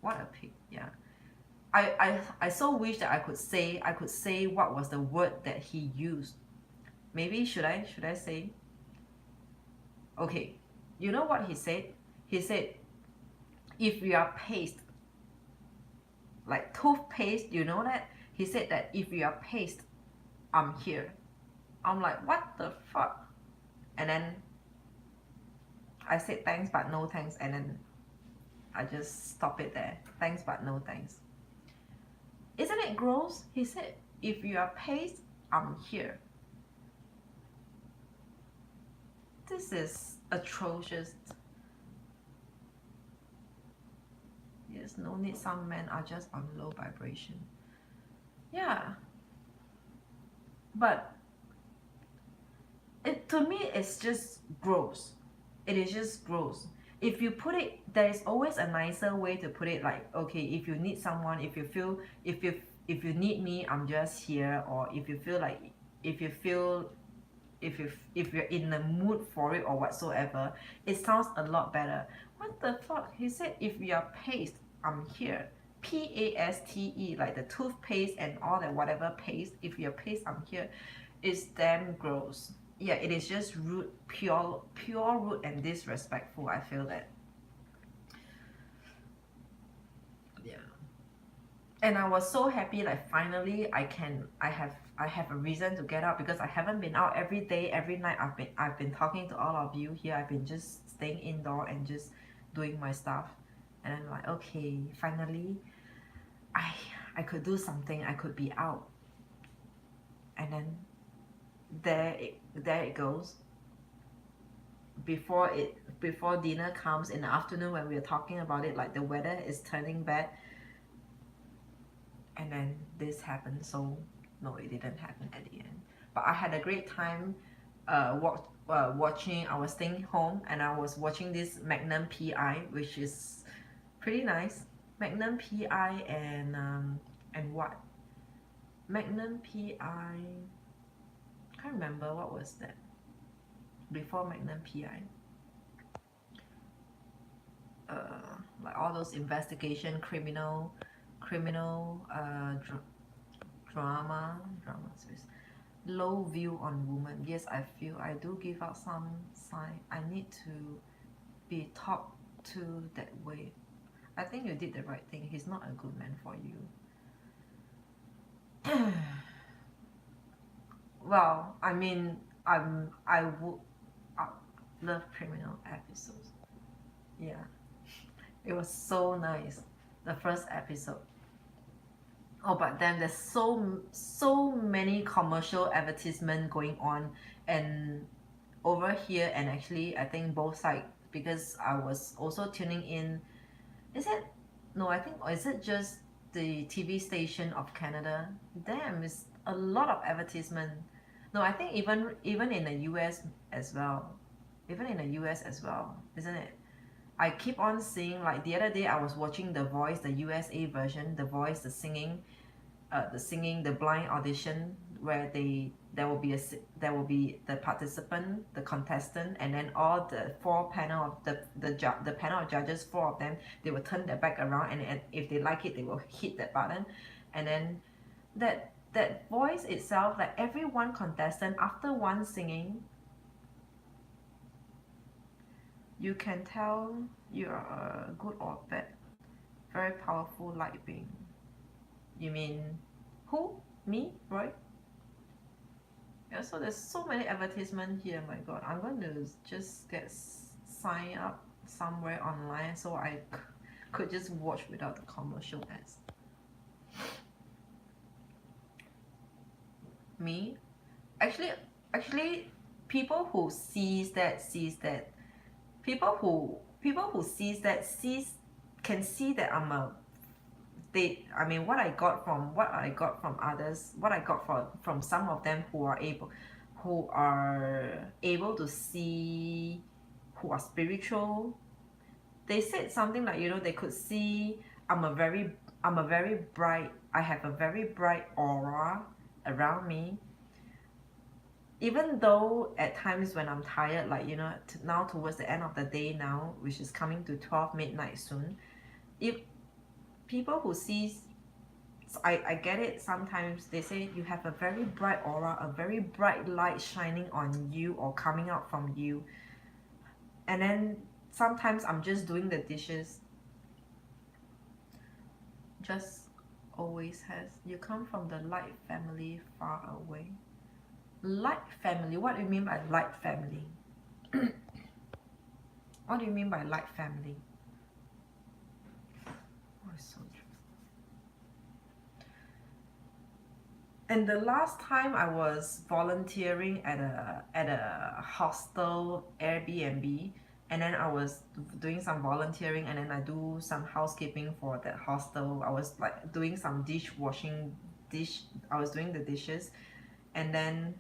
What a pig. Yeah, I so wish that I could say what was the word that he used. Maybe should I say? Okay, you know what he said? He said, if you are paste, like toothpaste, you know that? He said that if you are paste, I'm here. I'm like, what the fuck? And then I said thanks but no thanks, and then I just stop it there. Thanks but no thanks. Isn't it gross? He said, if you are paste, I'm here. This is atrocious. Yes, no need, some men are just on low vibration. Yeah. But to me, it's just gross. It is just gross. If you put it, there is always a nicer way to put it, like, okay, if you need someone, if you need me, I'm just here. Or if you're in the mood for it or whatsoever, it sounds a lot better. What the fuck? He said, if you are paste, I'm here. P-A-S-T-E, like the toothpaste and all that whatever paste. If you're paste, I'm here. It's damn gross. Yeah, it is just rude, pure rude and disrespectful. I feel that. Yeah. And I was so happy, like finally I have a reason to get out, because I haven't been out every day, every night. I've been talking to all of you here. I've been just staying indoor and just doing my stuff. And I'm like, okay, finally I could do something. I could be out. And then there it goes. Before dinner comes in the afternoon, when we were talking about it, like the weather is turning bad, and then this happened. So no, it didn't happen at the end, but I had a great time watching. I was staying home and I was watching this Magnum PI, which is pretty nice. Magnum PI and what? Magnum PI, can't remember what was that before Magnum PI. Like all those investigation, criminal drama series. Low view on women. Yes, I feel I do give out some sign. I need to be talked to that way. I think you did the right thing. He's not a good man for you. Well, I mean, I love criminal episodes. Yeah, it was so nice, the first episode. Oh, but then there's so many commercial advertisement going on, and over here, and actually I think both sides, because I was also tuning in. Is it? No, I think, or is it just the TV station of Canada? Damn, it's a lot of advertisement. No, I think even in the US as well. Even in the US as well, isn't it? I keep on seeing, like the other day I was watching The Voice, the USA version, The Voice, the singing, the blind audition, where there will be the participant, the contestant, and then all the four panel of the panel of judges, four of them, they will turn their back around, and if they like it, they will hit that button, and then that voice itself, like every one contestant, after one singing, you can tell you're a good or bad, very powerful light being. You mean who? Me, right? Yeah, so there's so many advertisements here. My god, I'm going to just get sign up somewhere online so could just watch without the commercial ads. Me? Actually, people who sees that, people who sees that, can see that I'm a, I mean, what I got from others, what I got from some of them who are able to see, who are spiritual. They said something like, they could see I'm a very bright, I have a very bright aura around me. Even though at times when I'm tired, like, now towards the end of the day now, which is coming to 12 midnight soon, if people who sees, I get it, sometimes they say you have a very bright aura, a very bright light shining on you or coming out from you. And then sometimes I'm just doing the dishes. Just always has. You come from the light family far away. Light family, what do you mean by light family? What do you mean by light family? Oh, it's so true. And the last time I was volunteering at a hostel Airbnb, and then I was doing some volunteering, and then I do some housekeeping for that hostel. I was like doing some I was doing the dishes, and then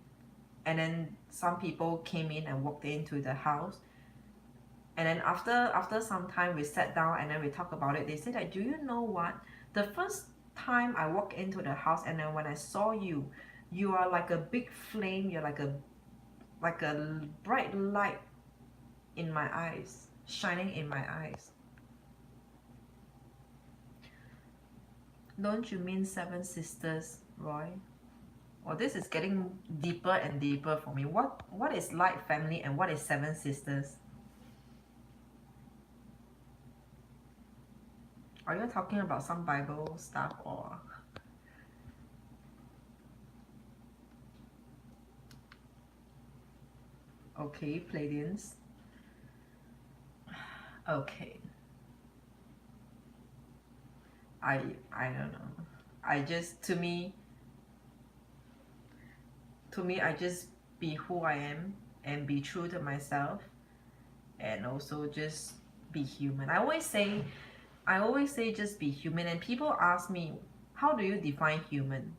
some people came in and walked into the house, and then after some time we sat down and then we talked about it. They said that, do you know what, the first time I walked into the house, and then when I saw you, you are like a big flame, you're like a bright light in my eyes, shining in my eyes. Don't you mean Seven Sisters, Roy? Well, this is getting deeper and deeper for me. What is light family and what is Seven Sisters? Are you talking about some Bible stuff or? Okay, Pleiadians. Okay. I don't know. I just, to me, I just be who I am and be true to myself, and also just be human. I always say just be human, and people ask me, how do you define human?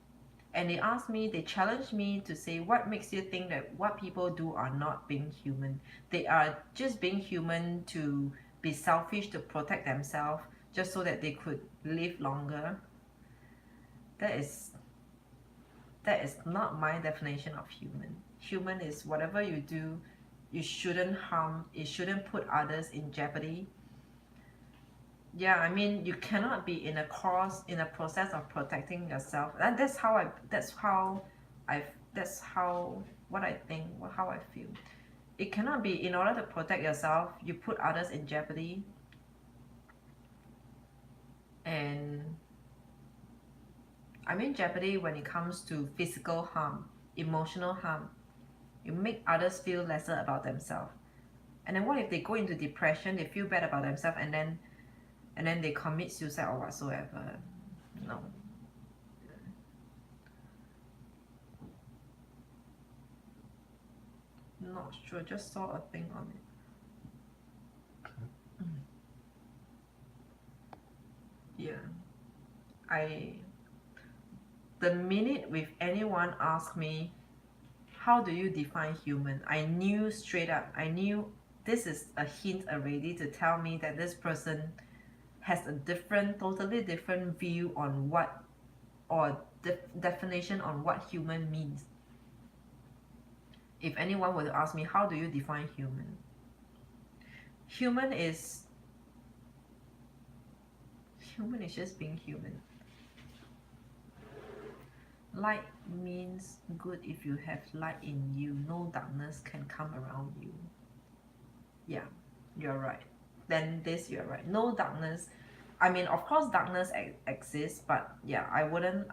And they challenge me to say, what makes you think that what people do are not being human? They are just being human to be selfish, to protect themselves, just so that they could live longer. That is not my definition of human. Human is whatever you do, you shouldn't harm, it shouldn't put others in jeopardy. Yeah, I mean, you cannot be in a process of protecting yourself. And that's how what I think, how I feel. It cannot be, in order to protect yourself, you put others in jeopardy. And I mean jeopardy when it comes to physical harm, emotional harm. You make others feel lesser about themselves. And then what if they go into depression, they feel bad about themselves, and then they commit suicide or whatsoever? No. Not sure, just saw a thing on it. Yeah. The minute if anyone asked me, how do you define human? I knew straight up, this is a hint already to tell me that this person has a totally different view on what, or definition on what human means. If anyone were to ask me, how do you define human? Human is just being human. Light means good. If you have light in you, no darkness can come around you. Yeah, you're right. Then you're right. No darkness. I mean, of course darkness exists, but yeah, I wouldn't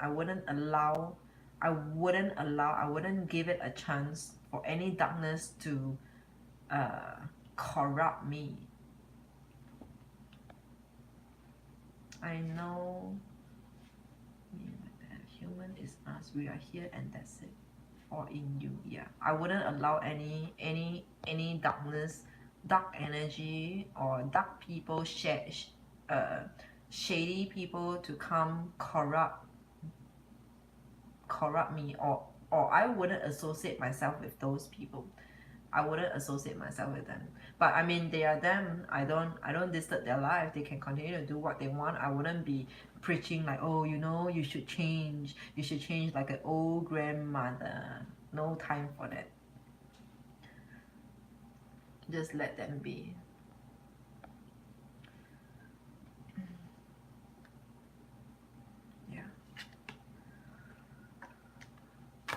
give it a chance for any darkness to corrupt me. I know. Human is us. We are here and that's it. Or in you. Yeah. I wouldn't allow any darkness, dark energy, or dark people, uh, shady people to come corrupt me, or I wouldn't associate myself with those people. I wouldn't associate myself with them. But I mean, they are them. I don't disturb their life. They can continue to do what they want. I wouldn't be preaching like, oh, you know, you should change. You should change like an old grandmother. No time for that. Just let them be. Yeah.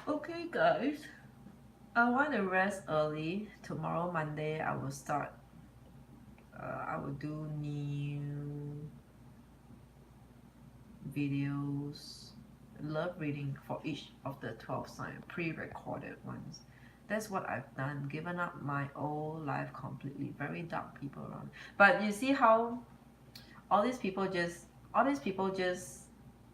Okay, guys. I want to rest early. Tomorrow, Monday, I will start. I will do new videos, love reading for each of the 12 signs, pre-recorded ones. That's what I've done, given up my old life completely. Very dark people around. But you see how all these people just,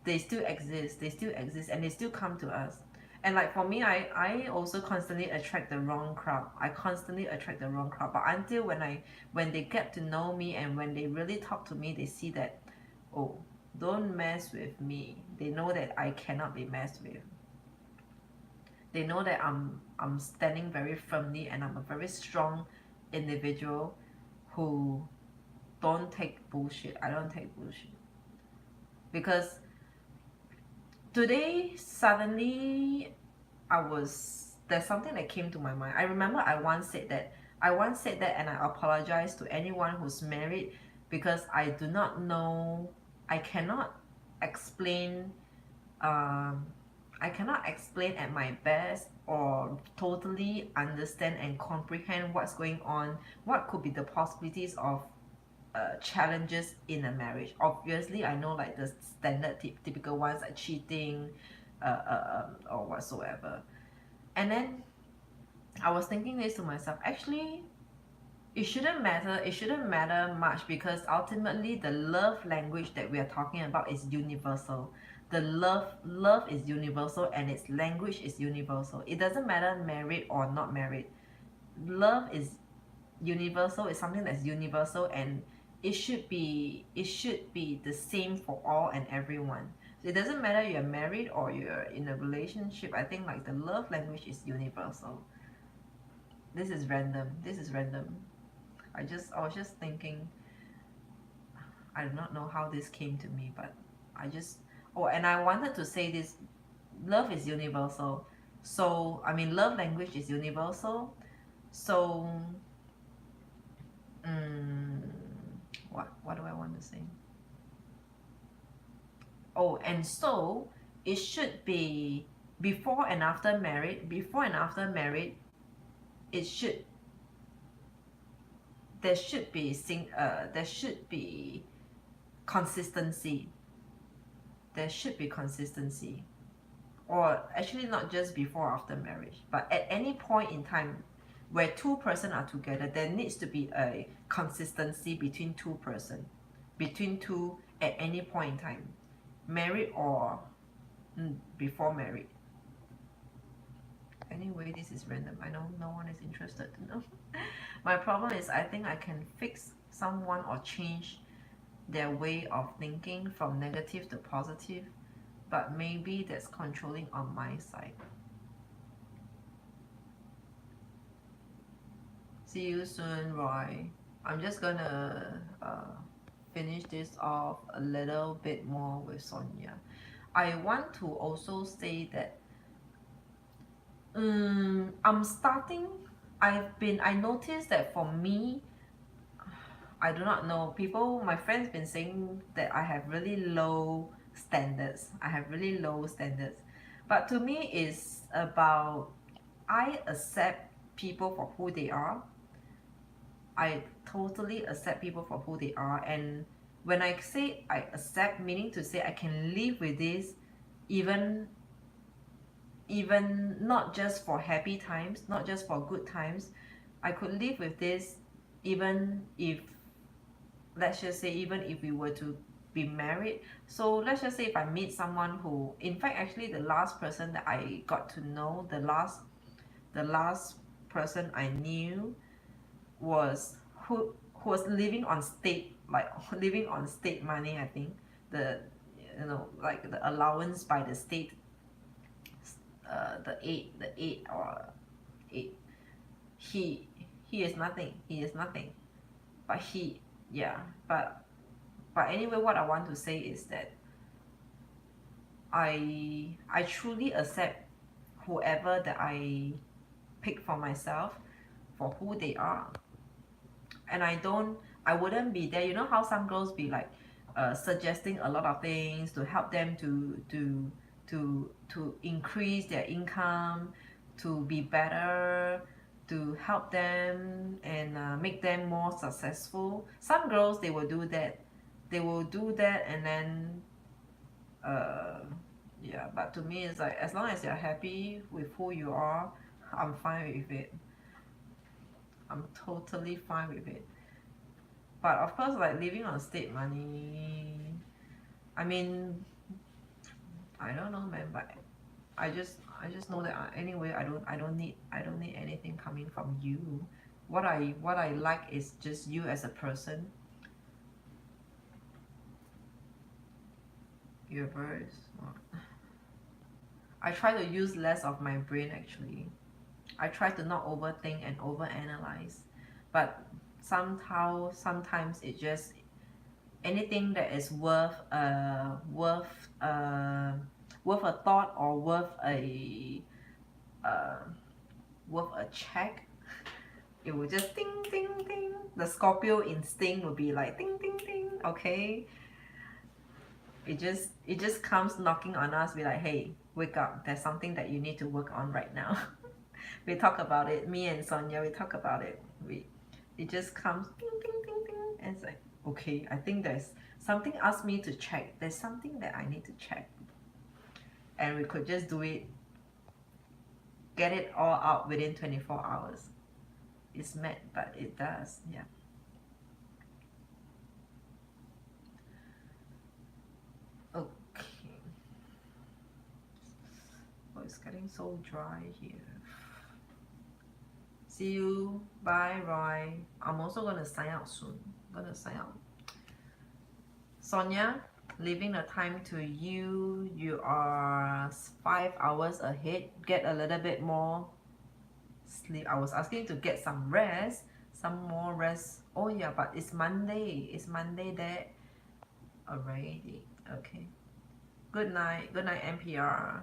they still exist. They still exist and they still come to us. And like for me, I also constantly attract the wrong crowd. I constantly attract the wrong crowd. But until when they get to know me and when they really talk to me, they see that, oh, don't mess with me. They know that I cannot be messed with. They know that I'm standing very firmly and I'm a very strong individual who don't take bullshit. I don't take bullshit. Because today suddenly there's something that came to my mind. I remember I once said that and I apologize to anyone who's married because I do not know, I cannot explain um I cannot explain at my best or totally understand and comprehend what's going on, what could be the possibilities of challenges in a marriage. Obviously, I know like the standard typical ones like cheating, or whatsoever. And then I was thinking this to myself. Actually, it shouldn't matter. It shouldn't matter much because ultimately the love language that we are talking about is universal. The love is universal and its language is universal. It doesn't matter married or not married. Love is universal. It's something that's universal and it should be the same for all and everyone. So it doesn't matter you're married or you're in a relationship. I think like the love language is universal. This is random. I was just thinking, I do not know how this came to me, but I just, oh, and I wanted to say this. Love is universal. So I mean, love language is universal. So mm, what do I want to say? Oh, and so it should be before and after married. It should there should be consistency. There should be consistency. Or actually not just before or after marriage, but at any point in time where two person are together, there needs to be a consistency between between two at any point in time, married or before married. Anyway, this is random. I know no one is interested to know. My problem is I think I can fix someone or change their way of thinking from negative to positive, but maybe that's controlling on my side. See you soon, Roy. I'm just gonna finish this off a little bit more with Sonia. I want to also say that I'm starting. I noticed that for me, I do not know, my friends been saying that I have really low standards. But to me, it's about I accept people for who they are. I totally accept people for who they are. And when I say I accept, meaning to say I can live with this even not just for happy times, not just for good times. I could live with this even if, let's just say, even if we were to be married. So let's just say if I meet someone who, in fact, actually the last person that I got to know, the last person I knew was who was living on state, like living on state money. I think the, like the allowance by the state, the aid or aid. He is nothing. He is nothing. But he, yeah. But anyway, what I want to say is that I truly accept whoever that I pick for myself for who they are. And I wouldn't be there. You know how some girls be like suggesting a lot of things to help them to increase their income, to be better, to help them and make them more successful. Some girls, they will do that. They will do that, and then uh yeah, but to me it's like, as long as you're happy with who you are, I'm fine with it. I'm totally fine with it. But of course, like living on state money, I mean, I don't know, man. But I just know that anyway, I don't need anything coming from you. What I like is just you as a person. You're very smart. I try to use less of my brain actually. I try to not overthink and overanalyze, but sometimes it just, anything that is worth a thought, or uh, worth a check, it will just ding ding ding. The Scorpio instinct will be like ding ding ding. Okay, it just comes knocking on us, be like, hey, wake up, there's something that you need to work on right now. We talk about it, me and Sonia, we talk about it. It just comes ding ding ding ding, and it's like, okay, I think there's something asked me to check, there's something that I need to check, and we could just do it, get it all out within 24 hours. It's mad, but it does. Yeah. Okay. Oh, it's getting so dry here. See you. Bye, Roy. I'm also gonna sign out soon. I'm gonna sign out. Sonia, leaving the time to you. You are 5 hours ahead. Get a little bit more sleep. I was asking to get some rest, some more rest. Oh yeah, but it's Monday. It's Monday there already. Okay. Good night. Good night, NPR.